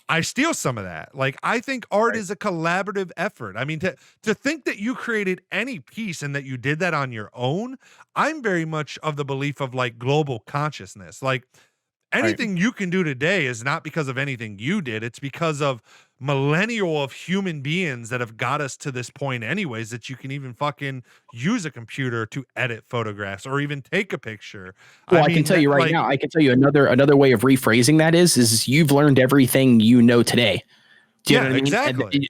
Speaker 1: I steal some of that. Like, I think art is a collaborative effort. I mean, to think that you created any piece and that you did that on your own, I'm very much of the belief of like global consciousness. Like, anything you can do today is not because of anything you did. It's because of millennial of human beings that have got us to this point anyways, that you can even fucking use a computer to edit photographs or even take a picture.
Speaker 2: Well, I can tell you right now, I can tell you another way of rephrasing that is you've learned everything you know today. Do you know what I mean?
Speaker 1: Exactly.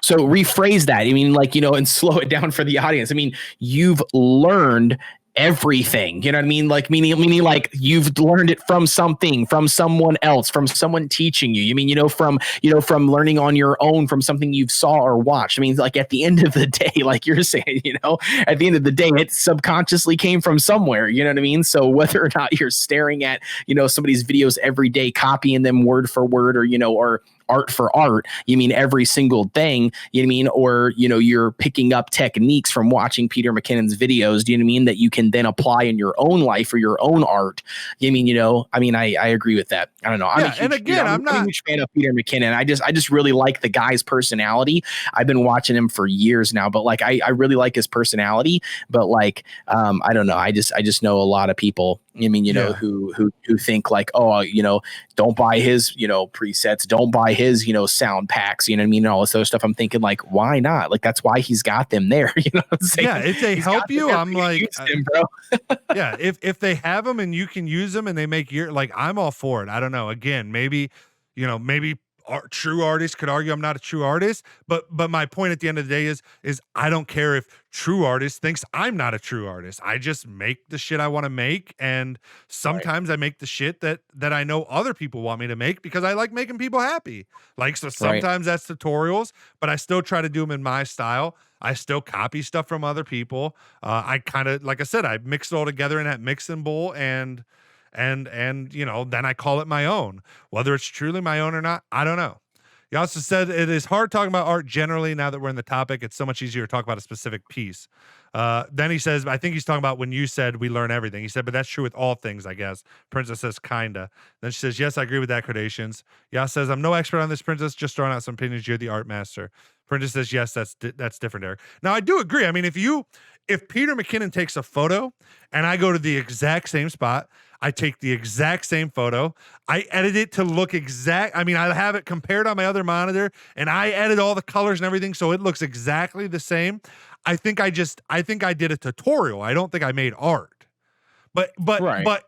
Speaker 2: So rephrase that. I mean, like, and slow it down for the audience. I mean, you've learned everything, you know what I mean? Like meaning like you've learned it from something, from someone else, from someone teaching you. You mean, from learning on your own, from something you've saw or watched. I mean, like at the end of the day, like you're saying, at the end of the day, it subconsciously came from somewhere, you know what I mean? So whether or not you're staring at, somebody's videos every day, copying them word for word, or, or art for art, you mean every single thing, you know what I mean? Or, you're picking up techniques from watching Peter McKinnon's videos, do you know what I mean? That you can then apply in your own life or your own art. You mean, I agree with that. I don't know. I'm a huge fan of Peter McKinnon. I just really like the guy's personality. I've been watching him for years now, but like, I really like his personality, but like, I don't know. I just know a lot of people, who think like, oh, don't buy his, presets, don't buy his, sound packs, you know what I mean? And all this other stuff. I'm thinking like, why not? Like, that's why he's got them there. You know what I'm saying?
Speaker 1: Yeah. If they help you, I'm like,
Speaker 2: bro.
Speaker 1: Yeah. If they have them and you can use them and they make I'm all for it. I don't know. Again, maybe true artists could argue I'm not a true artist, but my point at the end of the day is I don't care if true artist thinks I'm not a true artist. I just make the shit I want to make, and sometimes I make the shit that I know other people want me to make because I like making people happy. Like, so sometimes that's tutorials, but I still try to do them in my style. I still copy stuff from other people. I kind of, like I said, I mix it all together in that mixing bowl, and then I call it my own. Whether it's truly my own or not, I don't know. He also said it is hard talking about art generally now that we're in the topic. It's so much easier to talk about a specific piece. Then he says, I think he's talking about when you said we learn everything. He said, but that's true with all things, I guess. Princess says, kinda. Then she says, yes, I agree with that, Gradations. Yas says, I'm no expert on this, Princess, just throwing out some opinions. You're the art master. Princess says, yes, that's different, Eric. Now, I do agree. I mean, if Peter McKinnon takes a photo and I go to the exact same spot, I take the exact same photo, I edit it to look exact. I mean, I have it compared on my other monitor and I edit all the colors and everything so it looks exactly the same. I think I did a tutorial. I don't think I made art. But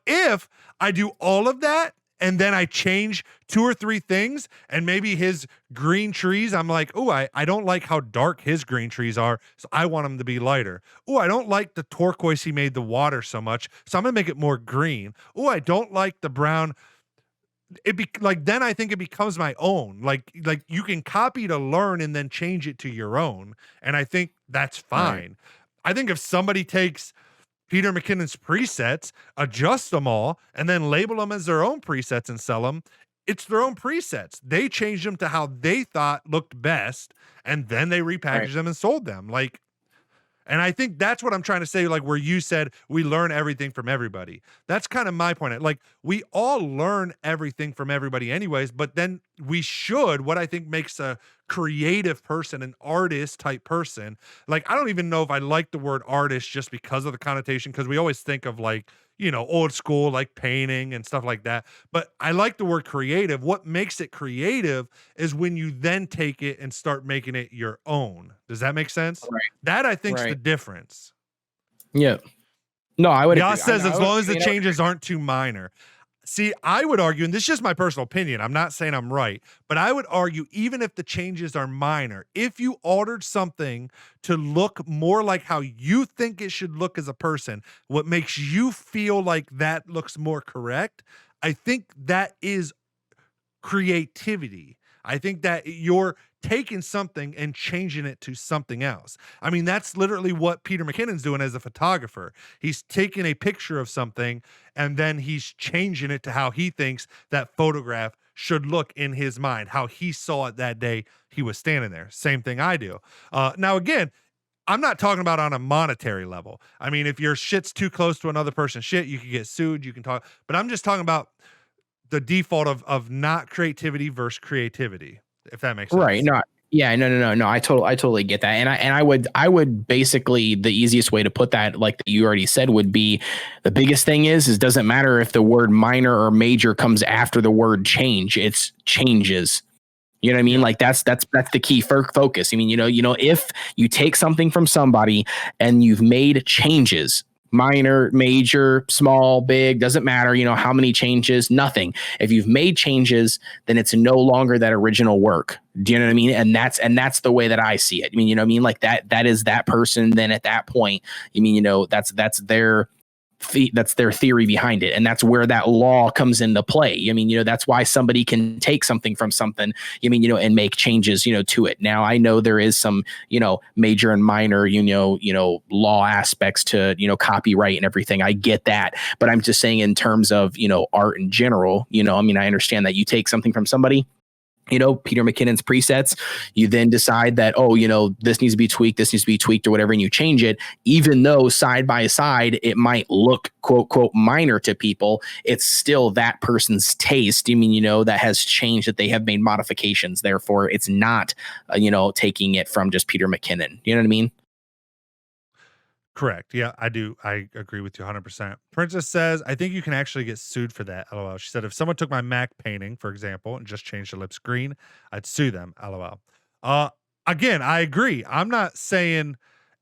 Speaker 1: if I do all of that and then I change 2 or 3 things and maybe his green trees, I'm like, oh, I don't like how dark his green trees are, so I want them to be lighter. Oh, I don't like the turquoise he made the water so much, so I'm gonna make it more green. Oh, I don't like the brown. Then I think it becomes my own. Like you can copy to learn and then change it to your own, and I think that's fine. Right. I think if somebody takes Peter McKinnon's presets, adjust them all, and then label them as their own presets and sell them, it's their own presets. They changed them to how they thought looked best, and then they repackaged them and sold them. And I think that's what I'm trying to say, like where you said we learn everything from everybody. That's kind of my point. Like we all learn everything from everybody anyways, but then we should, what I think makes a creative person, an artist type person. Like, I don't even know if I like the word artist just because of the connotation, because we always think of like, old school, like painting and stuff like that. But I like the word creative. What makes it creative is when you then take it and start making it your own. Does that make sense?
Speaker 2: Right.
Speaker 1: That I think's the difference.
Speaker 2: Yeah. No, I would.
Speaker 1: Yas says as long as the changes aren't too minor. See, I would argue, and this is just my personal opinion, I'm not saying I'm right, but I would argue even if the changes are minor, if you altered something to look more like how you think it should look as a person, what makes you feel like that looks more correct, I think that is creativity. I think that you're taking something and changing it to something else. I mean, that's literally what Peter McKinnon's doing as a photographer. He's taking a picture of something and then he's changing it to how he thinks that photograph should look in his mind, how he saw it that day he was standing there. Same thing I do. Now, again, I'm not talking about on a monetary level. I mean, if your shit's too close to another person's shit, you can get sued, you can talk, but I'm just talking about the default of not creativity versus creativity, if that makes sense.
Speaker 2: Right. No. Yeah. No. I totally get that. And I would basically, the easiest way to put that, like you already said, would be the biggest thing is doesn't matter if the word minor or major comes after the word change, it's changes. You know what I mean? Like that's the key focus. I mean, if you take something from somebody and you've made changes, minor, major, small, big, doesn't matter, how many changes, nothing. If you've made changes, then it's no longer that original work. Do you know what I mean? And that's the way that I see it. I mean, like that is that person. Then at that point, that's their theory behind it. And that's where that law comes into play. I mean, that's why somebody can take something from something, and make changes, to it. Now I know there is some, major and minor, law aspects to, copyright and everything. I get that, but I'm just saying in terms of, art in general, I mean, I understand that you take something from somebody, Peter McKinnon's presets, you then decide that, this needs to be tweaked or whatever, and you change it, even though side by side, it might look quote, quote, minor to people, it's still that person's taste. I mean, that has changed, that they have made modifications. Therefore, it's not, taking it from just Peter McKinnon. You know what I mean?
Speaker 1: Correct. Yeah, I do. I agree with you 100%. Princess says, I think you can actually get sued for that. LOL. She said, if someone took my Mac painting, for example, and just changed the lips green, I'd sue them. LOL. Again, I agree. I'm not saying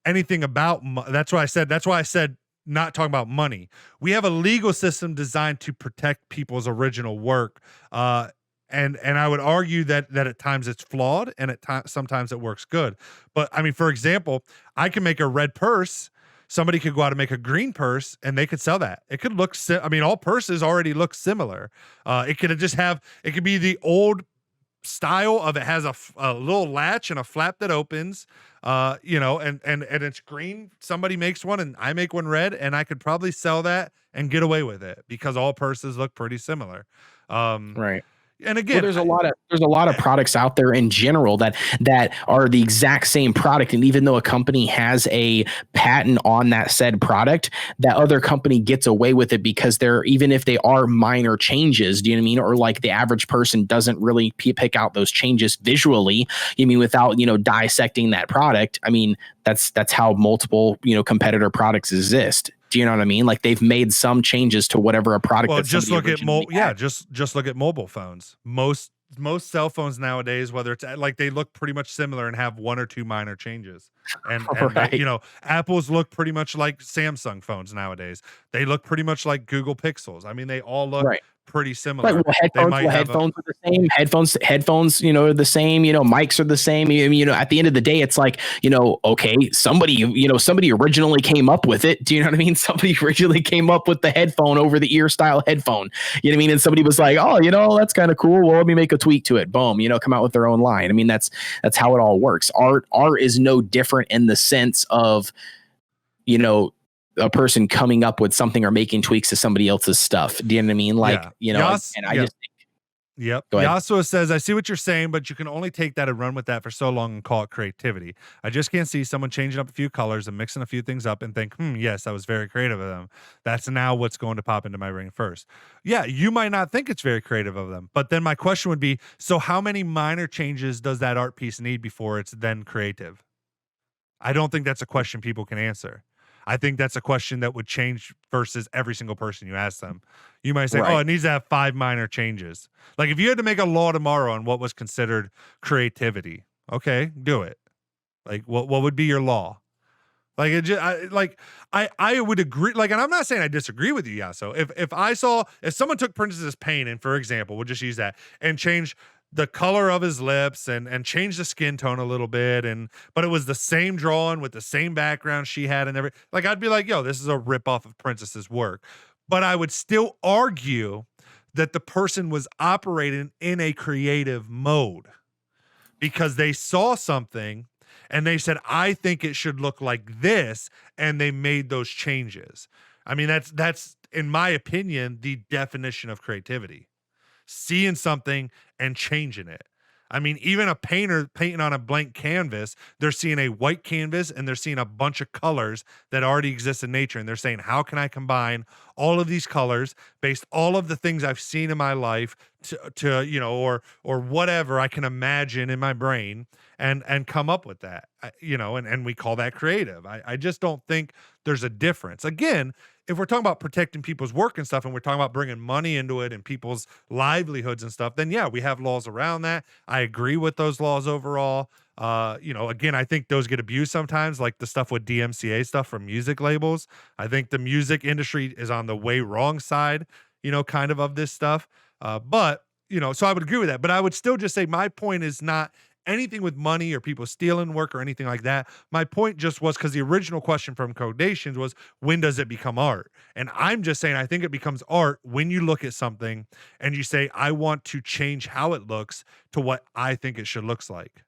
Speaker 1: anything about, that's why I said not talking about money. We have a legal system designed to protect people's original work. And I would argue that at times it's flawed and sometimes it works good. But I mean, for example, I can make a red purse. Somebody could go out and make a green purse and they could sell that. It could look, all purses already look similar. It could be the old style of it has a little latch and a flap that opens, and it's green. Somebody makes one and I make one red, and I could probably sell that and get away with it because all purses look pretty similar.
Speaker 2: Right.
Speaker 1: And
Speaker 2: Well,
Speaker 1: again,
Speaker 2: there's a lot of products out there in general that are the exact same product, and even though a company has a patent on that said product, that other company gets away with it because they're, even if they are minor changes, do you know what I mean? Or like the average person doesn't really pick out those changes visually. You mean without dissecting that product? I mean that's how multiple competitor products exist. Do you know what I mean? Like they've made some changes to whatever a product.
Speaker 1: well,
Speaker 2: That
Speaker 1: just
Speaker 2: somebody
Speaker 1: look at
Speaker 2: originally had.
Speaker 1: just look at mobile phones. Most cell phones nowadays, whether it's like they look pretty much similar and have one or two minor changes. And they,
Speaker 2: Right.
Speaker 1: Apple's look pretty much like Samsung phones nowadays. They look pretty much like Google Pixels. I mean, they all look
Speaker 2: Right.
Speaker 1: pretty
Speaker 2: Right.
Speaker 1: similar.
Speaker 2: Well,
Speaker 1: They might have
Speaker 2: headphones are the same. Headphones, are the same. Mics are the same. I mean, at the end of the day, it's like, okay, somebody originally came up with it. Do you know what I mean? Somebody originally came up with the headphone over the ear style headphone. You know what I mean? And somebody was like, oh, that's kind of cool. Well, let me make a tweak to it. Boom. Come out with their own line. I mean, that's how it all works. Art is no different in the sense of, a person coming up with something or making tweaks to somebody else's stuff. Do you know what I mean? Like, and I just think,
Speaker 1: Yep.
Speaker 2: go ahead.
Speaker 1: Yasuo says, I see what you're saying, but you can only take that and run with that for so long and call it creativity. I just can't see someone changing up a few colors and mixing a few things up and think, yes, that was very creative of them. That's now what's going to pop into my brain first. Yeah, you might not think it's very creative of them, but then my question would be, so how many minor changes does that art piece need before it's then creative? I don't think that's a question people can answer. I think that's a question that would change versus every single person you ask them. You might say,
Speaker 2: Right.
Speaker 1: oh, it needs to have 5 minor changes. Like if you had to make a law tomorrow on what was considered creativity, okay, do it. Like what would be your law? Like I would agree. Like, and I'm not saying I disagree with you, Yasso. If someone took Princess's pain and, for example, we'll just use that and change the color of his lips and change the skin tone a little bit, but it was the same drawing with the same background she had and everything. Like I'd be like, yo, this is a ripoff of Princess's work. But I would still argue that the person was operating in a creative mode because they saw something and they said, I think it should look like this, and they made those changes. I mean, that's in my opinion the definition of creativity. Seeing something and changing it. I mean, even a painter painting on a blank canvas, they're seeing a white canvas and they're seeing a bunch of colors that already exist in nature. And they're saying, how can I combine all of these colors based all of the things I've seen in my life to or whatever I can imagine in my brain and come up with that, and we call that creative. I just don't think there's a difference. Again, if we're talking about protecting people's work and stuff, and we're talking about bringing money into it and people's livelihoods and stuff, then yeah, we have laws around that. I agree with those laws overall. Again, I think those get abused sometimes, like the stuff with DMCA stuff from music labels. I think the music industry is on the way wrong side, kind of this stuff. So I would agree with that, but I would still just say my point is not anything with money or people stealing work or anything like that. My point just was because the original question from Codations was, when does it become art? And I'm just saying, I think it becomes art when you look at something and you say, I want to change how it looks to what I think it should looks like.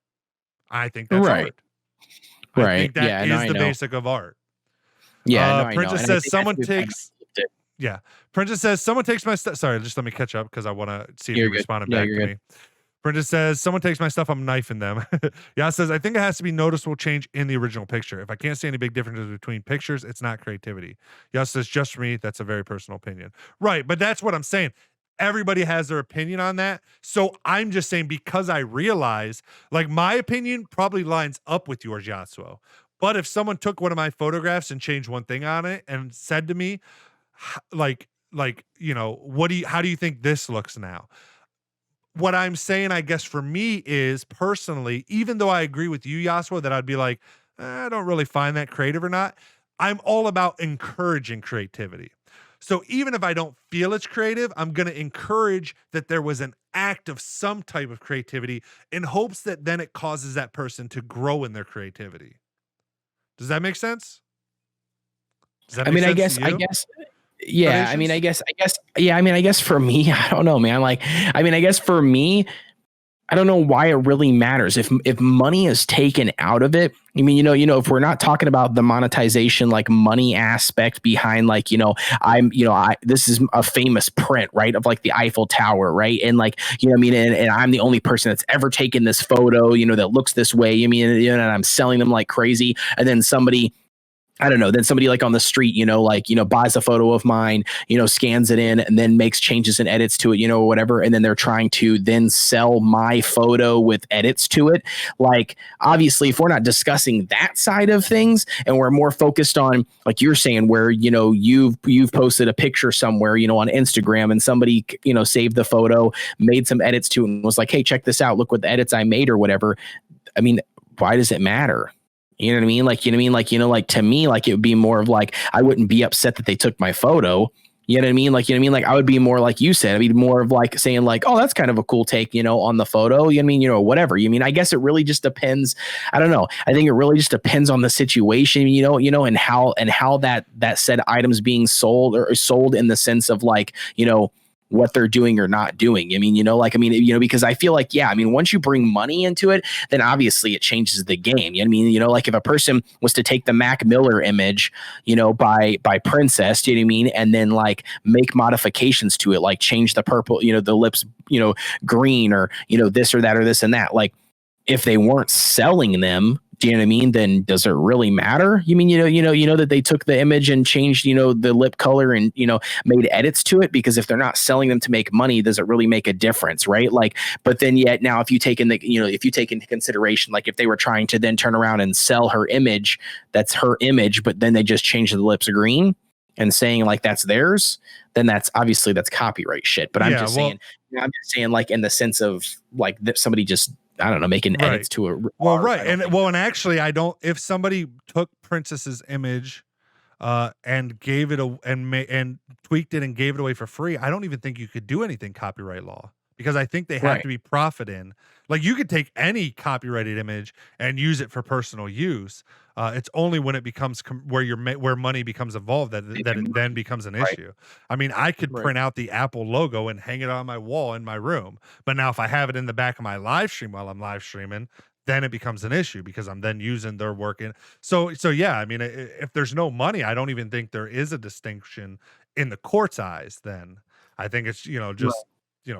Speaker 1: I think that's
Speaker 2: Right.
Speaker 1: art.
Speaker 2: Right.
Speaker 1: I think that
Speaker 2: Yeah,
Speaker 1: is the basic of art.
Speaker 2: Yeah, no,
Speaker 1: Princess
Speaker 2: I know.
Speaker 1: says someone takes. Yeah. Princess says someone takes my stuff. Sorry, just let me catch up because I want to see if you responded back to me. Princess says, someone takes my stuff, I'm knifing them. Yeah, says, I think it has to be noticeable change in the original picture. If I can't see any big differences between pictures, it's not creativity. Yeah, says, just for me, that's a very personal opinion. Right, but that's what I'm saying. Everybody has their opinion on that. So I'm just saying, because I realize, like, my opinion probably lines up with yours, Yasuo. But if someone took one of my photographs and changed one thing on it and said to me, how do you think this looks now? What I'm saying, I guess, for me is personally, even though I agree with you, Yasuo, that I'd be like, I don't really find that creative or not, I'm all about encouraging creativity. So even if I don't feel it's creative, I'm going to encourage that there was an act of some type of creativity in hopes that then it causes that person to grow in their creativity. Does that make sense?
Speaker 2: I guess, yeah. I mean, I guess for me, I don't know, man. Like, I mean, I guess for me, I don't know why it really matters. If money is taken out of it, I mean, if we're not talking about the monetization, like money aspect behind, like, this is a famous print, right, of like the Eiffel Tower, right, and like, what I mean, and I'm the only person that's ever taken this photo, that looks this way. I mean, and I'm selling them like crazy, and then somebody, I don't know, then somebody like on the street, buys a photo of mine, scans it in and then makes changes and edits to it, or whatever. And then they're trying to then sell my photo with edits to it. Like, obviously, if we're not discussing that side of things and we're more focused on, like you're saying, where, you've posted a picture somewhere, on Instagram, and somebody, saved the photo, made some edits to it and was like, hey, check this out. Look what the edits I made or whatever. I mean, why does it matter? You know what I mean? Like, like to me, like it would be more of like, I wouldn't be upset that they took my photo. You know what I mean? Like, Like I would be more like you said, I'd be more of like saying like, oh, that's kind of a cool take, on the photo. You know what I mean? Whatever. I guess it really just depends. I don't know. I think it really just depends on the situation, and how that said items being sold or sold in the sense of like, what they're doing or not doing. Because I feel like, yeah, once you bring money into it, then obviously it changes the game. Like if a person was to take the Mac Miller image, by Princess, and then like make modifications to it, like change the purple, the lips, green, or, this or that, or this and that. Like if they weren't selling them, do you know what I mean? Then does it really matter? You mean, that they took the image and changed, the lip color and, made edits to it? Because if they're not selling them to make money, does it really make a difference? Right. Like, but then yet now, if you take into consideration, like if they were trying to then turn around and sell her image, that's her image, but then they just changed the lips green and saying like that's theirs, then that's copyright shit. But I'm just saying like in the sense of like that somebody just, I don't know, making edits to it.
Speaker 1: Well, right. And actually if somebody took Princess's image and gave it and tweaked it and gave it away for free, I don't even think you could do anything copyright law, because I think they have to be profit in. Like you could take any copyrighted image and use it for personal use. It's only when it becomes where money becomes involved that it then becomes an issue. I could print out the Apple logo and hang it on my wall in my room, but now if I have it in the back of my live stream while I'm live streaming, then it becomes an issue because I'm then using their work. So yeah, if there's no money, I don't even think there is a distinction in the court's eyes. Then I think it's just.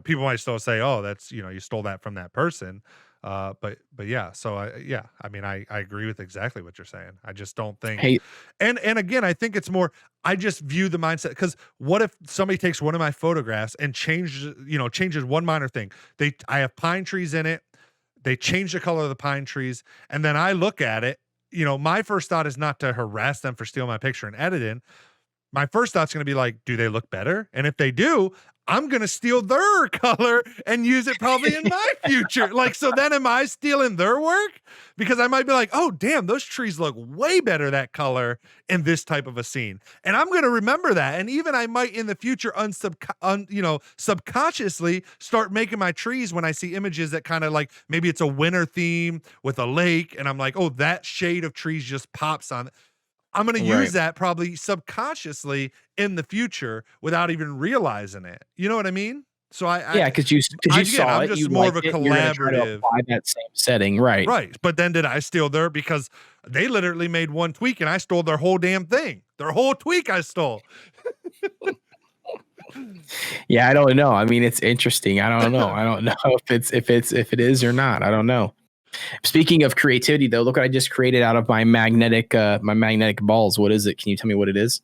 Speaker 1: People might still say, oh, that's, you stole that from that person. But yeah, so I agree with exactly what you're saying. I just don't think, and again, I think it's more, I just view the mindset, because what if somebody takes one of my photographs and changes one minor thing? I have pine trees in it. They change the color of the pine trees. And then I look at it, my first thought is not to harass them for stealing my picture and editing. My first thought's going to be like, do they look better? And if they do, I'm going to steal their color and use it probably in my future. Like, so then am I stealing their work? Because I might be like, oh, damn, those trees look way better that color in this type of a scene. And I'm going to remember that. And even I might in the future subconsciously start making my trees when I see images that kind of like, maybe it's a winter theme with a lake. And I'm like, oh, that shade of trees just pops on. I'm going to use that probably subconsciously in the future without even realizing it. You know what I mean? So
Speaker 2: because you saw
Speaker 1: I'm
Speaker 2: it,
Speaker 1: just
Speaker 2: you
Speaker 1: more of a
Speaker 2: it,
Speaker 1: collaborative.
Speaker 2: Apply that same setting, right?
Speaker 1: But then did I steal their? Because they literally made one tweak and I stole their whole damn thing. Their whole tweak I stole.
Speaker 2: Yeah, I don't know. It's interesting. I don't know. I don't know if it is or not. I don't know. Speaking of creativity, though, look what I just created out of my magnetic balls. What is it? Can you tell me what it is?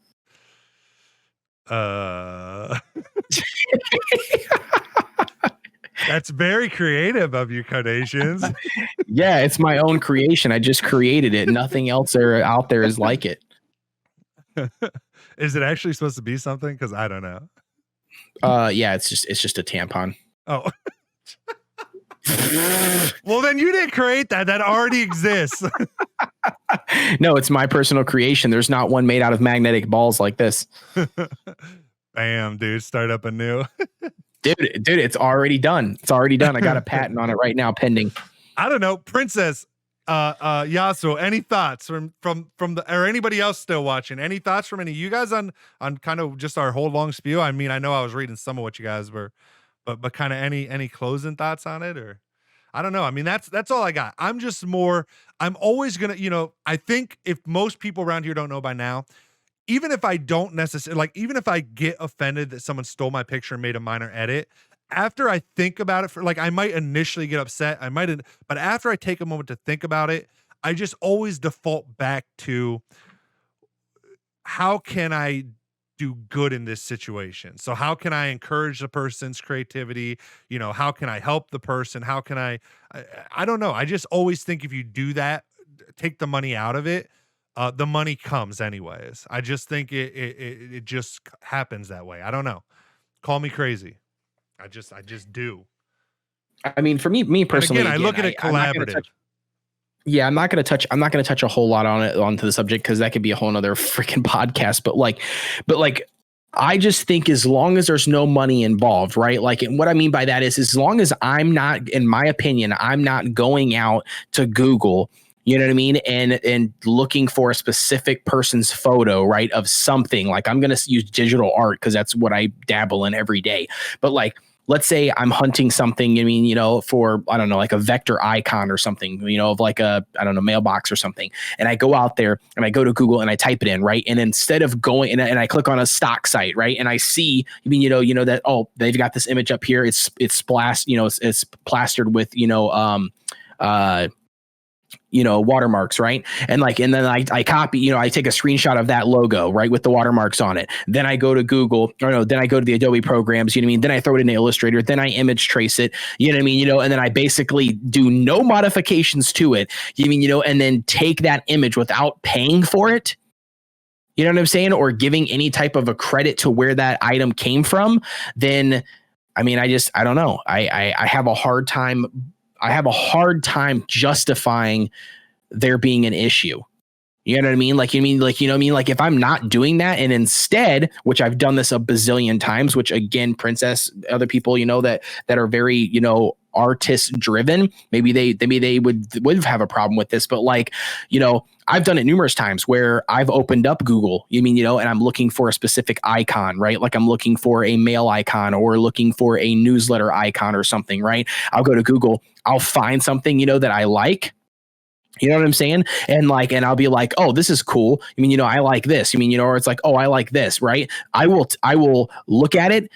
Speaker 1: That's very creative of you, Cardassians.
Speaker 2: Yeah, it's my own creation. I just created it. Nothing else out there is like it.
Speaker 1: Is it actually supposed to be something? Because I don't know.
Speaker 2: Yeah, it's just a tampon.
Speaker 1: Oh. Well, then you didn't create that. That already exists.
Speaker 2: No, it's my personal creation. There's not one made out of magnetic balls like this.
Speaker 1: Bam, dude. Start up anew.
Speaker 2: Dude, it's already done. I got a patent on it right now pending.
Speaker 1: I don't know. Princess Yasuo, any thoughts from the, or anybody else still watching? Any thoughts from any of you guys on kind of just our whole long spiel? I know I was reading some of what you guys were, but kind of any closing thoughts on it, or I don't know. I mean, that's all I got. I'm always gonna, I think if most people around here don't know by now, even if I don't necessarily like, even if I get offended that someone stole my picture and made a minor edit, after I think about it for like, I might initially get upset. But after I take a moment to think about it, I just always default back to how can I do good in this situation? So how can I encourage the person's creativity? How can I help the person? How can I, I don't know. I just always think if you do that, take the money out of it, the money comes anyways. I just think it just happens that way. I don't know. Call me crazy. I just do.
Speaker 2: I mean, for me
Speaker 1: And again,
Speaker 2: personally,
Speaker 1: I look at it
Speaker 2: I'm not going to
Speaker 1: collaborative.
Speaker 2: touch. Yeah, I'm not going to touch a whole lot onto the subject because that could be a whole nother freaking podcast. But like, I just think as long as there's no money involved, right? Like, and what I mean by that is as long as I'm not, in my opinion, I'm not going out to Google, you know what I mean, and looking for a specific person's photo, right, of something. Like, I'm going to use digital art because that's what I dabble in every day. But like, let's say I'm hunting something, I mean, for, I don't know, like a vector icon or something, of like a, I don't know, mailbox or something. And I go out there and I go to Google and I type it in, right? And instead of going and I click on a stock site, right? And I see, that, oh, they've got this image up here. It's splashed, it's plastered with, uh, watermarks, right? And then I copy, I take a screenshot of that logo, right, with the watermarks on it. Then I go to Google, or no, then I go to the Adobe programs, you know what I mean? Then I throw it in Illustrator, then I image trace it, you know what I mean? And then I basically do no modifications to it, and then take that image without paying for it. You know what I'm saying? Or giving any type of a credit to where that item came from. Then, I mean, I don't know. I have a hard time. I have a hard time justifying there being an issue. You know what I mean? Like, Like if I'm not doing that and instead, which I've done this a bazillion times, which again, Princess, other people, that are very, artist driven, maybe they would have a problem with this, but I've done it numerous times where I've opened up Google, and I'm looking for a specific icon, right? Like I'm looking for a mail icon or looking for a newsletter icon or something, right? I'll go to Google, I'll find something, that I like. You know what I'm saying? And I'll be like, oh, this is cool. I like this. Or it's like, oh, I like this, right? I will look at it,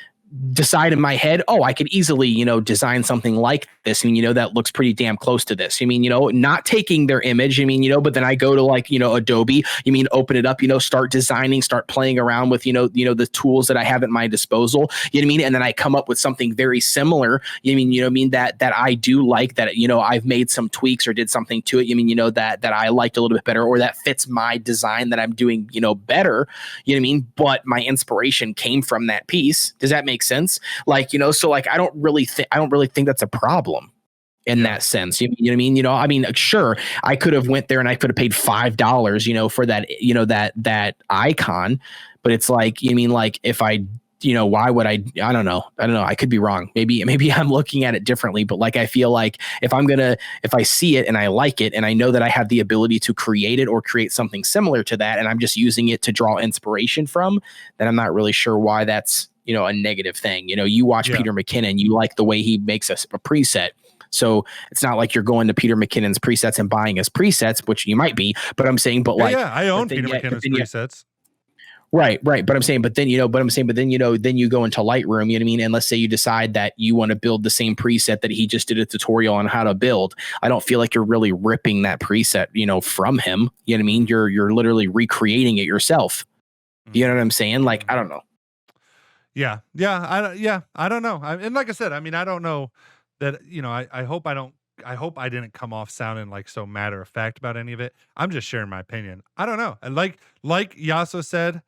Speaker 2: decide in my head, oh, I could easily, design something like this. That looks pretty damn close to this. Not taking their image, but then I go to Adobe, open it up, start designing, start playing around with, the tools that I have at my disposal, And then I come up with something very similar, that I do like, that, I've made some tweaks or did something to it, that I liked a little bit better, or that fits my design that I'm doing, better, But my inspiration came from that piece. Does that make sense? So I don't really think that's a problem in that sense. You know what I mean? I mean, sure, I could have went there and I could have paid $5, for that, that icon, but it's like, if I, why would I don't know. I could be wrong. Maybe I'm looking at it differently, but I feel like if I see it and I like it and I know that I have the ability to create it or create something similar to that, and I'm just using it to draw inspiration from, then I'm not really sure why that's, a negative thing. You watch Peter McKinnon, you like the way he makes a preset. So it's not like you're going to Peter McKinnon's presets and buying his presets, which you might be, but I'm saying,
Speaker 1: I own Peter McKinnon's presets.
Speaker 2: Right. But I'm saying, then you go into Lightroom, you know what I mean? And let's say you decide that you want to build the same preset that he just did a tutorial on how to build. I don't feel like you're really ripping that preset, from him. You know what I mean? You're literally recreating it yourself. You know what I'm saying? I don't know.
Speaker 1: Yeah. I don't know. And like I said, I mean, I don't know that, I hope I didn't come off sounding so matter of fact about any of it. I'm just sharing my opinion. I don't know. And like Yasso said,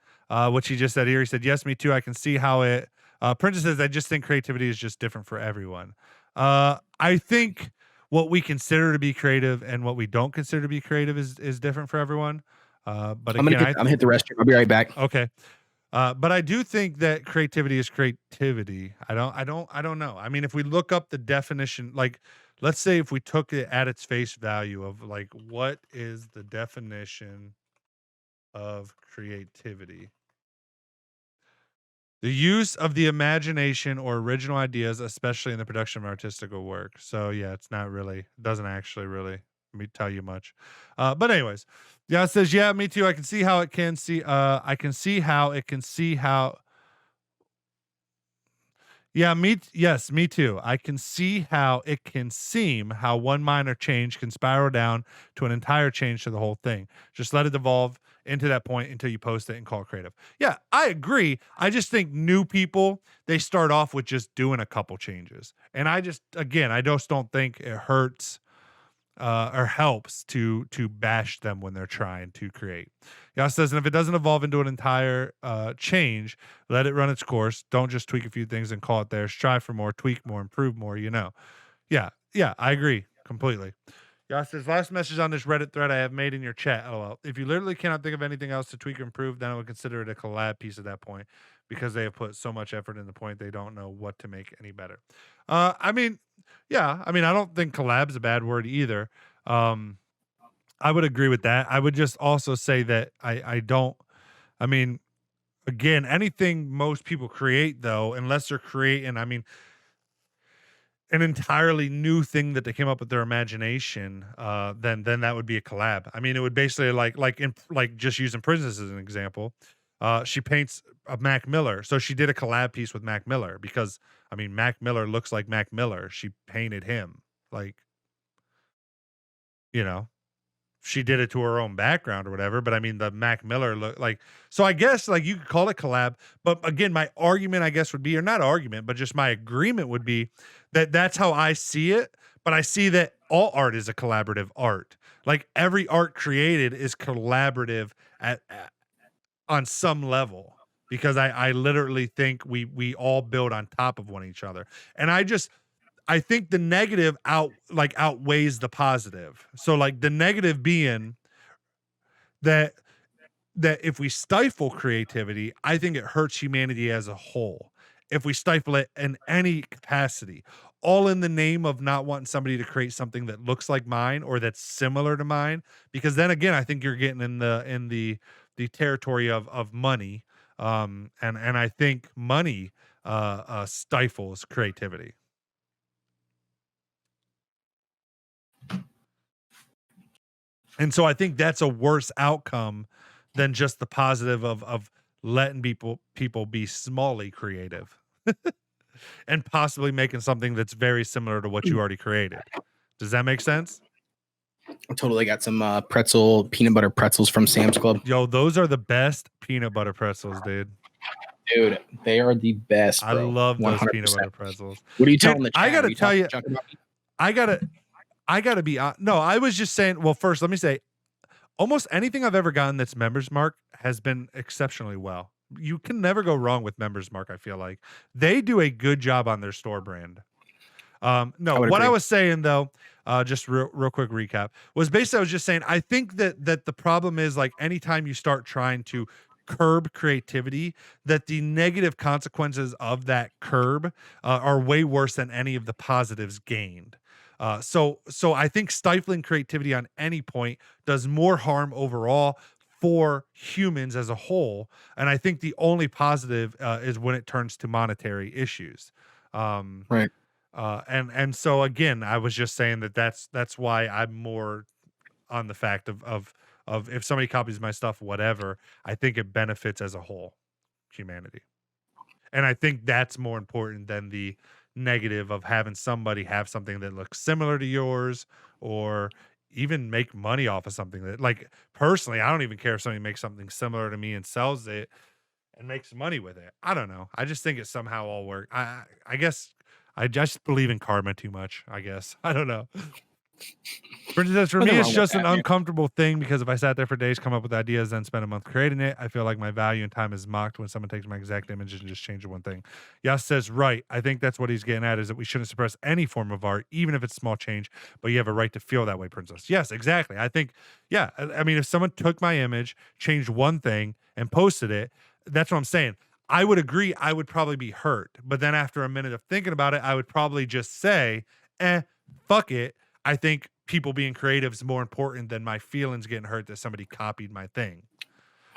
Speaker 1: which he just said here, he said, yes, me too. I can see how it, Princess says, I just think creativity is just different for everyone. I think what we consider to be creative and what we don't consider to be creative is different for everyone. But again,
Speaker 2: I'm gonna hit the restroom. I'll be right back.
Speaker 1: Okay. But I do think that creativity is creativity. I don't know. I mean, if we look up the definition, let's say if we took it at its face value of what is the definition of creativity? The use of the imagination or original ideas, especially in the production of artistic work. So yeah, it's not really, doesn't actually really me tell you much. But anyways, yeah, it says, yeah, me too. I can see how it can see, I can see how it can see how, yeah, yes, me too. I can see how it can seem how one minor change can spiral down to an entire change to the whole thing. Just let it evolve into that point until you post it and call it creative. Yeah, I agree. I just think new people, they start off with just doing a couple changes. And I just, again, I just don't think it hurts or helps to bash them when they're trying to create. Yas says, and if it doesn't evolve into an entire change, let it run its course. Don't just tweak a few things and call it there. Strive for more, tweak more, improve more. Yeah, I agree completely. Yas says, last message on this Reddit thread I have made in your chat. LOL. If you literally cannot think of anything else to tweak or improve, then I would consider it a collab piece at that point because they have put so much effort in the point they don't know what to make any better. I mean, yeah, I mean, I don't think collab's a bad word either. Um, I would agree with that. I would just also say that I don't. I mean, again, anything most people create though, unless they're creating, I mean, an entirely new thing that they came up with their imagination, then that would be a collab. I mean, it would basically like just using Princess as an example. She paints a Mac Miller, so she did a collab piece with Mac Miller because I mean Mac Miller looks like Mac Miller. She painted him like you know she did it to her own background or whatever. But I mean, the Mac Miller look like, so I guess like you could call it collab. But again, my argument, I guess, would be, or not argument, but just my agreement would be that that's how I see it. But I see that all art is a collaborative art. Like every art created is collaborative on some level because I literally think we all build on top of one each other. And I think the negative outweighs the positive. So like the negative being that if we stifle creativity, I think it hurts humanity as a whole. If we stifle it in any capacity, all in the name of not wanting somebody to create something that looks like mine or that's similar to mine, because then again, I think you're getting in the territory of money, and I think money stifles creativity. And so I think that's a worse outcome than just the positive of letting people be smallly creative and possibly making something that's very similar to what you already created. Does that make sense?
Speaker 2: I totally got some peanut butter pretzels from Sam's Club.
Speaker 1: Yo, those are the best peanut butter pretzels, dude.
Speaker 2: Dude, they are the best, bro.
Speaker 1: I love those
Speaker 2: 100%.
Speaker 1: peanut butter pretzels.
Speaker 2: What are you
Speaker 1: Dude,
Speaker 2: telling the chat?
Speaker 1: I gotta tell you,
Speaker 2: junk about me?
Speaker 1: I gotta be no, I was just saying, well, first let me say almost anything I've ever gotten that's Members Mark has been exceptionally well. You can never go wrong with Members Mark, I feel like. They do a good job on their store brand. No, what I was saying though, just real quick recap, was basically I was just saying I think that the problem is like anytime you start trying to curb creativity, that the negative consequences of that curb are way worse than any of the positives gained. So I think stifling creativity on any point does more harm overall for humans as a whole. And I think the only positive is when it turns to monetary issues.
Speaker 2: Right.
Speaker 1: And so again, I was just saying that's why I'm more on the fact of if somebody copies my stuff, whatever, I think it benefits as a whole humanity. And I think that's more important than the negative of having somebody have something that looks similar to yours or even make money off of something that, like, personally, I don't even care if somebody makes something similar to me and sells it and makes money with it. I don't know. I just think it somehow all work. I guess I just believe in karma too much, I guess. I don't know. Princess, for me, it's just an uncomfortable thing because if I sat there for days, come up with ideas, then spend a month creating it, I feel like my value and time is mocked when someone takes my exact images and just changes one thing. Yas says, right. I think that's what he's getting at is that we shouldn't suppress any form of art, even if it's small change, but you have a right to feel that way, Princess. Yes, exactly. I think, yeah. I mean, if someone took my image, changed one thing, and posted it, that's what I'm saying. I would agree. I would probably be hurt. But then after a minute of thinking about it, I would probably just say, fuck it. I think people being creative is more important than my feelings getting hurt that somebody copied my thing.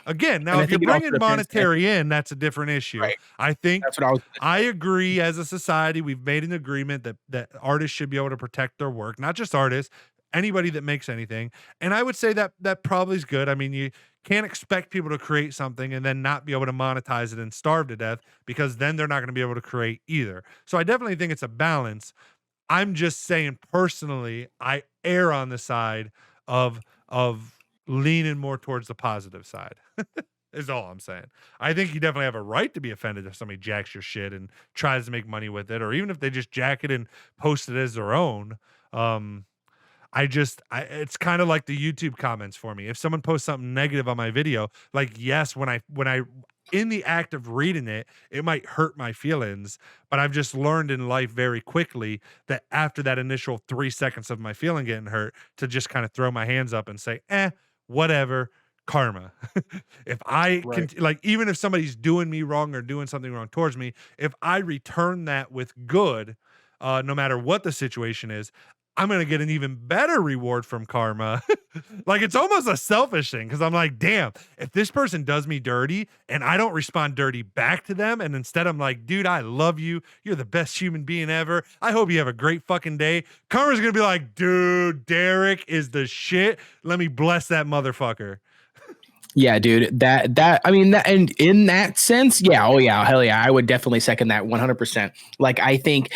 Speaker 1: Again, now
Speaker 2: And I
Speaker 1: if you're
Speaker 2: think it also
Speaker 1: bringing
Speaker 2: depends.
Speaker 1: monetary in, that's a different issue.
Speaker 2: Right.
Speaker 1: I think
Speaker 2: That's what I was gonna
Speaker 1: I
Speaker 2: say.
Speaker 1: agree. As a society, we've made an agreement that artists should be able to protect their work, not just artists, anybody that makes anything. And I would say that probably is good. I mean, you can't expect people to create something and then not be able to monetize it and starve to death, because then they're not going to be able to create either. So I definitely think it's a balance. I'm just saying personally, I err on the side of leaning more towards the positive side. Is all I'm saying. I think you definitely have a right to be offended if somebody jacks your shit and tries to make money with it, or even if they just jack it and post it as their own. Um, it's kind of like the YouTube comments for me. If someone posts something negative on my video, like, yes, when I in the act of reading it, it might hurt my feelings, but I've just learned in life very quickly that after that initial 3 seconds of my feeling getting hurt, to just kind of throw my hands up and say, whatever, karma. If I can,
Speaker 2: Right.
Speaker 1: like, even if somebody's doing me wrong or doing something wrong towards me, if I return that with good, no matter what the situation is, I'm gonna get an even better reward from karma. Like, it's almost a selfish thing, because I'm like, damn, if this person does me dirty and I don't respond dirty back to them, and instead I'm like, dude, I love you. You're the best human being ever. I hope you have a great fucking day. Karma's gonna be like, dude, Derek is the shit. Let me bless that motherfucker.
Speaker 2: Yeah, dude. That I mean, that, and in that sense, yeah, oh yeah, hell yeah, I would definitely second that 100%. Like, I think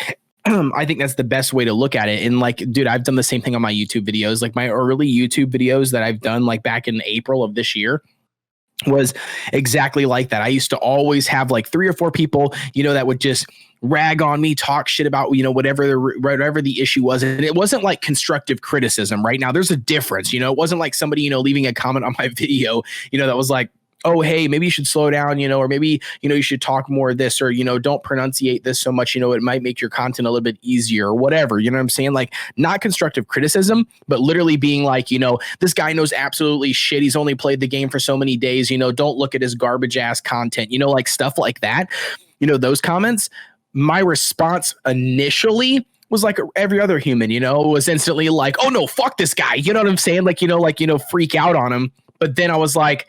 Speaker 2: I think that's the best way to look at it. And like, dude, I've done the same thing on my YouTube videos. Like my early YouTube videos that I've done like back in April of this year was exactly like that. I used to always have like 3 or 4 people, that would just rag on me, talk shit about, whatever the issue was. And it wasn't like constructive criticism. Right now, there's a difference. It wasn't like somebody, leaving a comment on my video, that was like, oh, hey, maybe you should slow down, or maybe, you should talk more of this, or, don't pronunciate this so much, it might make your content a little bit easier or whatever. You know what I'm saying? Like, not constructive criticism, but literally being like, this guy knows absolutely shit. He's only played the game for so many days, don't look at his garbage ass content, like stuff like that. Those comments, my response initially was like every other human, was instantly like, oh no, fuck this guy. You know what I'm saying? Like, freak out on him. But then I was like,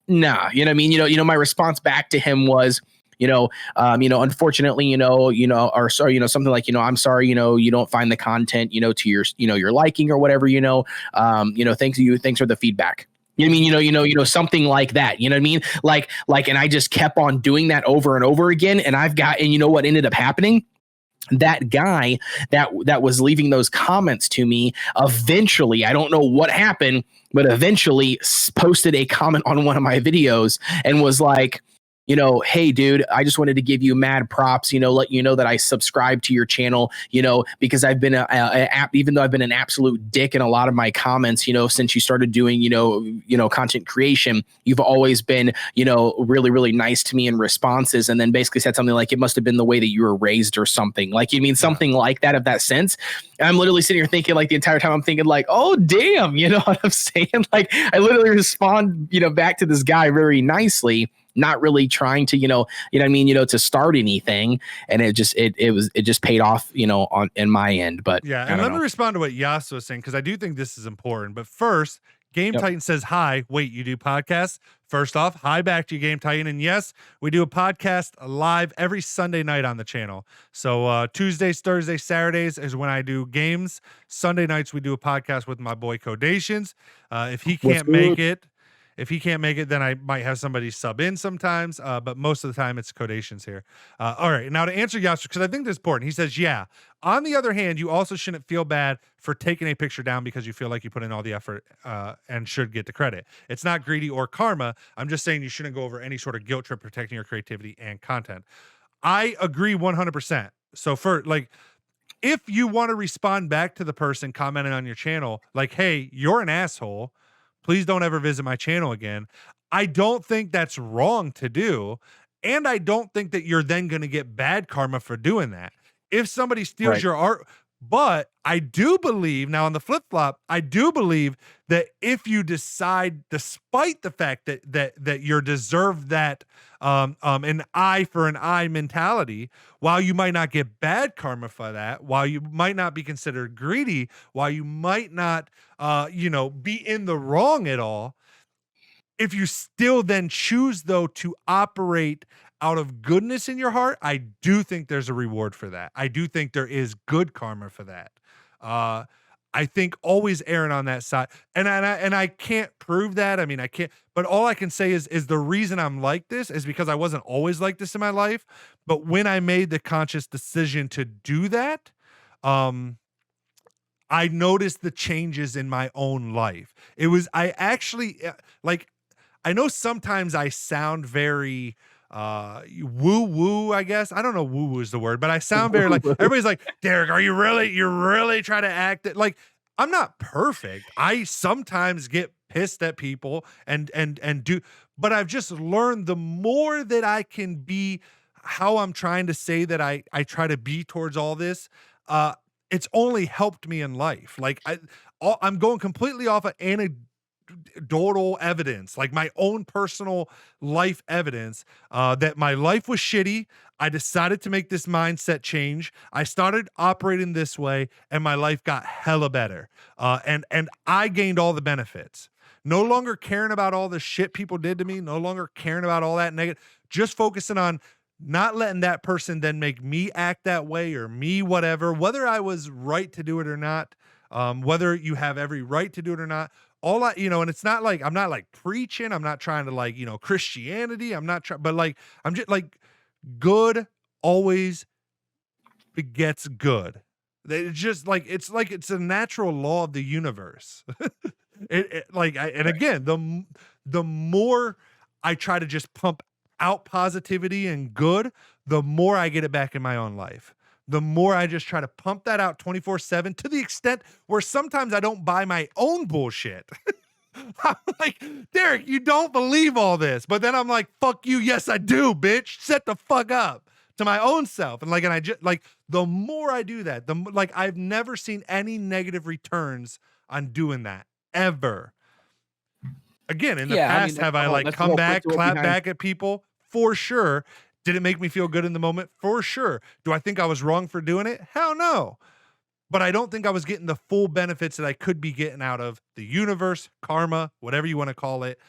Speaker 2: nah, you know what I mean? My response back to him was, unfortunately, or sorry, something like, I'm sorry, you don't find the content, to your, your liking or whatever, thanks for the feedback. You know what I mean? Something like that. You know what I mean? Like, and I just kept on doing that over and over again. And and you know what ended up happening? That guy that was leaving those comments to me eventually, I don't know what happened, but eventually posted a comment on one of my videos and was like, hey, dude, I just wanted to give you mad props, let you know that I subscribe to your channel, because I've been even though I've been an absolute dick in a lot of my comments, since you started doing, content creation, you've always been, really, really nice to me in responses. And then basically said something like, it must have been the way that you were raised or something. Like, you mean something like that, of that sense. And I'm literally sitting here thinking, like, the entire time I'm thinking like, oh, damn, you know what I'm saying? Like, I literally respond, back to this guy very nicely, not really trying to, what I mean, to start anything. And it just paid off, in my end. But
Speaker 1: yeah, and let me respond to what Yas was saying, because I do think this is important. But first, Game Titan says, hi, wait, you do podcasts? First off, hi back to you, Game Titan. And yes, we do a podcast live every Sunday night on the channel. So Tuesdays, Thursdays, Saturdays is when I do games. Sunday nights, we do a podcast with my boy Codations. If he can't make it, then I might have somebody sub in sometimes, but most of the time it's Codations here. All right, now to answer Yasser, because I think this is important. He says, yeah, on the other hand, you also shouldn't feel bad for taking a picture down because you feel like you put in all the effort and should get the credit. It's not greedy or karma. I'm just saying you shouldn't go over any sort of guilt trip protecting your creativity and content. I agree 100%. So if you want to respond back to the person commenting on your channel, like, hey, you're an asshole, please don't ever visit my channel again, I don't think that's wrong to do. And I don't think that you're then going to get bad karma for doing that. If somebody steals your art, but I do believe, now on the flip flop, I do believe that if you decide, despite the fact that you're deserved that an eye for an eye mentality, while you might not get bad karma for that, while you might not be considered greedy, while you might not be in the wrong at all, if you still then choose though to operate out of goodness in your heart, I do think there's a reward for that. I do think there is good karma for that. Uh, I think always erring on that side, and I can't prove that. I mean, I can't. But all I can say is the reason I'm like this is because I wasn't always like this in my life. But when I made the conscious decision to do that, um, I noticed the changes in my own life. It was I actually like I know sometimes I sound very woo woo, I guess. I don't know woo woo is the word, but I sound very like everybody's like, Derek, are you're really trying to act it like I'm not perfect. I sometimes get pissed at people and do, but I've just learned the more that I can be how I'm trying to say that I try to be towards all this, it's only helped me in life. Like I'm going completely off of anecdotal evidence, like my own personal life evidence, that my life was shitty. I decided to make this mindset change. I started operating this way, and my life got hella better. And I gained all the benefits. No longer caring about all the shit people did to me. No longer caring about all that negative. Just focusing on not letting that person then make me act that way or me whatever, whether I was right to do it or not, whether you have every right to do it or not. All I, and it's not like I'm not like preaching. I'm not trying to like, Christianity. I'm not trying, but like I'm just like good always begets good. It's just like it's a natural law of the universe. And again, the more I try to just pump out positivity and good, the more I get it back in my own life. The more I just try to pump that out 24/7 to the extent where sometimes I don't buy my own bullshit. I'm like, Derek, you don't believe all this. But then I'm like, fuck you. Yes, I do, bitch. Set the fuck up to my own self. And I just like the more I do that, I've never seen any negative returns on doing that ever. Again, in the past, have I come back, clap back at people? For sure. Did it make me feel good in the moment? For sure. Do I think I was wrong for doing it? Hell no. But I don't think I was getting the full benefits that I could be getting out of the universe, karma, whatever you want to call it.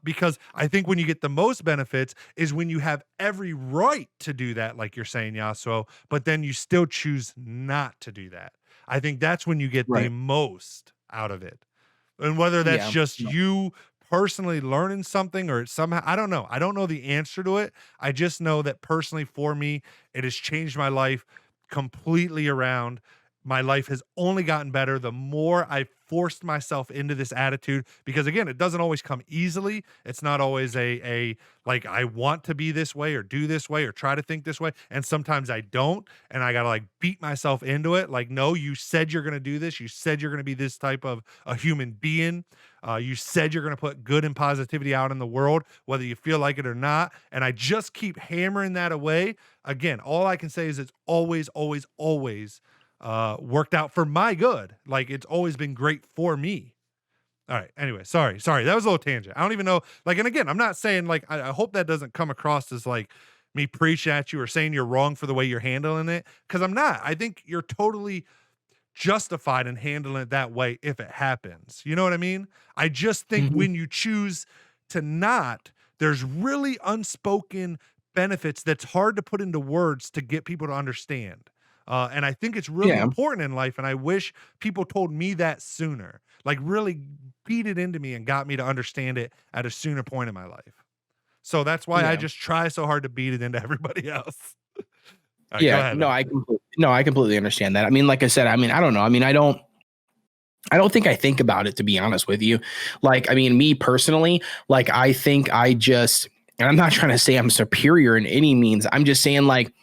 Speaker 1: Because I think when you get the most benefits is when you have every right to do that, like you're saying, Yasuo, but then you still choose not to do that. I think that's when you get the most out of it. And whether that's just you personally learning something or somehow, I don't know. I don't know the answer to it. I just know that personally for me, it has changed my life completely around. My life has only gotten better the more I forced myself into this attitude, because again, it doesn't always come easily. It's not always a like I want to be this way or do this way or try to think this way. And sometimes I don't. And I got to like beat myself into it. Like, no, you said you're going to do this. You said you're going to be this type of a human being. You said you're going to put good and positivity out in the world, whether you feel like it or not. And I just keep hammering that away. Again, all I can say is it's always, always, always worked out for my good. Like it's always been great for me. All right. Anyway, sorry. That was a little tangent. I don't even know. Like, and again, I'm not saying like, I hope that doesn't come across as like me preaching at you or saying you're wrong for the way you're handling it. Cause I'm not. I think you're totally justified in handling it that way if it happens. You know what I mean? I just think when you choose to not, there's really unspoken benefits that's hard to put into words to get people to understand. And I think it's really important in life. And I wish people told me that sooner, like really beat it into me and got me to understand it at a sooner point in my life. So that's why I just try so hard to beat it into everybody else. Right,
Speaker 2: I completely understand that. I mean, like I said, I mean, I don't know. I mean, I don't think I think about it, to be honest with you. Like, I mean, me personally, like, I think I just, and I'm not trying to say I'm superior in any means. I'm just saying, like,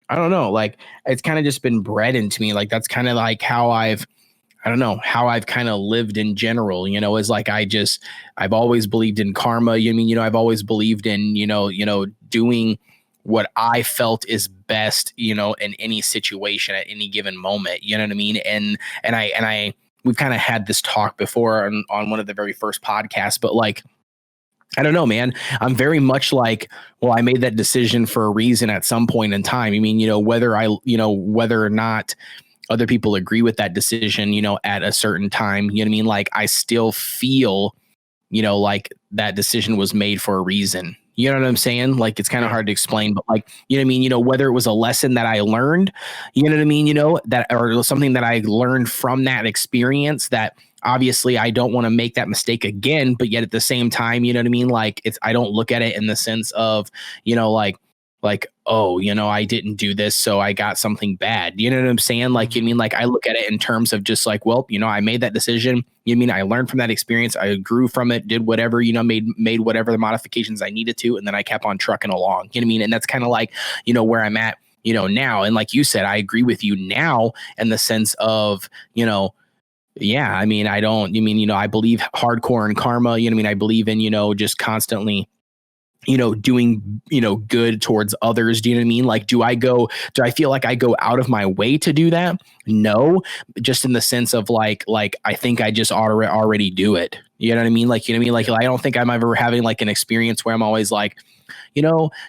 Speaker 2: I don't know, like it's kind of just been bred into me. Like that's kind of like how I've kind of lived in general, is like, I've always believed in karma. I've always believed in, doing what I felt is best, in any situation at any given moment, you know what I mean? And we've kind of had this talk before on one of the very first podcasts, but like, I don't know, man. I'm very much like, well, I made that decision for a reason at some point in time. I mean, whether or not other people agree with that decision, at a certain time, you know what I mean? Like I still feel like that decision was made for a reason. You know what I'm saying? Like, it's kind of
Speaker 1: Yeah.
Speaker 2: hard to explain, but like, you know what I mean? Whether it was a lesson that I learned, you know what I mean? That, or something that I learned from that experience that obviously I don't want to make that mistake again, but yet at the same time, you know what I mean? Like, I don't look at it in the sense of, oh, I didn't do this, so I got something bad. You know what I'm saying? Like, you mean, like, I look at it in terms of just like, well, I made that decision. You mean I learned from that experience, I grew from it, did whatever, made whatever the modifications I needed to, and then I kept on trucking along. You know what I mean? And that's kind of like, where I'm at, now. And like you said, I agree with you now in the sense of, yeah, I mean, I don't, I believe hardcore in karma. You know what I mean? I believe in, just constantly doing, good towards others. Do you know what I mean? Like, do I feel like I go out of my way to do that? No, just in the sense of like, I think I just already do it. You know what I mean? Like, you know what I mean? Like, I don't think I'm ever having like an experience where I'm always like,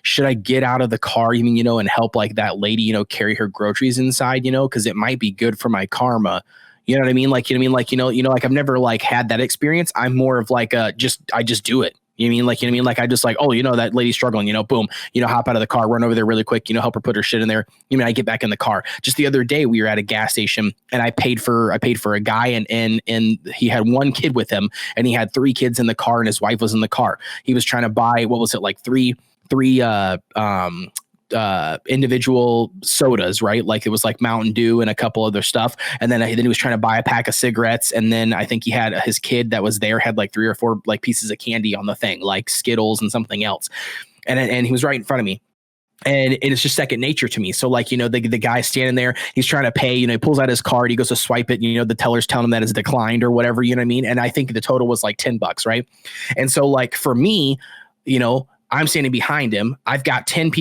Speaker 2: should I get out of the car, and help like that lady, carry her groceries inside, cause it might be good for my karma. You know what I mean? Like, you know what I mean? Like, like I've never like had that experience. I'm more of like I just do it. You mean like, you know what I mean? Like, I just like, oh, that lady's struggling, boom, hop out of the car, run over there really quick, help her put her shit in there. You mean, I get back in the car. Just the other day, we were at a gas station and I paid for a guy and he had one kid with him and he had 3 kids in the car and his wife was in the car. He was trying to buy, what was it? Like three individual sodas, right? Like it was like Mountain Dew and a couple other stuff. And then he was trying to buy a pack of cigarettes. And then I think he had his kid that was there had like 3 or 4 like pieces of candy on the thing, like Skittles and something else. And he was right in front of me. And it's just second nature to me. So like, the guy standing there, he's trying to pay, he pulls out his card, he goes to swipe it, the teller's telling him that it's declined or whatever, you know what I mean? And I think the total was like $10, right? And so like for me, I'm standing behind him. I've got 10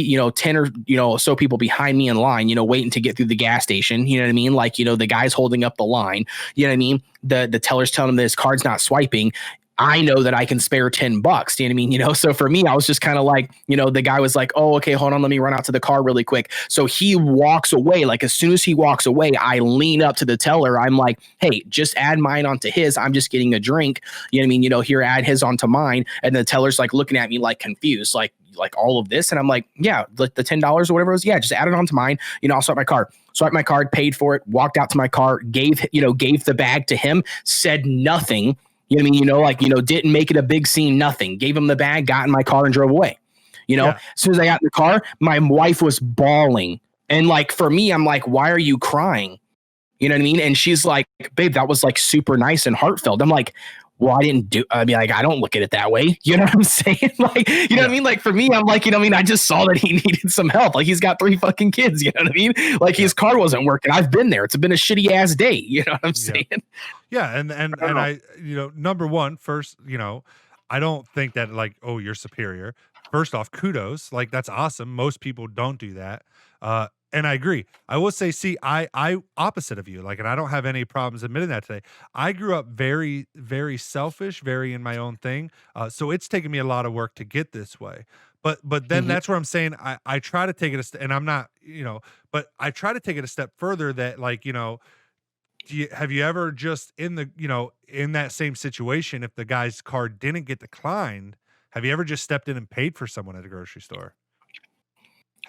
Speaker 2: or so people behind me in line, waiting to get through the gas station. You know what I mean? Like, the guy's holding up the line. You know what I mean? The teller's telling him that his card's not swiping. I know that I can spare $10. Do you know what I mean? So for me, I was just kind of like, the guy was like, oh, okay, hold on. Let me run out to the car really quick. So he walks away. Like as soon as he walks away, I lean up to the teller. I'm like, hey, just add mine onto his. I'm just getting a drink. You know what I mean? Here, add his onto mine. And the teller's like looking at me like confused, like all of this. And I'm like, yeah, the $10 or whatever it was. Yeah, just add it onto mine. I'll swipe my card. Swiped my card, paid for it, walked out to my car, gave the bag to him, said nothing. You know what I mean? Didn't make it a big scene, nothing. Gave him the bag, got in my car and drove away. As soon as I got in the car, my wife was bawling. And like, for me, I'm like, why are you crying? You know what I mean? And she's like, babe, that was like super nice and heartfelt. I'm like, well, I mean, like, I don't look at it that way. You know what I'm saying? Like, you know what I mean? Like for me, I'm like, I just saw that he needed some help. Like he's got 3 fucking kids. You know what I mean? Like his car wasn't working. I've been there. It's been a shitty ass day. You know what I'm saying?
Speaker 1: Yeah. And I, number one, first, I don't think that like, oh, you're superior. First off, kudos. Like that's awesome. Most people don't do that. And I agree. I will say, see, I opposite of you, like, and I don't have any problems admitting that today. I grew up very, very selfish, very in my own thing. So it's taken me a lot of work to get this way. But then that's where I'm saying I try to take it and I'm not, but I try to take it a step further that like, have you ever just in the, in that same situation, if the guy's card didn't get declined, have you ever just stepped in and paid for someone at a grocery store?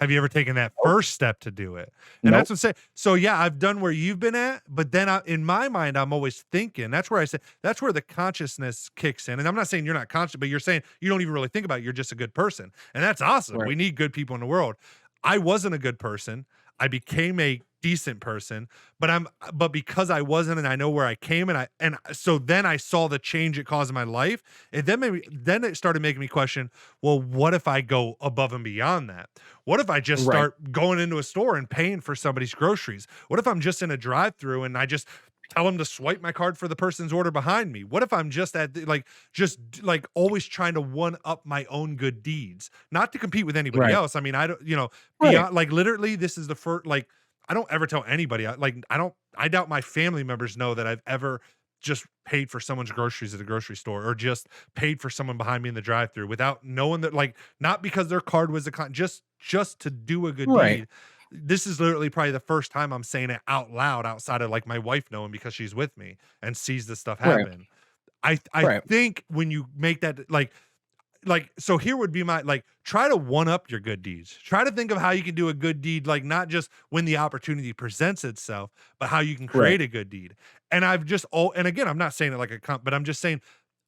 Speaker 1: Have you ever taken that first step to do it? And that's what I'm saying. So yeah, I've done where you've been at, but then in my mind, I'm always thinking. That's where I say that's where the consciousness kicks in. And I'm not saying you're not conscious, but you're saying you don't even really think about it. You're just a good person, and that's awesome. Right. We need good people in the world. I wasn't a good person. I became a decent person, but because I wasn't, and I know where I came, and so then I saw the change it caused in my life. And then it started making me question, well, what if I go above and beyond that? What if I just start going into a store and paying for somebody's groceries? What if I'm just in a drive-through and I just tell them to swipe my card for the person's order behind me? What if I'm just just always trying to one up my own good deeds, not to compete with anybody else? I mean, I don't, beyond, like literally this is the first, like, I don't ever tell anybody. I doubt my family members know that I've ever just paid for someone's groceries at a grocery store or just paid for someone behind me in the drive-through without knowing that, like, not because their card was just to do a good deed. This is literally probably the first time I'm saying it out loud outside of like my wife knowing because she's with me and sees this stuff happen. I think when you make that so here would be my try to one up your good deeds. Try to think of how you can do a good deed, like not just when the opportunity presents itself, but how you can
Speaker 2: Right.
Speaker 1: create a good deed. And and again, I'm not saying it like a comp, but I'm just saying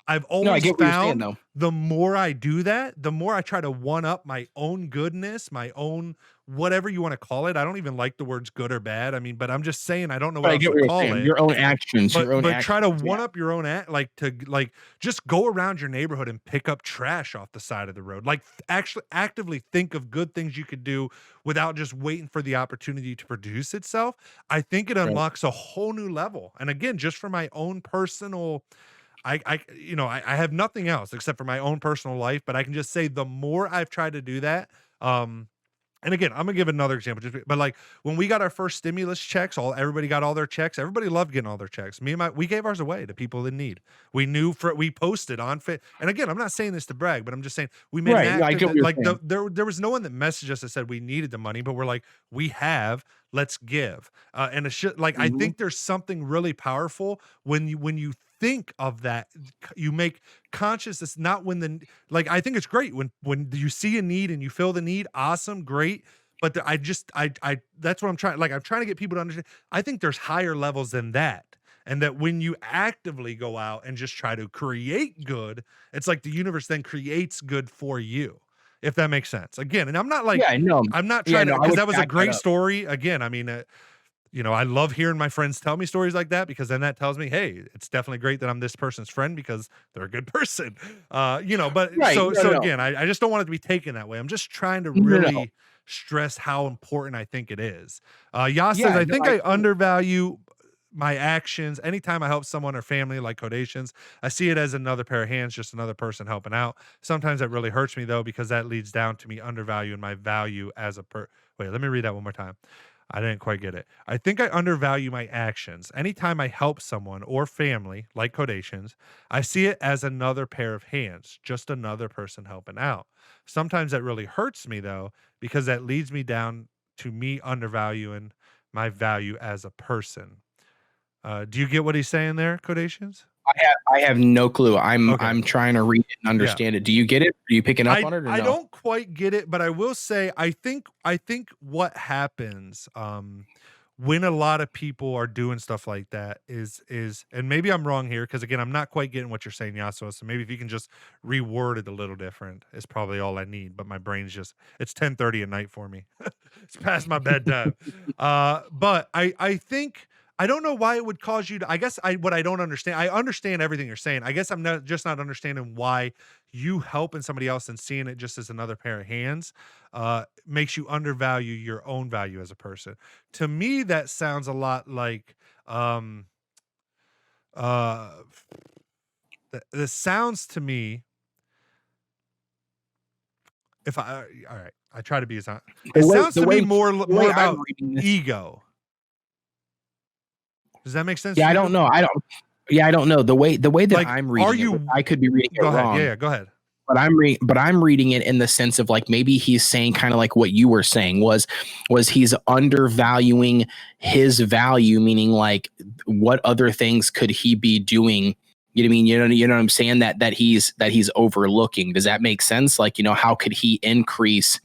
Speaker 1: I've
Speaker 2: No, I
Speaker 1: always
Speaker 2: get what you're saying
Speaker 1: found
Speaker 2: though.
Speaker 1: the more I do that, the more I try to one up my own goodness, my own whatever you want to call it. I don't even like the words good or bad. I mean, but I'm just saying I don't know
Speaker 2: But
Speaker 1: what
Speaker 2: I
Speaker 1: else
Speaker 2: get
Speaker 1: to
Speaker 2: what you're
Speaker 1: call
Speaker 2: saying.
Speaker 1: it.
Speaker 2: Your own actions,
Speaker 1: But try to
Speaker 2: Yeah.
Speaker 1: one up your own just go around your neighborhood and pick up trash off the side of the road. Like actually actively think of good things you could do without just waiting for the opportunity to produce itself. I think it
Speaker 2: Right.
Speaker 1: unlocks a whole new level. And again, just for my own personal I have nothing else except for my own personal life, but I can just say the more I've tried to do that, and again, I'm gonna give another example, but like when we got our first stimulus checks, everybody got all their checks. Everybody loved getting all their checks. We gave ours away to people in need. We posted on Fit, and again, I'm not saying this to brag, but I'm just saying we made an
Speaker 2: Right. No, I
Speaker 1: act
Speaker 2: get what
Speaker 1: that
Speaker 2: you're
Speaker 1: like
Speaker 2: saying.
Speaker 1: there was no one that messaged us that said we needed the money, but we're like we have. Let's give, and it should I
Speaker 2: Mhm.
Speaker 1: think there's something really powerful when you think of that. You make conscious. It's not when I think it's great when you see a need and you fill the need. Awesome, great. But I that's what I'm trying. I'm trying to get people to understand. I think there's higher levels than that. And that when you actively go out and just try to create good, it's like the universe then creates good for you, if that makes sense. Again, and
Speaker 2: Yeah, no.
Speaker 1: I'm not
Speaker 2: Yeah,
Speaker 1: trying to,
Speaker 2: no, I
Speaker 1: because
Speaker 2: would
Speaker 1: that was a
Speaker 2: back that
Speaker 1: great
Speaker 2: up.
Speaker 1: story. Again, I mean, I love hearing my friends tell me stories like that because then that tells me, hey, it's definitely great that I'm this person's friend because they're a good person. But
Speaker 2: Right.
Speaker 1: so
Speaker 2: No,
Speaker 1: so
Speaker 2: no.
Speaker 1: again, I just don't want it to be taken that way. I'm just trying to
Speaker 2: No, no.
Speaker 1: really stress how important I think it is. Yas says,
Speaker 2: Yeah,
Speaker 1: I
Speaker 2: no,
Speaker 1: think
Speaker 2: I
Speaker 1: I undervalue my actions. Anytime I help someone or family like Codations, I see it as another pair of hands, just another person helping out. Sometimes that really hurts me though, because that leads down to me undervaluing my value as a wait, let me read that one more time. I didn't quite get it. I think I undervalue my actions. Anytime I help someone or family, like Codations, I see it as another pair of hands, just another person helping out. Sometimes that really hurts me though, because that leads me down to me undervaluing my value as a person. Do you get what he's saying there, Codations?
Speaker 2: I have no clue.
Speaker 1: Okay.
Speaker 2: I'm trying to read it and
Speaker 1: Yeah.
Speaker 2: understand it. Do you get it? Are you picking up on it or
Speaker 1: I
Speaker 2: no?
Speaker 1: don't quite get it, but I will say I think what happens when a lot of people are doing stuff like that is and maybe I'm wrong here because again I'm not quite getting what you're saying, Yasuo. So maybe if you can just reword it a little different is probably all I need. But my brain's just it's 10:30 at night for me. It's past my bedtime. But I think I don't know why it would cause you to. I guess what I don't understand. I understand everything you're saying. I guess I'm not understanding why you helping somebody else and seeing it just as another pair of hands makes you undervalue your own value as a person. To me, that sounds a lot like um uh this sounds to me if I all right, I try to be as
Speaker 2: The
Speaker 1: it
Speaker 2: way
Speaker 1: sounds
Speaker 2: the
Speaker 1: to me
Speaker 2: way
Speaker 1: more
Speaker 2: the way I'm
Speaker 1: about
Speaker 2: reading this.
Speaker 1: ego. Does that make sense
Speaker 2: Yeah,
Speaker 1: to
Speaker 2: I
Speaker 1: you?
Speaker 2: don't know. I don't know. The way that
Speaker 1: Like,
Speaker 2: I'm
Speaker 1: are
Speaker 2: reading it, which
Speaker 1: you
Speaker 2: I could be reading
Speaker 1: go
Speaker 2: it
Speaker 1: ahead.
Speaker 2: wrong,
Speaker 1: Yeah, go ahead.
Speaker 2: but I'm reading it in the sense of like maybe he's saying kind of like what you were saying was he's undervaluing his value, meaning like what other things could he be doing? You know what I mean? You know what I'm saying? That he's overlooking. Does that make sense? Like, how could he increase?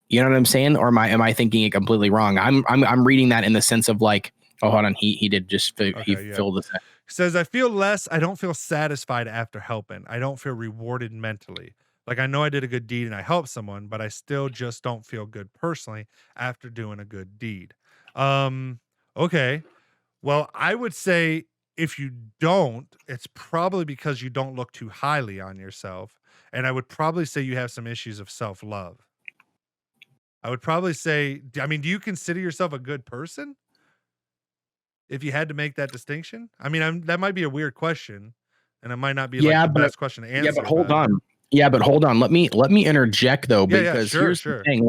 Speaker 2: You know what I'm saying? Or am I thinking it completely wrong? I'm reading that in the sense of like, oh, hold on, he did just he
Speaker 1: Okay, yeah.
Speaker 2: filled this.
Speaker 1: Says, I feel less, I don't feel satisfied after helping. I don't feel rewarded mentally. Like I know I did a good deed and I helped someone, but I still just don't feel good personally after doing a good deed. Um, okay. Well, I would say if you don't, it's probably because you don't look too highly on yourself. And I would probably say you have some issues of self-love. I would probably say, I mean, do you consider yourself a good person? If you had to make that distinction? I mean, that might be a weird question, and it might not be like
Speaker 2: Yeah,
Speaker 1: the
Speaker 2: but
Speaker 1: best question to
Speaker 2: yeah, but
Speaker 1: answer,
Speaker 2: hold
Speaker 1: but
Speaker 2: on. Yeah, but hold on. Let me interject though,
Speaker 1: yeah,
Speaker 2: because
Speaker 1: sure,
Speaker 2: here's the
Speaker 1: sure.
Speaker 2: thing.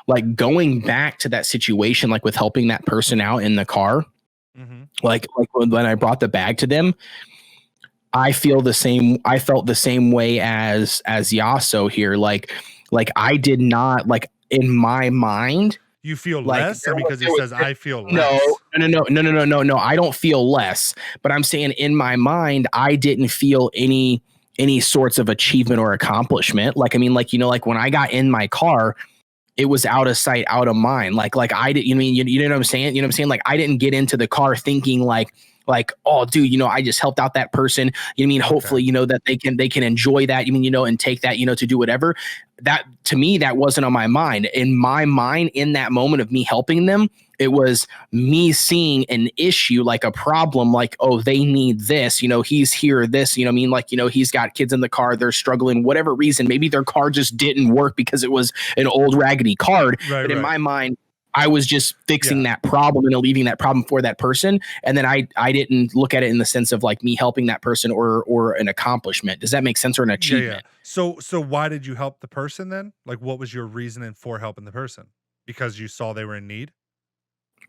Speaker 2: Like going back to that situation, like with helping that person out in the car,
Speaker 1: Mhm.
Speaker 2: like when I brought the bag to them, I felt the same way as Yasso here. Like I did not like in my mind.
Speaker 1: You feel
Speaker 2: Like
Speaker 1: less, or because he says I feel
Speaker 2: no,
Speaker 1: less?
Speaker 2: no. I don't feel less, but I'm saying in my mind, I didn't feel any sorts of achievement or accomplishment. Like, I mean, like, like when I got in my car, it was out of sight, out of mind. Like I did, you know what I'm saying? You know what I'm saying? Like I didn't get into the car thinking like, oh dude, I just helped out that person. You know what I mean? Hopefully, that they can enjoy that, and take that, to do whatever. That to me, that wasn't on my mind. In my mind, in that moment of me helping them, it was me seeing an issue, like a problem, like, oh, they need this, he's here, this, what I mean? Like, he's got kids in the car, they're struggling, whatever reason, maybe their car just didn't work because it was an old raggedy card. But in my mind, I was just fixing that problem and alleviating that problem for that person. And then I didn't look at it in the sense of like me helping that person or an accomplishment. Does that make sense? Or an achievement?
Speaker 1: So why did you help the person then? Like, what was your reasoning for helping the person? Because you saw they were in need?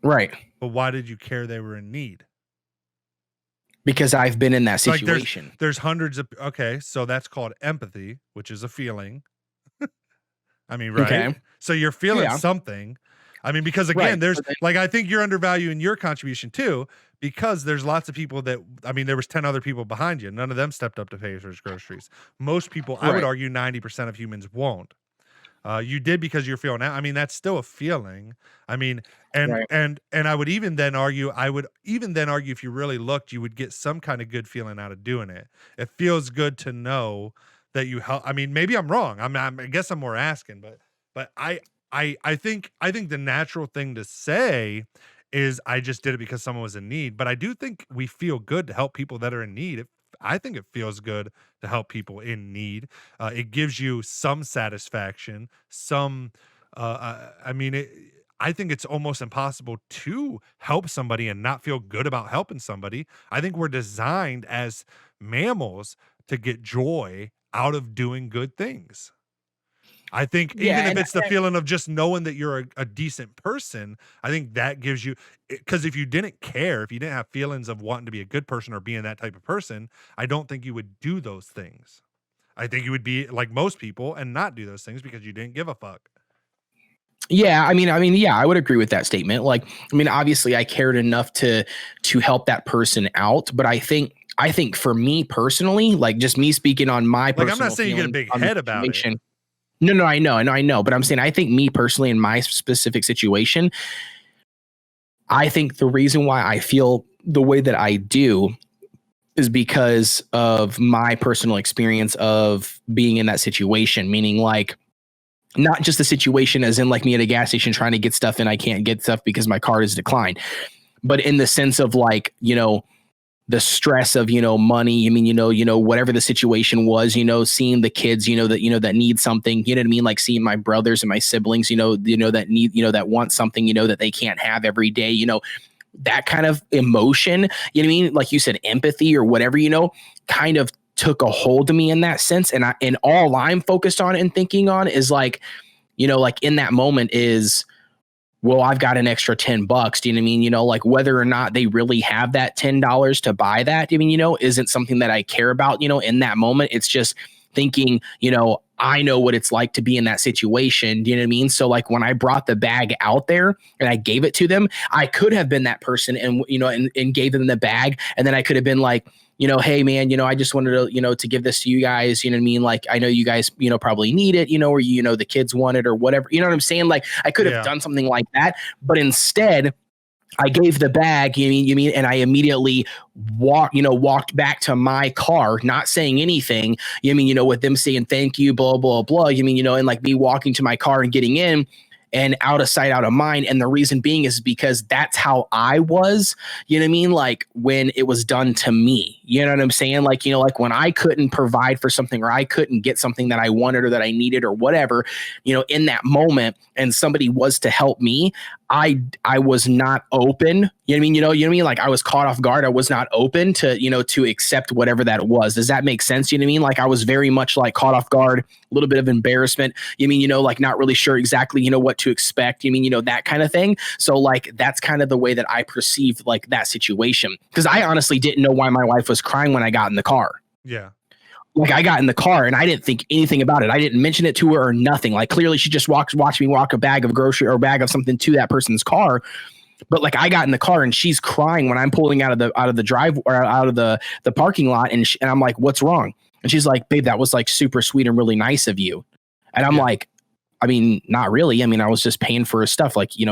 Speaker 2: Right.
Speaker 1: But why did you care they were in need?
Speaker 2: Because I've been in that situation.
Speaker 1: Like there's hundreds of, okay, so that's called empathy, which is a feeling. I mean, right? Okay. So you're feeling something. I mean, because again, there's like, I think you're undervaluing your contribution too, because there's lots of people that, I mean, there was 10 other people behind you. None of them stepped up to pay for his groceries. Most people, I would argue 90% of humans won't. You did because you're feeling out. I mean, that's still a feeling. I mean, and I would even then argue, if you really looked, you would get some kind of good feeling out of doing it. It feels good to know that you help. I mean, maybe I'm wrong. I guess I'm more asking, but I think the natural thing to say is I just did it because someone was in need. But I do think we feel good to help people that are in need. I think it feels good to help people in need. It gives you some satisfaction, some, I mean, I think it's almost impossible to help somebody and not feel good about helping somebody. I think we're designed as mammals to get joy out of doing good things. I think even if it's the feeling of just knowing that you're a decent person, I think that gives you, because if you didn't care, if you didn't have feelings of wanting to be a good person or being that type of person, I don't think you would do those things. I think you would be like most people and not do those things because you didn't give a fuck.
Speaker 2: Yeah, I mean, yeah, I would agree with that statement. Like, I mean, obviously I cared enough to help that person out, but I think for me personally, like just me speaking on my personal,
Speaker 1: like I'm not saying you get a big head about it.
Speaker 2: No, I know. But I'm saying, I think me personally in my specific situation, I think the reason why I feel the way that I do is because of my personal experience of being in that situation, meaning like not just the situation as in like me at a gas station trying to get stuff and I can't get stuff because my card is declined, but in the sense of like, the stress of, money. I mean, whatever the situation was, seeing the kids, that need something, you know what I mean? Like seeing my brothers and my siblings, that need, that want something, that they can't have every day, that kind of emotion, you know what I mean? Like you said, empathy or whatever, kind of took a hold of me in that sense. And all I'm focused on and thinking on is like, like in that moment is, well, I've got an extra $10. Do you know what I mean? Like whether or not they really have that $10 to buy that, I mean, isn't something that I care about, in that moment. It's just thinking, I know what it's like to be in that situation. Do you know what I mean? So like when I brought the bag out there and I gave it to them, I could have been that person and, and gave them the bag. And then I could have been like, hey man, I just wanted to, to give this to you guys, you know what I mean? Like, I know you guys, probably need it, or, the kids want it or whatever, you know what I'm saying? Like I could have done something like that, but instead I gave the bag, you mean, and I immediately walked back to my car, not saying anything, you mean, with them saying, thank you, blah, blah, blah, you mean, and like me walking to my car and getting in. And out of sight, out of mind. And the reason being is because that's how I was, you know what I mean? Like when it was done to me, you know what I'm saying? Like, like when I couldn't provide for something or I couldn't get something that I wanted or that I needed or whatever, in that moment and somebody was to help me, I was not open. You know what I mean? You know what I mean? Like I was caught off guard. I was not open to, to accept whatever that was. Does that make sense? You know what I mean? Like I was very much like caught off guard, a little bit of embarrassment. You mean, like not really sure exactly, what to expect. You mean, that kind of thing. So like, that's kind of the way that I perceived like that situation. Cause I honestly didn't know why my wife was crying when I got in the car.
Speaker 1: Yeah.
Speaker 2: like I got in the car and I didn't think anything about it. I didn't mention it to her or nothing. Like clearly she just watched me walk a bag of grocery or a bag of something to that person's car. But like I got in the car and she's crying when I'm pulling out of the drive or out of the parking lot. And I'm like, what's wrong? And she's like, babe, that was like super sweet and really nice of you. And I'm like, I mean, not really. I mean, I was just paying for his stuff. Like, he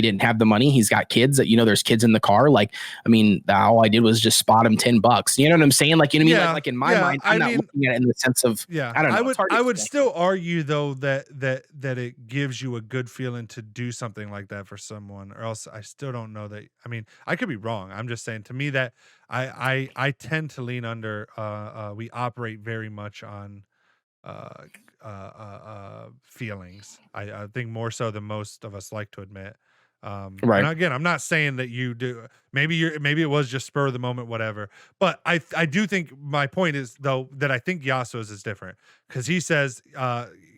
Speaker 2: didn't have the money. He's got kids that, there's kids in the car. Like, I mean, all I did was just spot him $10. You know what I'm saying? Like, you know what I mean? Like in my mind, I'm not looking at it in the sense of, I don't know.
Speaker 1: I would still argue though that it gives you a good feeling to do something like that for someone, or else I still don't know that. I mean, I could be wrong. I'm just saying to me that I tend to lean under, we operate very much on, feelings. I think more so than most of us like to admit.
Speaker 2: Right.
Speaker 1: And again, I'm not saying that you do. Maybe it was just spur of the moment, whatever. But I do think my point is though that I think Yasuo's is different because he says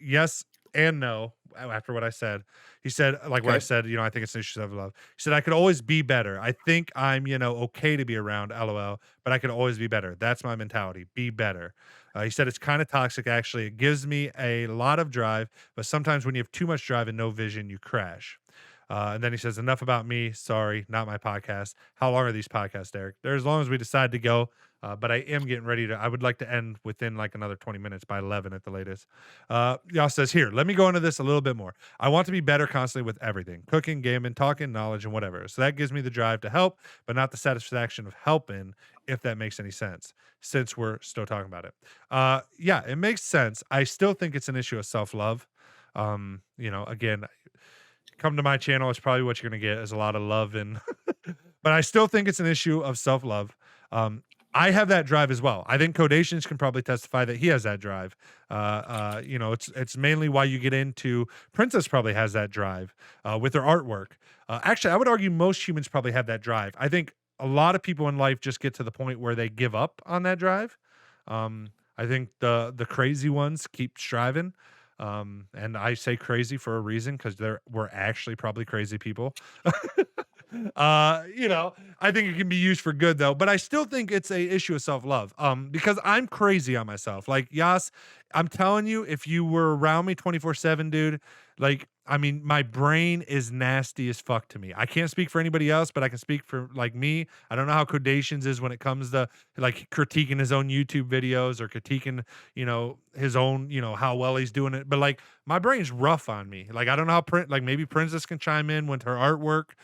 Speaker 1: yes and no after what I said. He said like what I said. I think it's an issue of love. He said I could always be better. I think I'm okay to be around. LOL. But I could always be better. That's my mentality. Be better. He said it's kind of toxic, actually. It gives me a lot of drive, but sometimes when you have too much drive and no vision, you crash. And then he says, enough about me. Sorry, not my podcast. How long are these podcasts, Derek? They're as long as we decide to go. But I am getting ready to, I would like to end within like another 20 minutes by 11 at the latest. Y'all says here, let me go into this a little bit more. I want to be better constantly with everything, cooking, gaming, talking, knowledge, and whatever. So that gives me the drive to help, but not the satisfaction of helping, if that makes any sense, since we're still talking about it. Yeah, it makes sense. I still think it's an issue of self-love. Again, come to my channel, it's probably what you're going to get is a lot of love and but I still think it's an issue of self-love. I have that drive as well. I think Codations can probably testify that he has that drive. It's mainly why you get into Princess probably has that drive with her artwork. Actually, I would argue most humans probably have that drive. I think a lot of people in life just get to the point where they give up on that drive. I think the crazy ones keep striving. And I say crazy for a reason because we're actually probably crazy people. I think it can be used for good though, but I still think it's a issue of self-love. Because I'm crazy on myself. Like, Yas, I'm telling you, if you were around me 24/7, dude, like, I mean, my brain is nasty as fuck to me. I can't speak for anybody else, but I can speak for like me. I don't know how Codations is when it comes to like critiquing his own YouTube videos or critiquing, his own, how well he's doing it. But like my brain's rough on me. Like, I don't know how maybe Princess can chime in with her artwork.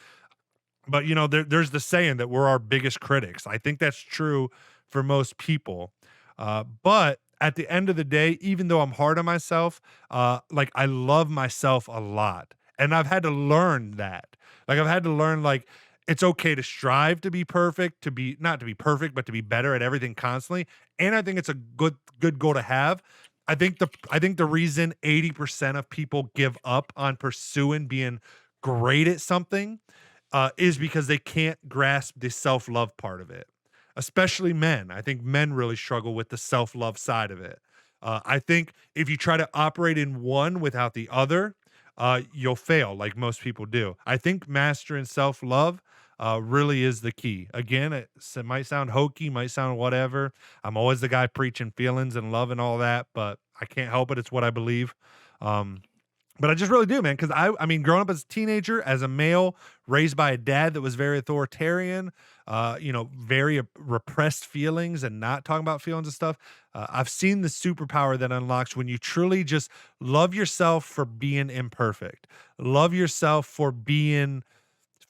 Speaker 1: But there's the saying that we're our biggest critics. I think that's true for most people. But at the end of the day, even though I'm hard on myself, like I love myself a lot. And I've had to learn that. Like I've had to learn like it's okay to strive to be perfect, not to be perfect, but to be better at everything constantly. And I think it's a good goal to have. I think the reason 80% of people give up on pursuing being great at something is because they can't grasp the self-love part of it, especially men. I think men really struggle with the self-love side of it. I think if you try to operate in one without the other, you'll fail like most people do. I think mastering self-love really is the key. Again, it might sound hokey, might sound whatever. I'm always the guy preaching feelings and love and all that, but I can't help it. It's what I believe. But I just really do, man, because I mean, growing up as a teenager, as a male, raised by a dad that was very authoritarian, very repressed feelings and not talking about feelings and stuff. I've seen the superpower that unlocks when you truly just love yourself for being imperfect, love yourself for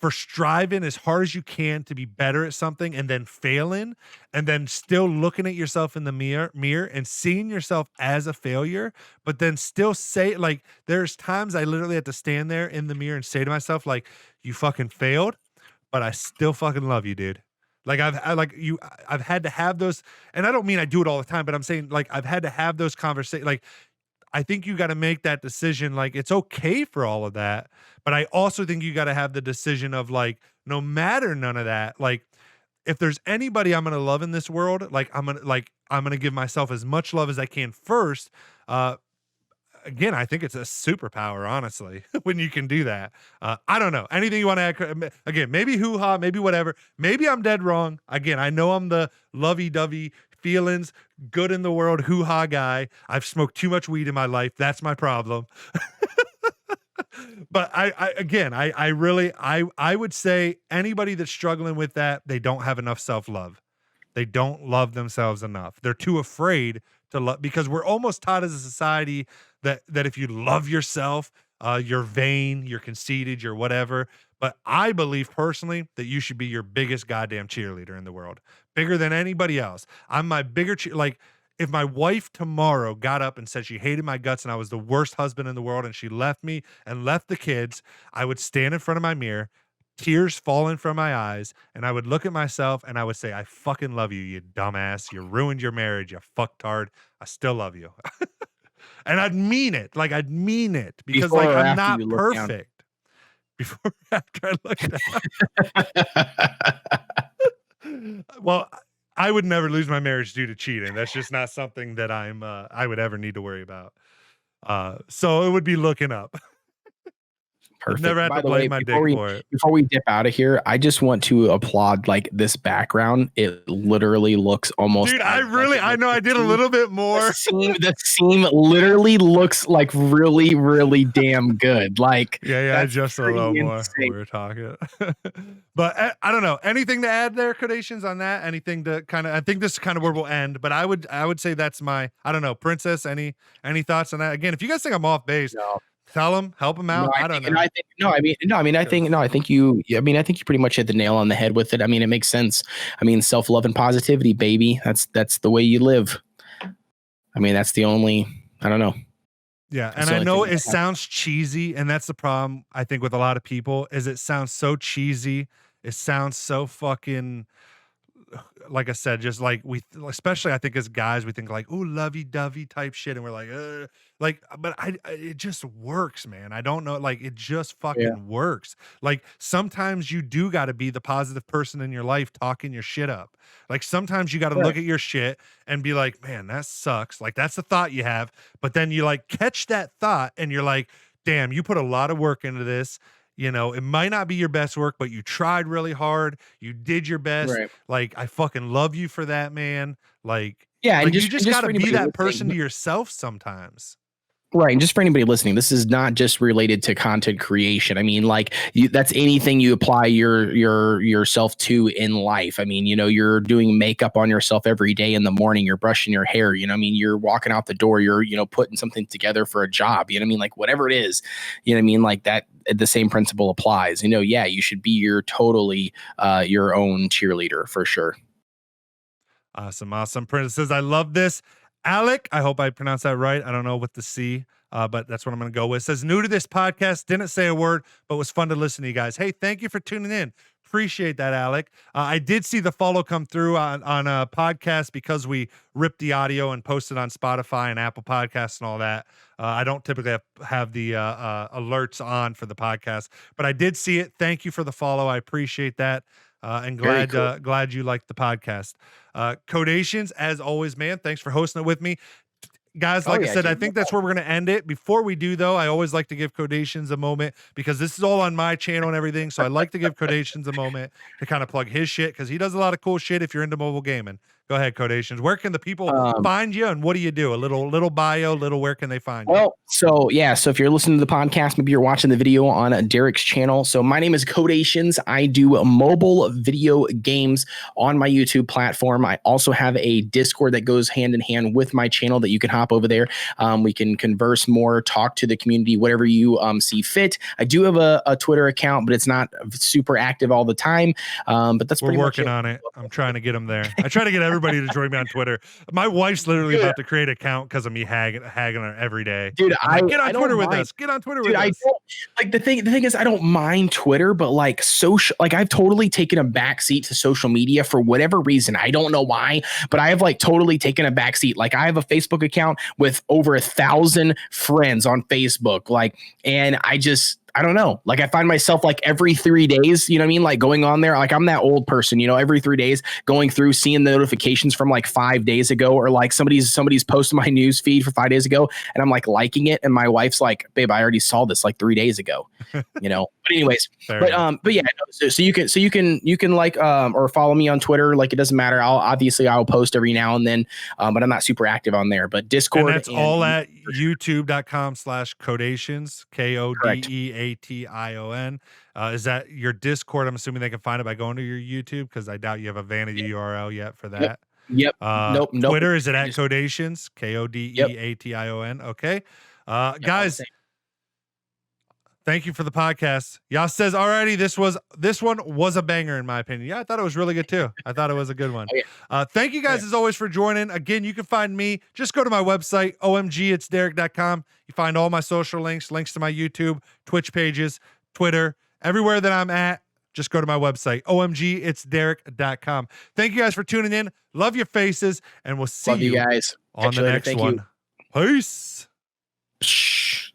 Speaker 1: striving as hard as you can to be better at something and then failing and then still looking at yourself in the mirror and seeing yourself as a failure, but then still say, like, there's times I literally have to stand there in the mirror and say to myself, like, you fucking failed, but I still fucking love you, dude. Like I've had to have those, and I don't mean I do it all the time, but I'm saying like I've had to have those conversations. Like I think you got to make that decision. Like it's okay for all of that, but I also think you got to have the decision of like, no matter none of that, like if there's anybody I'm going to love in this world, like I'm going to give myself as much love as I can first. Again, I think it's a superpower, honestly, when you can do that. I don't know. Anything you want to add? Again, maybe hoo-ha, maybe whatever. Maybe I'm dead wrong. Again, I know I'm the lovey-dovey feelings, good in the world, hoo-ha guy. I've smoked too much weed in my life. That's my problem. But I really would say anybody that's struggling with that, they don't have enough self-love. They don't love themselves enough. They're too afraid to love, because we're almost taught as a society that if you love yourself, you're vain, you're conceited, you're whatever. But I believe personally that you should be your biggest goddamn cheerleader in the world, bigger than anybody else. I'm my bigger like, if my wife tomorrow got up and said she hated my guts and I was the worst husband in the world and she left me and left the kids, I would stand in front of my mirror, tears falling from my eyes, and I would look at myself and I would say, I fucking love you, you dumbass. You ruined your marriage, you fucktard. I still love you. And I'd mean it. Like, I'd mean it, because
Speaker 2: Before
Speaker 1: like
Speaker 2: or
Speaker 1: I'm
Speaker 2: after
Speaker 1: not
Speaker 2: you look down?
Speaker 1: perfect. Before or after I look down. Well, I would never lose my marriage due to cheating. That's just not something that I would ever need to worry about. So it would be looking up.
Speaker 2: Perfect.
Speaker 1: Never had
Speaker 2: By
Speaker 1: to
Speaker 2: the
Speaker 1: blame
Speaker 2: way,
Speaker 1: my dick for it.
Speaker 2: before we dip out of here, I just want to applaud like this background. It literally looks almost.
Speaker 1: Dude, I know I did a little bit more.
Speaker 2: The seam literally looks like really, really damn good. Like,
Speaker 1: yeah, just a little more when we were talking. But I don't know. Anything to add there, Codations, on that? Anything to kind of? I think this is kind of where we'll end. But I would say that's my. I don't know, Princess. Any thoughts on that? Again, if you guys think I'm off base.
Speaker 2: No.
Speaker 1: Tell him, help him out. I think
Speaker 2: you pretty much hit the nail on the head with it. I mean, it makes sense. I mean, self-love and positivity, baby. That's the way you live. I mean, that's the only, I don't know.
Speaker 1: Yeah. And I know it sounds cheesy, and that's the problem, I think, with a lot of people, is it sounds so cheesy. It sounds so fucking, like I said, just like especially I think as guys, we think like, ooh, lovey-dovey type shit. And we're like, but it just works, man. I don't know. Like, it just fucking works. Like, sometimes you do got to be the positive person in your life talking your shit up. Like, sometimes you got to look at your shit and be like, man, that sucks. Like, that's the thought you have. But then you like catch that thought and you're like, damn, you put a lot of work into this. You know, it might not be your best work, but you tried really hard. You did your best. Right. Like, I fucking love you for that, man. Like,
Speaker 2: yeah, and
Speaker 1: like, you just got to be that person to yourself sometimes.
Speaker 2: Right. And just for anybody listening, this is not just related to content creation. I mean, like, that's anything you apply yourself to in life. I mean, you know, you're doing makeup on yourself every day in the morning, you're brushing your hair, you know, I mean, you're walking out the door, you're, you know, putting something together for a job, you know what I mean? Like, whatever it is, you know what I mean? Like, that, the same principle applies. You know, yeah, you should be your own cheerleader for sure.
Speaker 1: Awesome. Prince says, I love this. Alec, I hope I pronounced that right. I don't know what the C, but that's what I'm going to go with. Says, new to this podcast, didn't say a word, but was fun to listen to you guys. Hey, thank you for tuning in. Appreciate that, Alec. I did see the follow come through on a podcast because we ripped the audio and posted on Spotify and Apple Podcasts and all that. I don't typically have the alerts on for the podcast, but I did see it. Thank you for the follow. I appreciate that. And glad you liked the podcast. Codations, as always, man. Thanks for hosting it with me. Guys, like I said, I think that's where we're going to end it. Before we do, though, I always like to give Codations a moment, because this is all on my channel and everything. So I like to give Codations a moment to kind of plug his shit, because he does a lot of cool shit if you're into mobile gaming. Go ahead, Codations. Where can the people find you, and what do you do? A little bio, where can they find you?
Speaker 2: So if you're listening to the podcast, maybe you're watching the video on Derek's channel. So my name is Codations. I do mobile video games on my YouTube platform. I also have a Discord that goes hand in hand with my channel that you can hop over there. We can converse more, talk to the community, whatever you see fit. I do have a Twitter account, but it's not super active all the time. But that's
Speaker 1: we're working on it. I'm trying to get them there. I try to get everybody to join me on Twitter. My wife's literally about to create an account because of me hagging her every day.
Speaker 2: Dude,
Speaker 1: like, get on Twitter with us. Get on Twitter with us.
Speaker 2: Like, the thing is, I don't mind Twitter, but like I've totally taken a backseat to social media for whatever reason. I don't know why, but I have like totally taken a backseat. Like, I have a Facebook account with over 1,000 friends on Facebook. Like, and I don't know. Like, I find myself like every 3 days, you know what I mean? Like, going on there, like, I'm that old person, you know, every 3 days going through, seeing the notifications from like 5 days ago, or like somebody's posted my news feed for 5 days ago, and I'm like liking it. And my wife's like, babe, I already saw this like 3 days ago, you know, But anyways,
Speaker 1: Fair
Speaker 2: but
Speaker 1: enough.
Speaker 2: but yeah, no, so you can like or follow me on Twitter. Like it doesn't matter. I'll post every now and then, but I'm not super active on there. But Discord
Speaker 1: And that's all at youtube.com/codations,
Speaker 2: Correct.
Speaker 1: Kodeation. Is that your Discord? I'm assuming they can find it by going to your YouTube because I doubt you have a vanity URL yet for that.
Speaker 2: Yep. Nope.
Speaker 1: Twitter, is it at Codations? Kodeation. Okay. Guys, thank you for the podcast. Yas says, alrighty, this one was a banger in my opinion. Yeah, I thought it was really good too. I thought it was a good one. Thank you guys as always for joining. Again, you can find me. Just go to my website, omgitsderek.com. You find all my social links to my YouTube, Twitch pages, Twitter, everywhere that I'm at. Just go to my website, omgitsderek.com. Thank you guys for tuning in. Love your faces, and we'll see you
Speaker 2: guys
Speaker 1: on the next one. Peace.
Speaker 2: Shh.